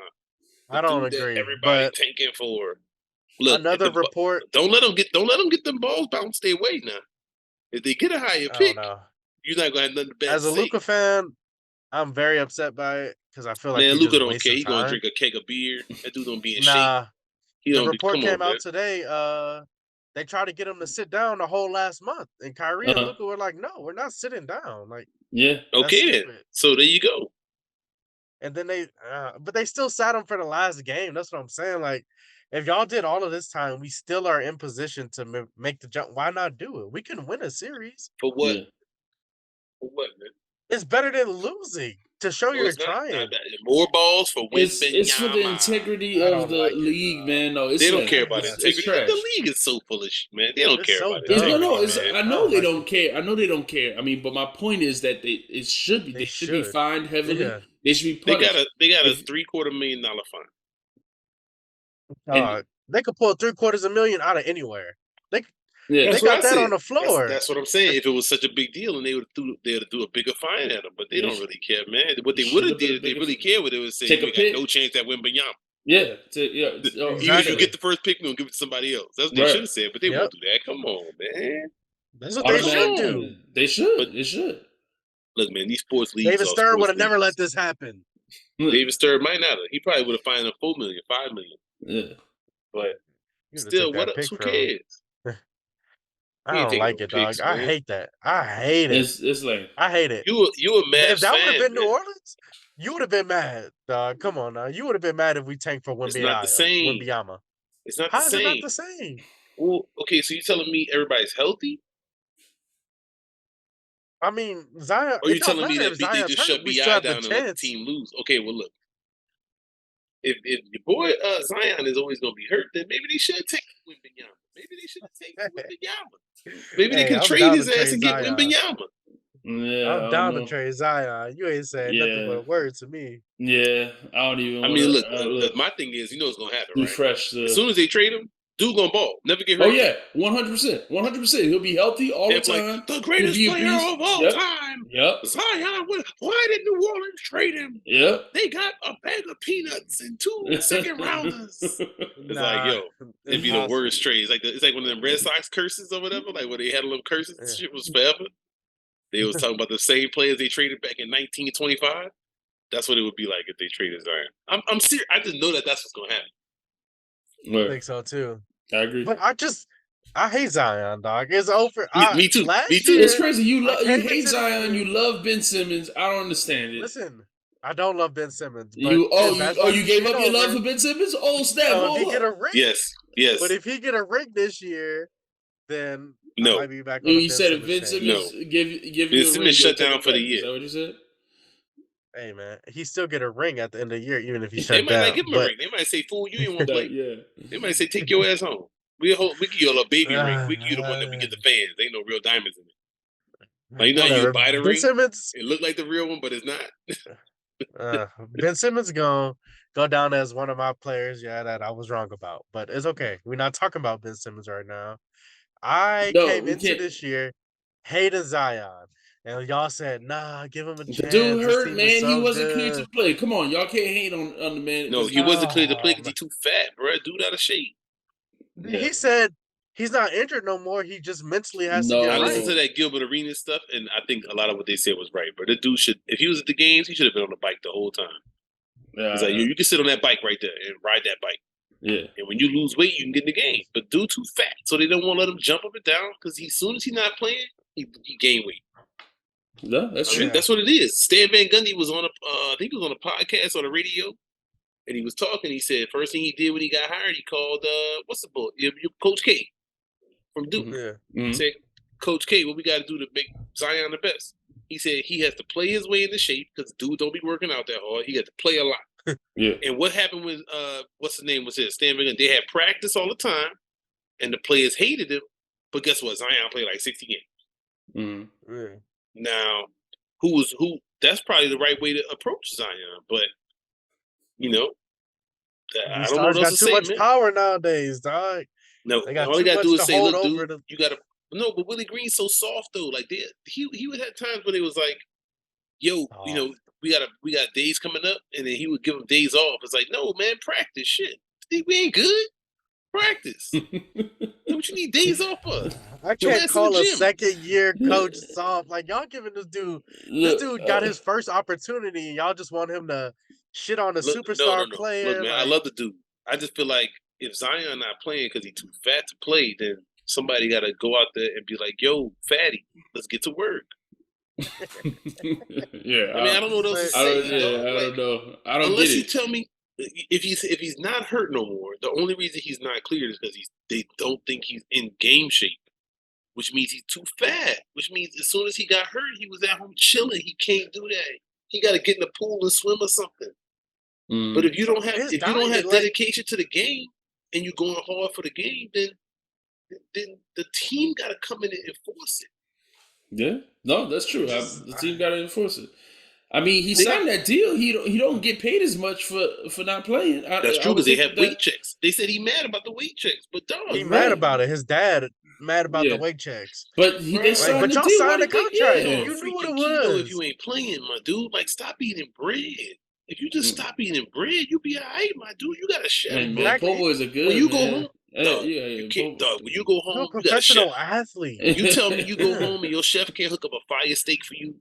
I don't Dude that agree. everybody But tanking for. Look, another report. don't let them get them balls bounced their way now. If they get a higher I pick, don't know. you're not gonna have nothing bad As to a say. Luka fan, I'm very upset by it because I feel like Man, he's Luka just don't care. wasting He gonna time. drink a keg of beer. That dude don't be in shape. Nah, He the don't be. report Come came on, man. out today. They tried to get him to sit down the whole last month, and Kyrie and Luka were like, "No, we're not sitting down." Like, Yeah. that's Okay then. stupid. So there you go. And then but they still sat him for the last game. That's what I'm saying. Like, if y'all did all of this time, we still are in position to make the jump. Why not do it? We can win a series. For what? Yeah. For what, man? It's better than losing to show No, you're it's not. trying. More balls for It's for the Wimbenyama. integrity I of don't the like it, league, man. No, it's They don't lame. care about It's integrity. trash. The league is so full of shit, man. They don't It's care so about dumb. integrity, It's, man. I I know don't they like don't it. care. I know they don't care. I mean, but my point is that it should be. They should be fined heavily. Yeah. They should be They punished. got a If- $750,000 fine. And They could pull $750,000 out of anywhere. They yeah, they That's what got I that said. on the floor. That's what I'm saying. If it was such a big deal, and they would do a bigger fine at them, but they don't really care, man. What they would have did, if they really care, what they would say, Take you a got pick. no chance at Wimbenyama. yeah, Even if you Exactly. get the first pick, we're gonna give it to somebody else. That's what they Right. should have said, but they Yep. won't do that. Come on, man. That's what they should automatic- do. They should. But- They should. Look, man, these sports leagues David are Stern sports would have never let leagues. this happen. David Stern might not have. He probably would have fined him $4 million, $5 million. Yeah. But You would've still, took what that else? pick Who from him. cares? I He ain't don't taking like no it, dog. picks, I man. hate that. I hate it. It's lame. I hate it. You a Mavs If that would have fan, been New man. Orleans, you would have been mad, dog. Come on now. You would have been mad if we tanked for It's not the same. Wimbyama. It's not How the is it not same. the same? Well, okay, so you telling me everybody's healthy? I mean, Zion. Or you It don't telling me matter that if they Zion's just hurt. shut We still BI have the down and let the chance. team lose? Okay, well look. If your boy Zion is always gonna be hurt, then maybe they should take Wimbenyama. Maybe they should take Wimbenyama. Maybe they Hey, can I'm trade down his to ass trade and get Zion. Wimbenyama. Yeah, I I'm don't down know. to trade Zion. You ain't saying nothing Yeah. but a word to me. Yeah, I don't even. I wanna, mean, look, my thing is, you know what's gonna happen, right? refresh As soon as they trade him, dude gonna ball, never get hurt. Oh yeah, 100%, 100%. He'll be healthy all the It's like time. the greatest He'll be a player beast. of all Yep. time. Yep. Zion, why did New Orleans trade him? Yep. They got a bag of peanuts and 2 second rounders. It's like, yo, it'd be the worst trade. It's like one of them Red Sox curses or whatever, like where they had them curses. Yeah. Shit was forever. They was talking about the same players they traded back in 1925. That's what it would be like if they traded Zion. I'm serious. I just know that that's what's gonna happen. I think so too. I agree. But I hate Zion, dog. It's over. Me too. Last Me too. year, It's crazy. You I came hate into the Zion. year- You love Ben Simmons. I don't understand it. Listen, I don't love Ben Simmons. But You gave up your love for Ben Simmons? Oh snap! So if Hold he get up. a ring, Yes. But if he get a ring this year, then No. I might be back on the You said if Ben train. Simmons give Ben you a ring, Simmons shut you'll take down it for the back. year. Is that what you said? Hey man, he still get a ring at the end of the year, even if he They shut might down. not give him a ring. They might say, "Fool, you ain't want to play." Yeah. They might say, "Take your ass home. We give you a little baby ring. We give you the one that we get the fans. Ain't no real diamonds in it." Like, you know, you Whatever. buy the Ben ring. Simmons, It looked like the real one, but it's not. Ben Simmons gonna go down as one of my players. Yeah, that I was wrong about, but it's okay. We're not talking about Ben Simmons right now. I No, came we into can't. this year hating Zion, and y'all said, "Nah, give him a The dude chance. This hurt, team is man. He so wasn't cleared good." to play. Come on, y'all can't hate on the man No, because he wasn't clear to play Oh, because he's too fat, bro. Dude out of shape. yeah. he said he's not injured no more. He just mentally has to get I No. listened to right. that Gilbert Arenas stuff, and I think a lot of what they said was right. But the dude should, if he was at the games, he should have been on the bike the whole time. He's like, you can sit on that bike right there and ride that bike. Yeah. And when you lose weight, you can get in the game. But dude too fat, so they don't want to let him jump up and down because as soon as he's not playing, he gain weight. No, that's I true. mean, that's what it is. Stan Van Gundy was on I think he was on a podcast on the radio, and he was talking. He said first thing he did when he got hired, he called what's the boy, Coach K from Duke. Mhm. Yeah, He said, Coach K, what we got to do to make Zion the best? He said he has to play his way into shape because dude don't be working out that hard. He has to play a lot. Yeah. And what happened with what's his name was it? Stan Van Gundy. They had practice all the time, and the players hated him. But guess what? Zion played like 60 games. Mm-hmm. yeah. Now, who? That's probably the right way to approach Zion. But you know, I These don't know what stars else got to too say, much man. power nowadays, dog. No, They got all they too gotta much do to is say, hold "Look, over dude, the. you gotta." No, but Willie Green's so soft though. Like he would have times where it was like, "Yo, we got days coming up," and then he would give them days off. It's like, no, man, practice. Shit, we ain't good. Practice. What you need days off for? I Your can't ass in the call a gym. second-year coach soft. Like y'all giving this dude. This dude got his first opportunity, and y'all just want him to shit on a Look, superstar no. player. Look, man, I Like, love the dude. I just feel like if Zion not playing because he's too fat to play, then somebody got to go out there and be like, "Yo, fatty, let's get to work." Yeah. I mean, I don't know what else to I don't. say, Yeah. dog. I Like, don't know. I don't unless get you it. tell me if he's not hurt no more, the only reason he's not cleared is because they don't think he's in game shape, which means he's too fat. Which means as soon as he got hurt, he was at home chilling. He can't do that. He got to get in the pool and swim or something. Mm. But if you don't have his diet, like, dedication to the game and you're going hard for the game, then the team got to come in and enforce it. Yeah. No, that's true. The team got to enforce it. I mean, he They signed that deal. He don't get paid as much for not playing. That's true because they have weight checks. They said he mad about the weight checks, but dog, he Right. mad about it. His dad mad about Yeah. the weight checks. But Right. they Like, signed but the y'all deal. Why signed the did they? contract. Yeah. You knew what it keto if was. you ain't playing, my dude. Like, stop eating bread. If you just stop eating bread, you'll be all right, my dude. You got to share And it, man, Exactly. po' boys are good. When you man. go home, dog, yeah, you can't, po' dog. When you go You're a home, you got a chef. professional athlete. You tell me you go Yeah. home and your chef can't hook up a fire steak for you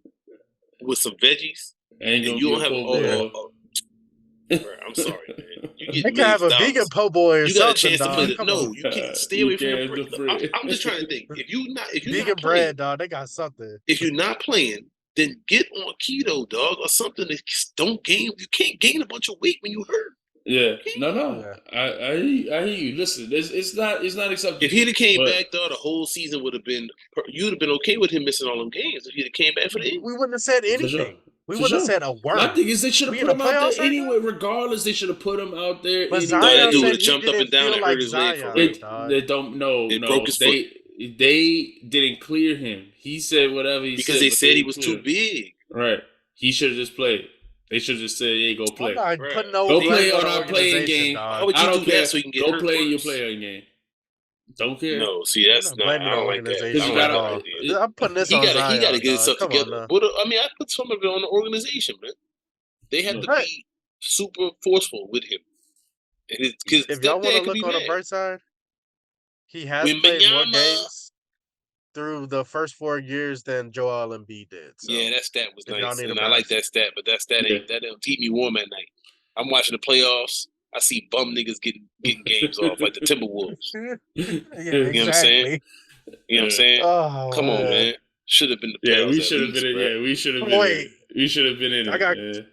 with some veggies, Ain't and gonna you be don't a have. po' boy. Bro, I'm sorry, man. You They get could millions have of a vegan dollars. po' boy or You got a something, chance to play dog. the Come no. on. You can't stay You away from the can't bread. the bread. I'm just trying to think. If you're not Vegan playing, bread, dog. They got something. if you're not playing, then get on keto, dog, or something that don't gain. You can't gain a bunch of weight when you hurt. Yeah, no. Yeah. I hear you. Listen, it's not acceptable. If he'd have came but- back, though, the whole season would have been. You'd have been okay with him missing all them games if he'd have came back for the end. We wouldn't have said For anything. sure. We For wouldn't sure. have said a word. My thing is they should have We put in the him out playoffs there right anyway. now? Regardless, they should have put him out there But anyway. Zion That dude said would've he jumped up didn't and down feel and like hurt his leg for Zion, real. dog. They don't know. It No, broke his foot. they didn't clear him. He said whatever he Because said. they but said he didn't was clear too him. big. Right. He should have just played. They should have just said, "Hey, go play. I'm not Bruh. putting no Go blame play on on the our playing organization, game. dog. Why would I you don't do care. that so you can get Go hurt play in your worse? playing game. Don't care. No, see, that's I'm not. not blaming I the don't like that. I organization don't you like gotta- that idea. I'm putting this He on got Zion, to get himself dog. Come on together. now. But I mean, I put some of it on the organization, man. They have to Right. be super forceful with him. Because If y'all want to could look be on the mad. bright side, he has played more games through the first 4 years than Joel Embiid did. So. Yeah, that stat was if y'all nice, need a and I like balance. that stat. But that stat ain't that don't keep me warm at night. I'm watching the playoffs. I see bum niggas getting games off like the Timberwolves. Yeah, You know what I'm saying? exactly. You know what I'm saying? Oh, Come on, man. Should have been the playoffs. Yeah, we at should have least, been. bro. Yeah, we should have been. Wait. We should have been in I it. got- man.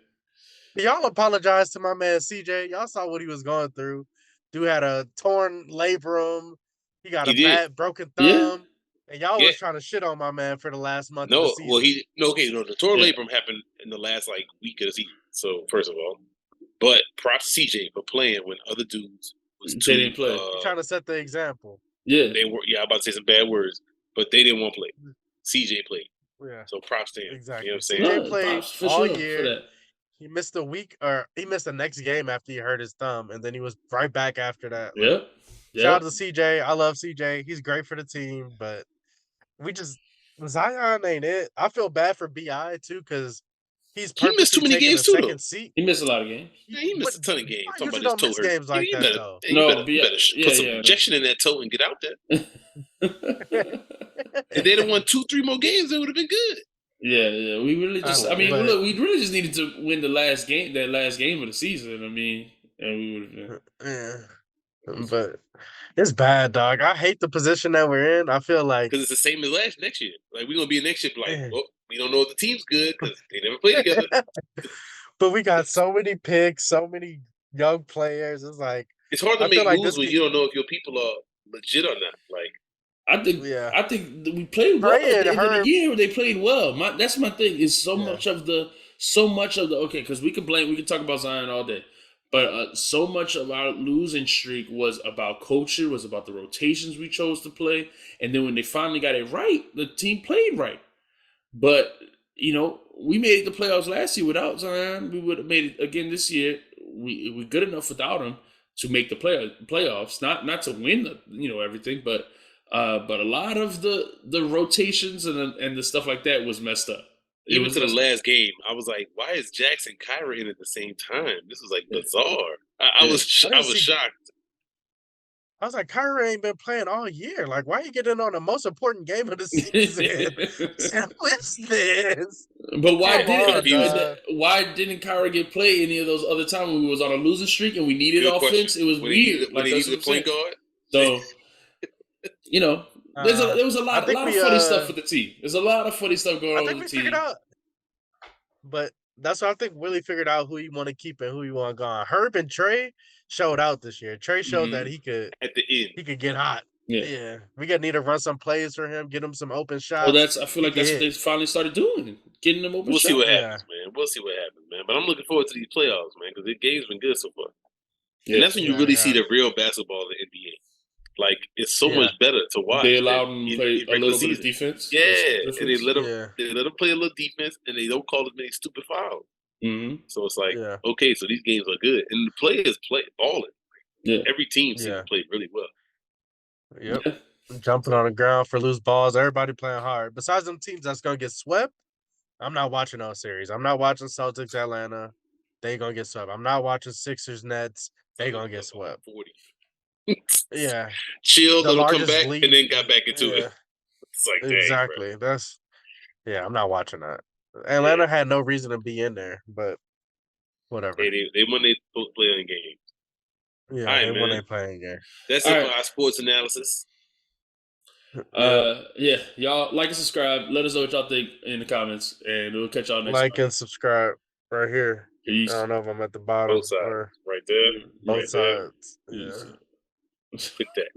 Y'all apologize to my man CJ. Y'all saw what he was going through. Dude had a torn labrum. He got He a did. bad broken Yeah. thumb. And y'all Yeah. was trying to shit on my man for the last month of the No, season. well, the torn Yeah. labrum happened in the last week of the season. So first of all, but props to CJ for playing when other dudes was They too. didn't play. He trying to set the example. Yeah. They were. Yeah, I'm about to say some bad words, but they didn't want to play. CJ played. Yeah, So props to him. exactly. You know what I'm saying? CJ No, played props for all sure year. for that. he missed a week, or he missed the next game after he hurt his thumb, and then he was right back after that. Like, Yep. shout Yep. out to CJ. I love CJ. He's great for the team, but we just Zion ain't it. I feel bad for Bi too because he's He missed too purposely many taking games a too, though. second seat. He missed a lot of games. Yeah, he missed But a ton of games. Bi Talking about usually his don't toe miss hurt. games like you that better, though. you No, better, but you better put some yeah. injection in that toe and get out there. If they'd have won 2-3 more games, it would have been good. Yeah. We really just. I mean, but- look, we really just needed to win the last game, that last game of the season. I mean, and we would have been. Yeah. But it's bad, dog. I hate the position that we're in. I feel like Because it's the same as next year. Like, we're going to be next year, like, Yeah. well, we don't know if the team's good because they never play together. But we got so many picks, so many young players. It's like It's hard to I make feel like moves this when could- you don't know if your people are legit or not. Like, I think that we played well Trey at the and end of Herb- the year. They played well. That's my thing. Is so Yeah. much of the okay, because we can talk about Zion all day, but so much of our losing streak was about culture, was about the rotations we chose to play, and then when they finally got it right, the team played right. But we made the playoffs last year without Zion. We would have made it again this year. We're good enough without him to make the playoffs, not to win everything, but a lot of the rotations and the stuff like that was messed up. even to the last game, I was like, why is Jackson Kyrie in at the same time? This was like bizarre. I was shocked. I was like, Kyrie ain't been playing all year. Like, why you getting on the most important game of the season? What's this? But why didn't Kyrie get played any of those other times when we was on a losing streak and we needed Good offense? question. It was When weird. When they needed a point guard. So, there was a lot of funny stuff for the team. There's a lot of funny stuff going on with the team. Figured out. But that's what I think Willie figured out who he want to keep and who he want gone. Herb and Trey showed out this year. Trey showed that he could at the end. He could get hot. Yeah. We need to run some plays for him, get him some open shots. Well, I feel like that's what they finally started doing, getting them open shots. We'll see what happens, man. We'll see what happens, man. But I'm looking forward to these playoffs, man, because the game's been good so far. Yeah. And that's when you really see the real basketball in the NBA. Like, it's so much better to watch. They allowed them to play a little bit of defense. Yeah, and they let them play a little defense, and they don't call as many stupid fouls. Mm-hmm. So it's like, okay, so these games are good, and the players play balling. Yeah, every team seems to play really well. Yep, jumping on the ground for loose balls. Everybody playing hard. Besides them teams that's gonna get swept, I'm not watching those series. I'm not watching Celtics Atlanta. They gonna get swept. I'm not watching Sixers Nets. They gonna get swept. 40. Yeah, Chilled, let them come back, and then got back into it. It's like, exactly. Dang, I'm not watching that. Atlanta had no reason to be in there, but whatever. Hey, they won their post-playing game. Yeah, right, they won their playing game. That's it for our sports analysis. Y'all like and subscribe. Let us know what y'all think in the comments, and we'll catch y'all next time. Like and subscribe right here. Peace. I don't know if I'm at the bottom. Both sides. Right there. Both sides. Yeah. Click that.